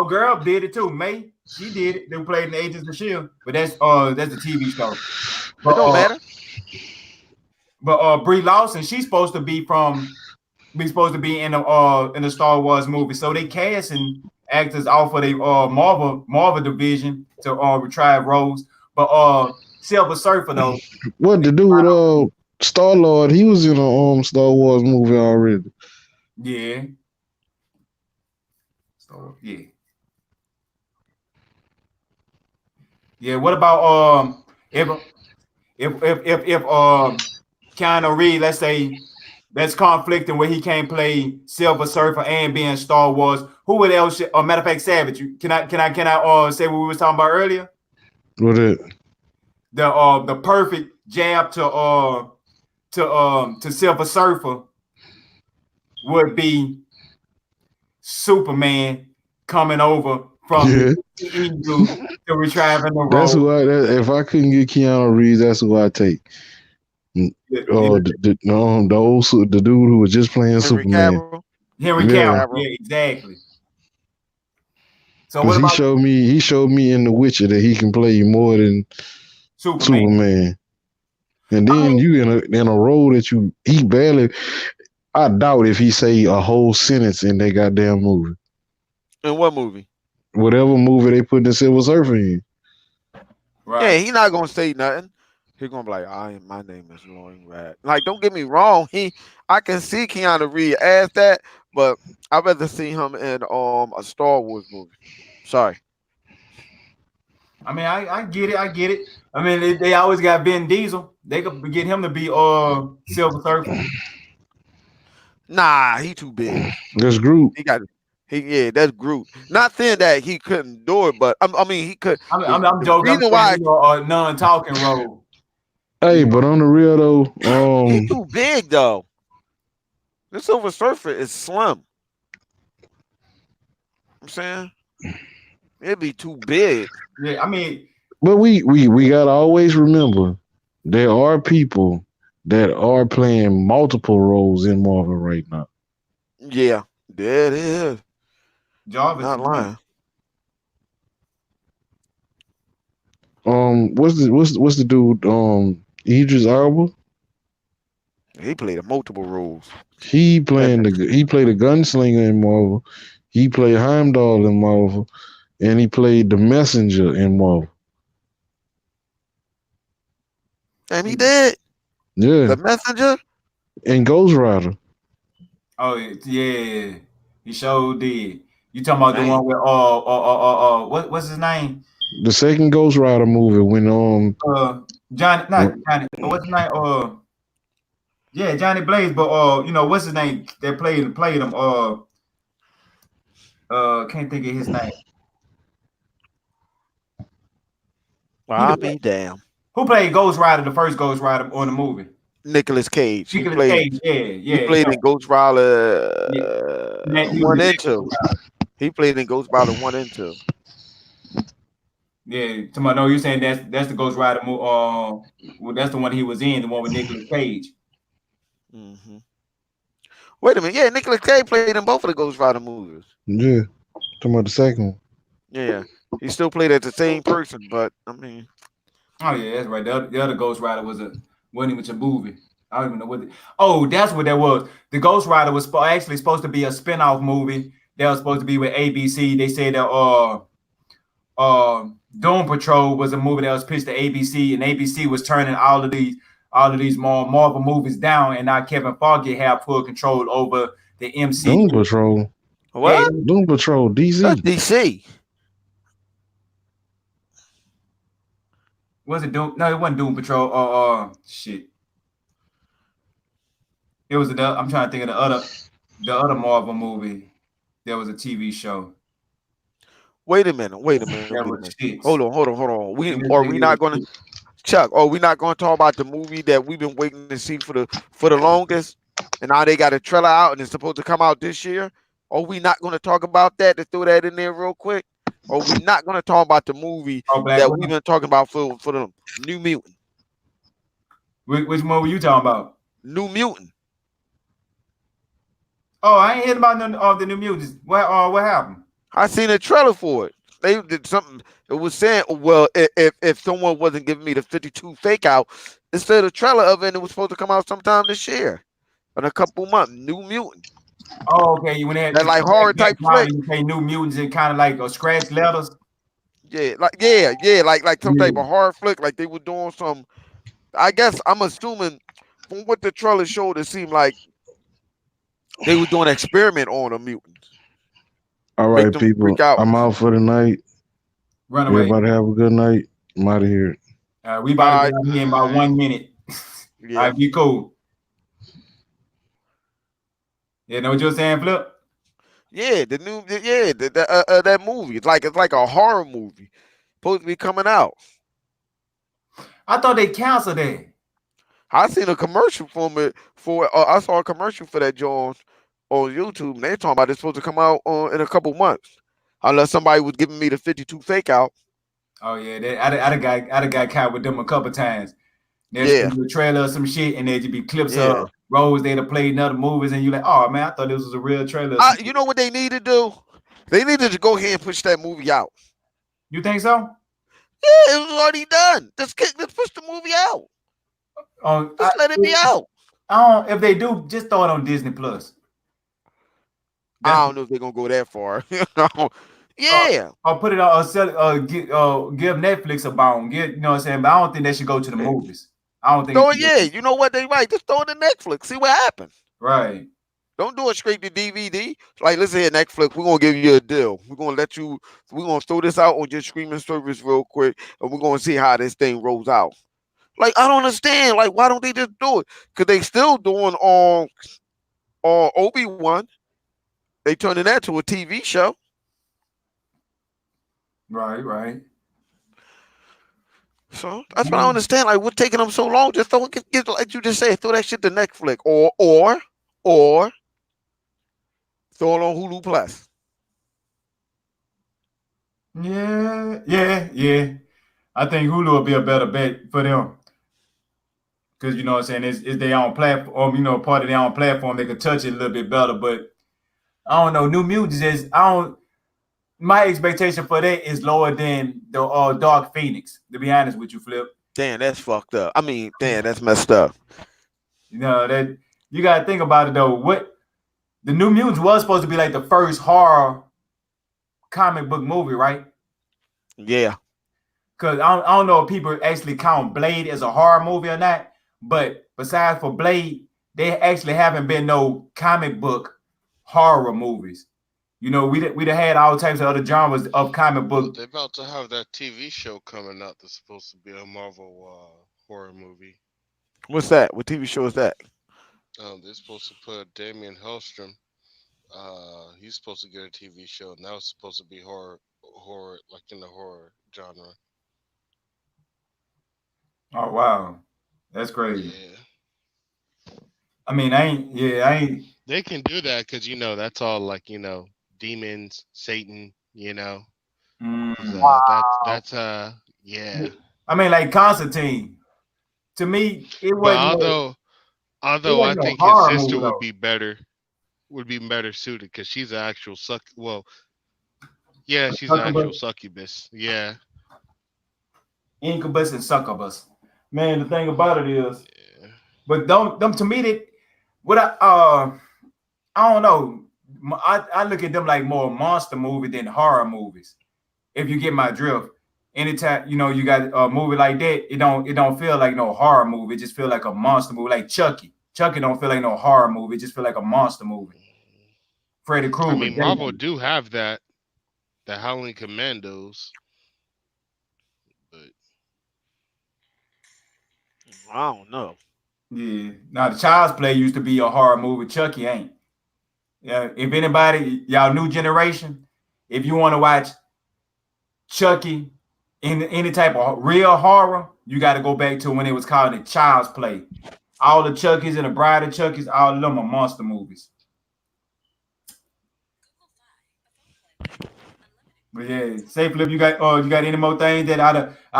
girl did it too. May she did it. They played in Agents of S.H.I.E.L.D., but that's a TV show. But, it don't matter. But Brie Larson, she's supposed to be in the Star Wars movie. So they casting actors off of the Marvel division to retrieve roles. But Silver Surfer though. What to do with Star Lord, he was in a Star Wars movie already. Yeah. So yeah. Yeah. What about if Keanu Reeves, let's say that's conflicting where he can't play Silver Surfer and being Star Wars, who would else? Matter of fact, Savage. Can I say what we was talking about earlier? What it? The perfect jab to Silver Surfer would be Superman coming over from Yeah, the EU to retrieving the that's role. who I. If I couldn't get Keanu Reeves, that's who I take. The dude who was just playing Henry Superman. Cavill. Henry Henry Yeah, Cavill. Cavill. Yeah, exactly. So because what about he showed me in The Witcher that he can play more than Superman? Superman. And I then mean, you in a role that he barely. I doubt if he say a whole sentence in that goddamn movie. In what movie? Whatever movie they put the Silver Surfer in. Yeah, right. he not gonna say nothing. He gonna be like, my name is Lauren Rad. Like, don't get me wrong. I can see Keanu Reeves as that, but I'd rather see him in a Star Wars movie. Sorry. I mean, I get it. I get it. I mean, they always got Vin Diesel. They could get him to be Silver Surfer. Nah, he too big. That's Groot. That's Groot. Not saying that he couldn't do it, but I mean he could. I mean, I'm The joking. I'm reason saying why a non-talking role. Hey, Yeah. but on the real though, he too big though. The Silver Surfer is slim. I'm saying it'd be too big. Yeah. I mean, but we gotta always remember there are people that are playing multiple roles in Marvel right now. Yeah, there it is. Jarvis Not is one. lying. What's the dude? Idris Elba. He played multiple roles. He That played a gunslinger in Marvel. He played Heimdall in Marvel, and he played the Messenger in Marvel. and he did. Yeah, The Messenger. and Ghost Rider. Oh yeah, he sure did. You talking about the Damn. one with what's his name? The second Ghost Rider movie when Johnny, not Johnny. What's his name? Yeah, Johnny Blaze. But what's his name? That played him. Can't think of his name. Well, He I'll the, be damn. who played Ghost Rider? The first Ghost Rider on the movie. Nicolas Cage. Nicolas Cage. Yeah, He yeah, played in Ghost Rider yeah. He was 1 the and 2. He played in Ghost Rider 1 and 2. Yeah, no, you saying that's the Ghost Rider movie. Well, that's the one he was in, the one with Nicolas Cage. Mm-hmm. Wait a minute. Yeah, Nicolas Cage played in both of the Ghost Rider movies. yeah, talking about the second one. Yeah, he still played as the same person, but I mean, Oh yeah, that's right. The other Ghost Rider wasn't even a movie. I don't even know oh, that's what that was. The Ghost Rider was actually supposed to be a spin-off movie that was supposed to be with ABC. They said that Doom Patrol was a movie that was pitched to ABC, and ABC was turning all of these more Marvel movies down, and now Kevin Feige have full control over the MCU. Doom Patrol. what? Doom Patrol, That's DC. DC. Was it Doom? No, it wasn't Doom Patrol. Shit. It was I'm trying to think of the other Marvel movie. There was a TV show. Wait a minute. That was shit. Hold on. We It are we not was gonna Chuck? Are we not gonna talk about the movie that we've been waiting to see for the longest, and now they got a trailer out and it's supposed to come out this year? Are we not gonna talk about that to throw that in there real quick? Or we not gonna talk about the movie Black that Widow. we've been talking about for the New Mutant? Which movie you talking about? New Mutant. Oh, I ain't heard about none of the New Mutants. What happened? I seen a trailer for it. They did something. It was saying, well, if someone wasn't giving me the 52 fake out, instead of trailer of it, it was supposed to come out sometime this year, in a couple months. New Mutant. Oh, okay. When they had That like horror type flick. you say New Mutants and kind of like scratch letters. Yeah, like some type of horror flick. Like they were doing some. I guess I'm assuming from what the trailer showed, it seemed like they were doing an experiment on the mutants, All make right, them people. freak out. I'm out for the night. Run away. Everybody have a good night. I'm out of here. We about to All go right, out here in about Alright. 1 minute. All yeah, right, be cool. Yeah, know what you're saying, Flip? yeah, that movie. It's like a horror movie, supposed to be coming out. I thought they canceled that. I seen a commercial from it for. I saw a commercial for that Jones on YouTube, and they talking about it's supposed to come out in a couple months, unless somebody was giving me the 52 fake out. Oh yeah, I done got caught with them a couple times. They'll Yeah, show you a trailer or some shit, and there just be clips of yeah. roles they'd have played in other movies, and you like, oh man, I thought this was a real trailer or some You shit. know what they need to do? They needed to go ahead and push that movie out. You think so? Yeah, it was already done. Let's push the movie out. Um, I, Just let it be out. I don't. If they do, just throw it on Disney Plus. That's I don't know if they're gonna go that far. uh, Yeah. or put it on. Give Netflix a bone. You know what I'm saying? But I don't think they should go to the movies. I don't think. Throw it, yeah. You know what they right? Just throw it to Netflix. See what happens. Right. Don't do it straight to DVD. Like, listen here, Netflix, we're gonna give you a deal. We're gonna throw this out on your streaming service real quick, and we're gonna see how this thing rolls out. Like, I don't understand. Like, why don't they just do it? Cause they still doing on Obi-Wan. They turning that to a TV show. Right. Right. So that's what I don't understand. Like, what's taking them so long? Just throw get like you just said, throw that shit to Netflix or throw it on Hulu Plus. Yeah. Yeah. Yeah. I think Hulu will be a better bet for them. Because you know what I'm saying, it's their own platform, part of their own platform, they could touch it a little bit better. But I don't know, New Mutants is I don't my expectation for that is lower than the Dark Phoenix, to be honest with you, Flip. Damn, that's fucked up. I mean, damn, that's messed up. You know, that you gotta think about it though. What the New Mutants was supposed to be like the first horror comic book movie, right? Yeah. Because I don't know if people actually count Blade as a horror movie or not, but besides for Blade, there actually haven't been no comic book horror movies. We'd have had all types of other genres of comic Well, book. they're about to have that TV show coming out that's supposed to be a Marvel horror movie. What's that? What TV show is that? They're supposed to put Damian Hellstrom. He's supposed to get a TV show. Now it's supposed to be horror, like in the horror genre. Oh wow, that's crazy. Yeah, I mean, I ain't. they can do that because that's all like demons, Satan. Mm. Yeah. I mean, like Constantine. To me, it But wasn't no, it although I wasn't no think his horror sister movie though. would be better suited because she's an actual suck. Well, yeah, she's an actual Succubus, succubus. Yeah, incubus, and succubus. Man, the thing about it is, yeah. but don't them to me that what I don't know. I look at them like more monster movie than horror movies. If you get my drift, anytime you got a movie like that, it don't feel like no horror movie. It just feel like a monster movie, like Chucky. Chucky don't feel like no horror movie. It just feel like a monster movie. Freddy I Krueger, mean, Marvel Jason. do have that the Howling Commandos, but I don't know. Yeah. Now the Child's Play used to be a horror movie. Chucky ain't. Yeah. If anybody, y'all new generation, if you want to watch Chucky in any type of real horror, you got to go back to when it was called the Child's Play. All the Chuckies and the Bride of Chuckies, all of them are monster movies. But yeah, say Flip, you got any more things that I'd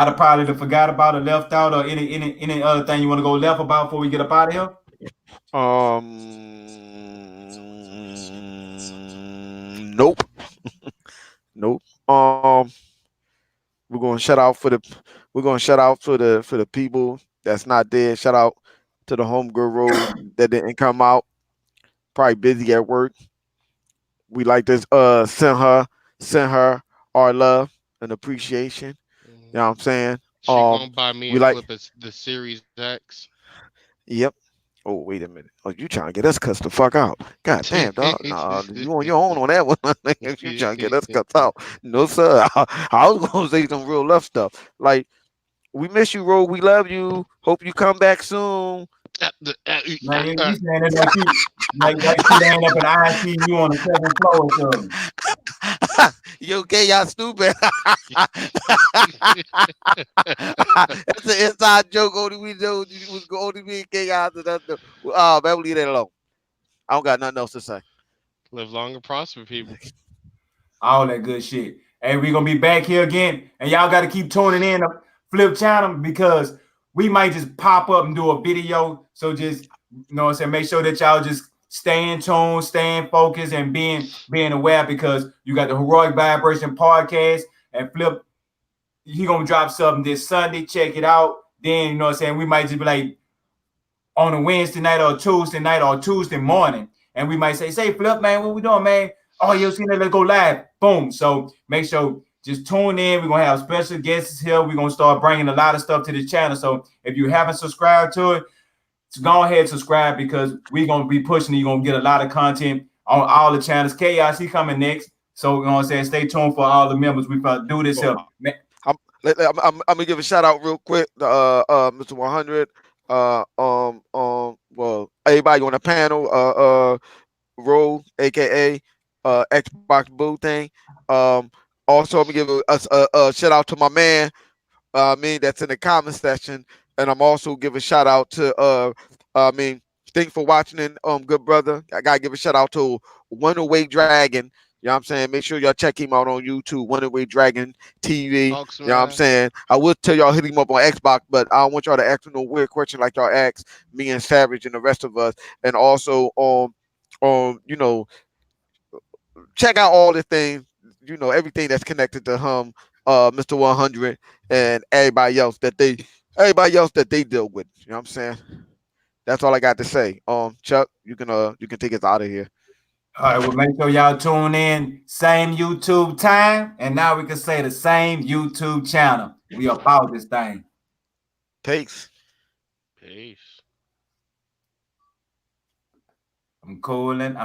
have probably forgot about or left out, or any other thing you want to go left about before we get up out of here? Nope, nope. We're gonna shout out for the we're gonna shout out for the people that's not there. Shout out to the homegirl Rose that didn't come out. Probably busy at work. We like to send her our love and appreciation. You know what I'm saying? she gonna buy me We and like Flip the Series X. yep. Oh, wait a minute. Oh, you trying to get us cussed the fuck out? God damn, dog. Nah, you on your own on that one. You trying to get us cussed out? No, sir. I was gonna say some real love stuff. Like, we miss you, Ro. We love you. Hope you come back soon. Man, you saying it like she laying up in ICU on the 7th floor or something. You okay? Y'all stupid. That's an inside joke. Only we know was only me and chaos. Oh, man, leave that alone. I don't got nothing else to say. Live long and prosper, people. All that good shit. Hey, we're gonna be back here again, and y'all got to keep tuning in to Flip Channel because we might just pop up and do a video. So just what I'm saying, make sure that y'all just stay in tune, staying focused, and being aware because you got the Heroic Vibration podcast and Flip. He gonna drop something this Sunday. Check it out. Then what I'm saying, we might just be like on a Wednesday night or Tuesday morning, and we might say, Flip, man, what we doing, man? Oh, you seen that? Let's go live. Boom. So make sure just tune in. We're gonna have special guests here. We're gonna start bringing a lot of stuff to the channel. So if you haven't subscribed to it, go ahead and subscribe because we're gonna be pushing. You're gonna get a lot of content on all the channels. Chaos, he coming next. So stay tuned for all the members. We do this here. I'm gonna give a shout out real quick to Mr. 100. Well, everybody on the panel, Ro, aka Xbox Boo thing. Also, I'm gonna give a shout out to my man, that's in the comment section, and I'm also give a shout out to thanks for watching, good brother. I gotta give a shout out to One Away Dragon. You know what I'm saying? Make sure y'all check him out on YouTube, One Away Dragon TV. Talks, you know what I'm saying? I will tell y'all hit him up on Xbox, but I don't want y'all to ask no weird question like y'all asked me and Savage and the rest of us. And also check out all the things, everything that's connected to him, Mr. 100, and everybody else that they deal with. You know what I'm saying? That's all I got to say. Chuck, you can take us out of here. All right, well, make sure y'all tune in. Same YouTube time, and now we can say the same YouTube channel. We about this thing. Peace. Peace. I'm cooling.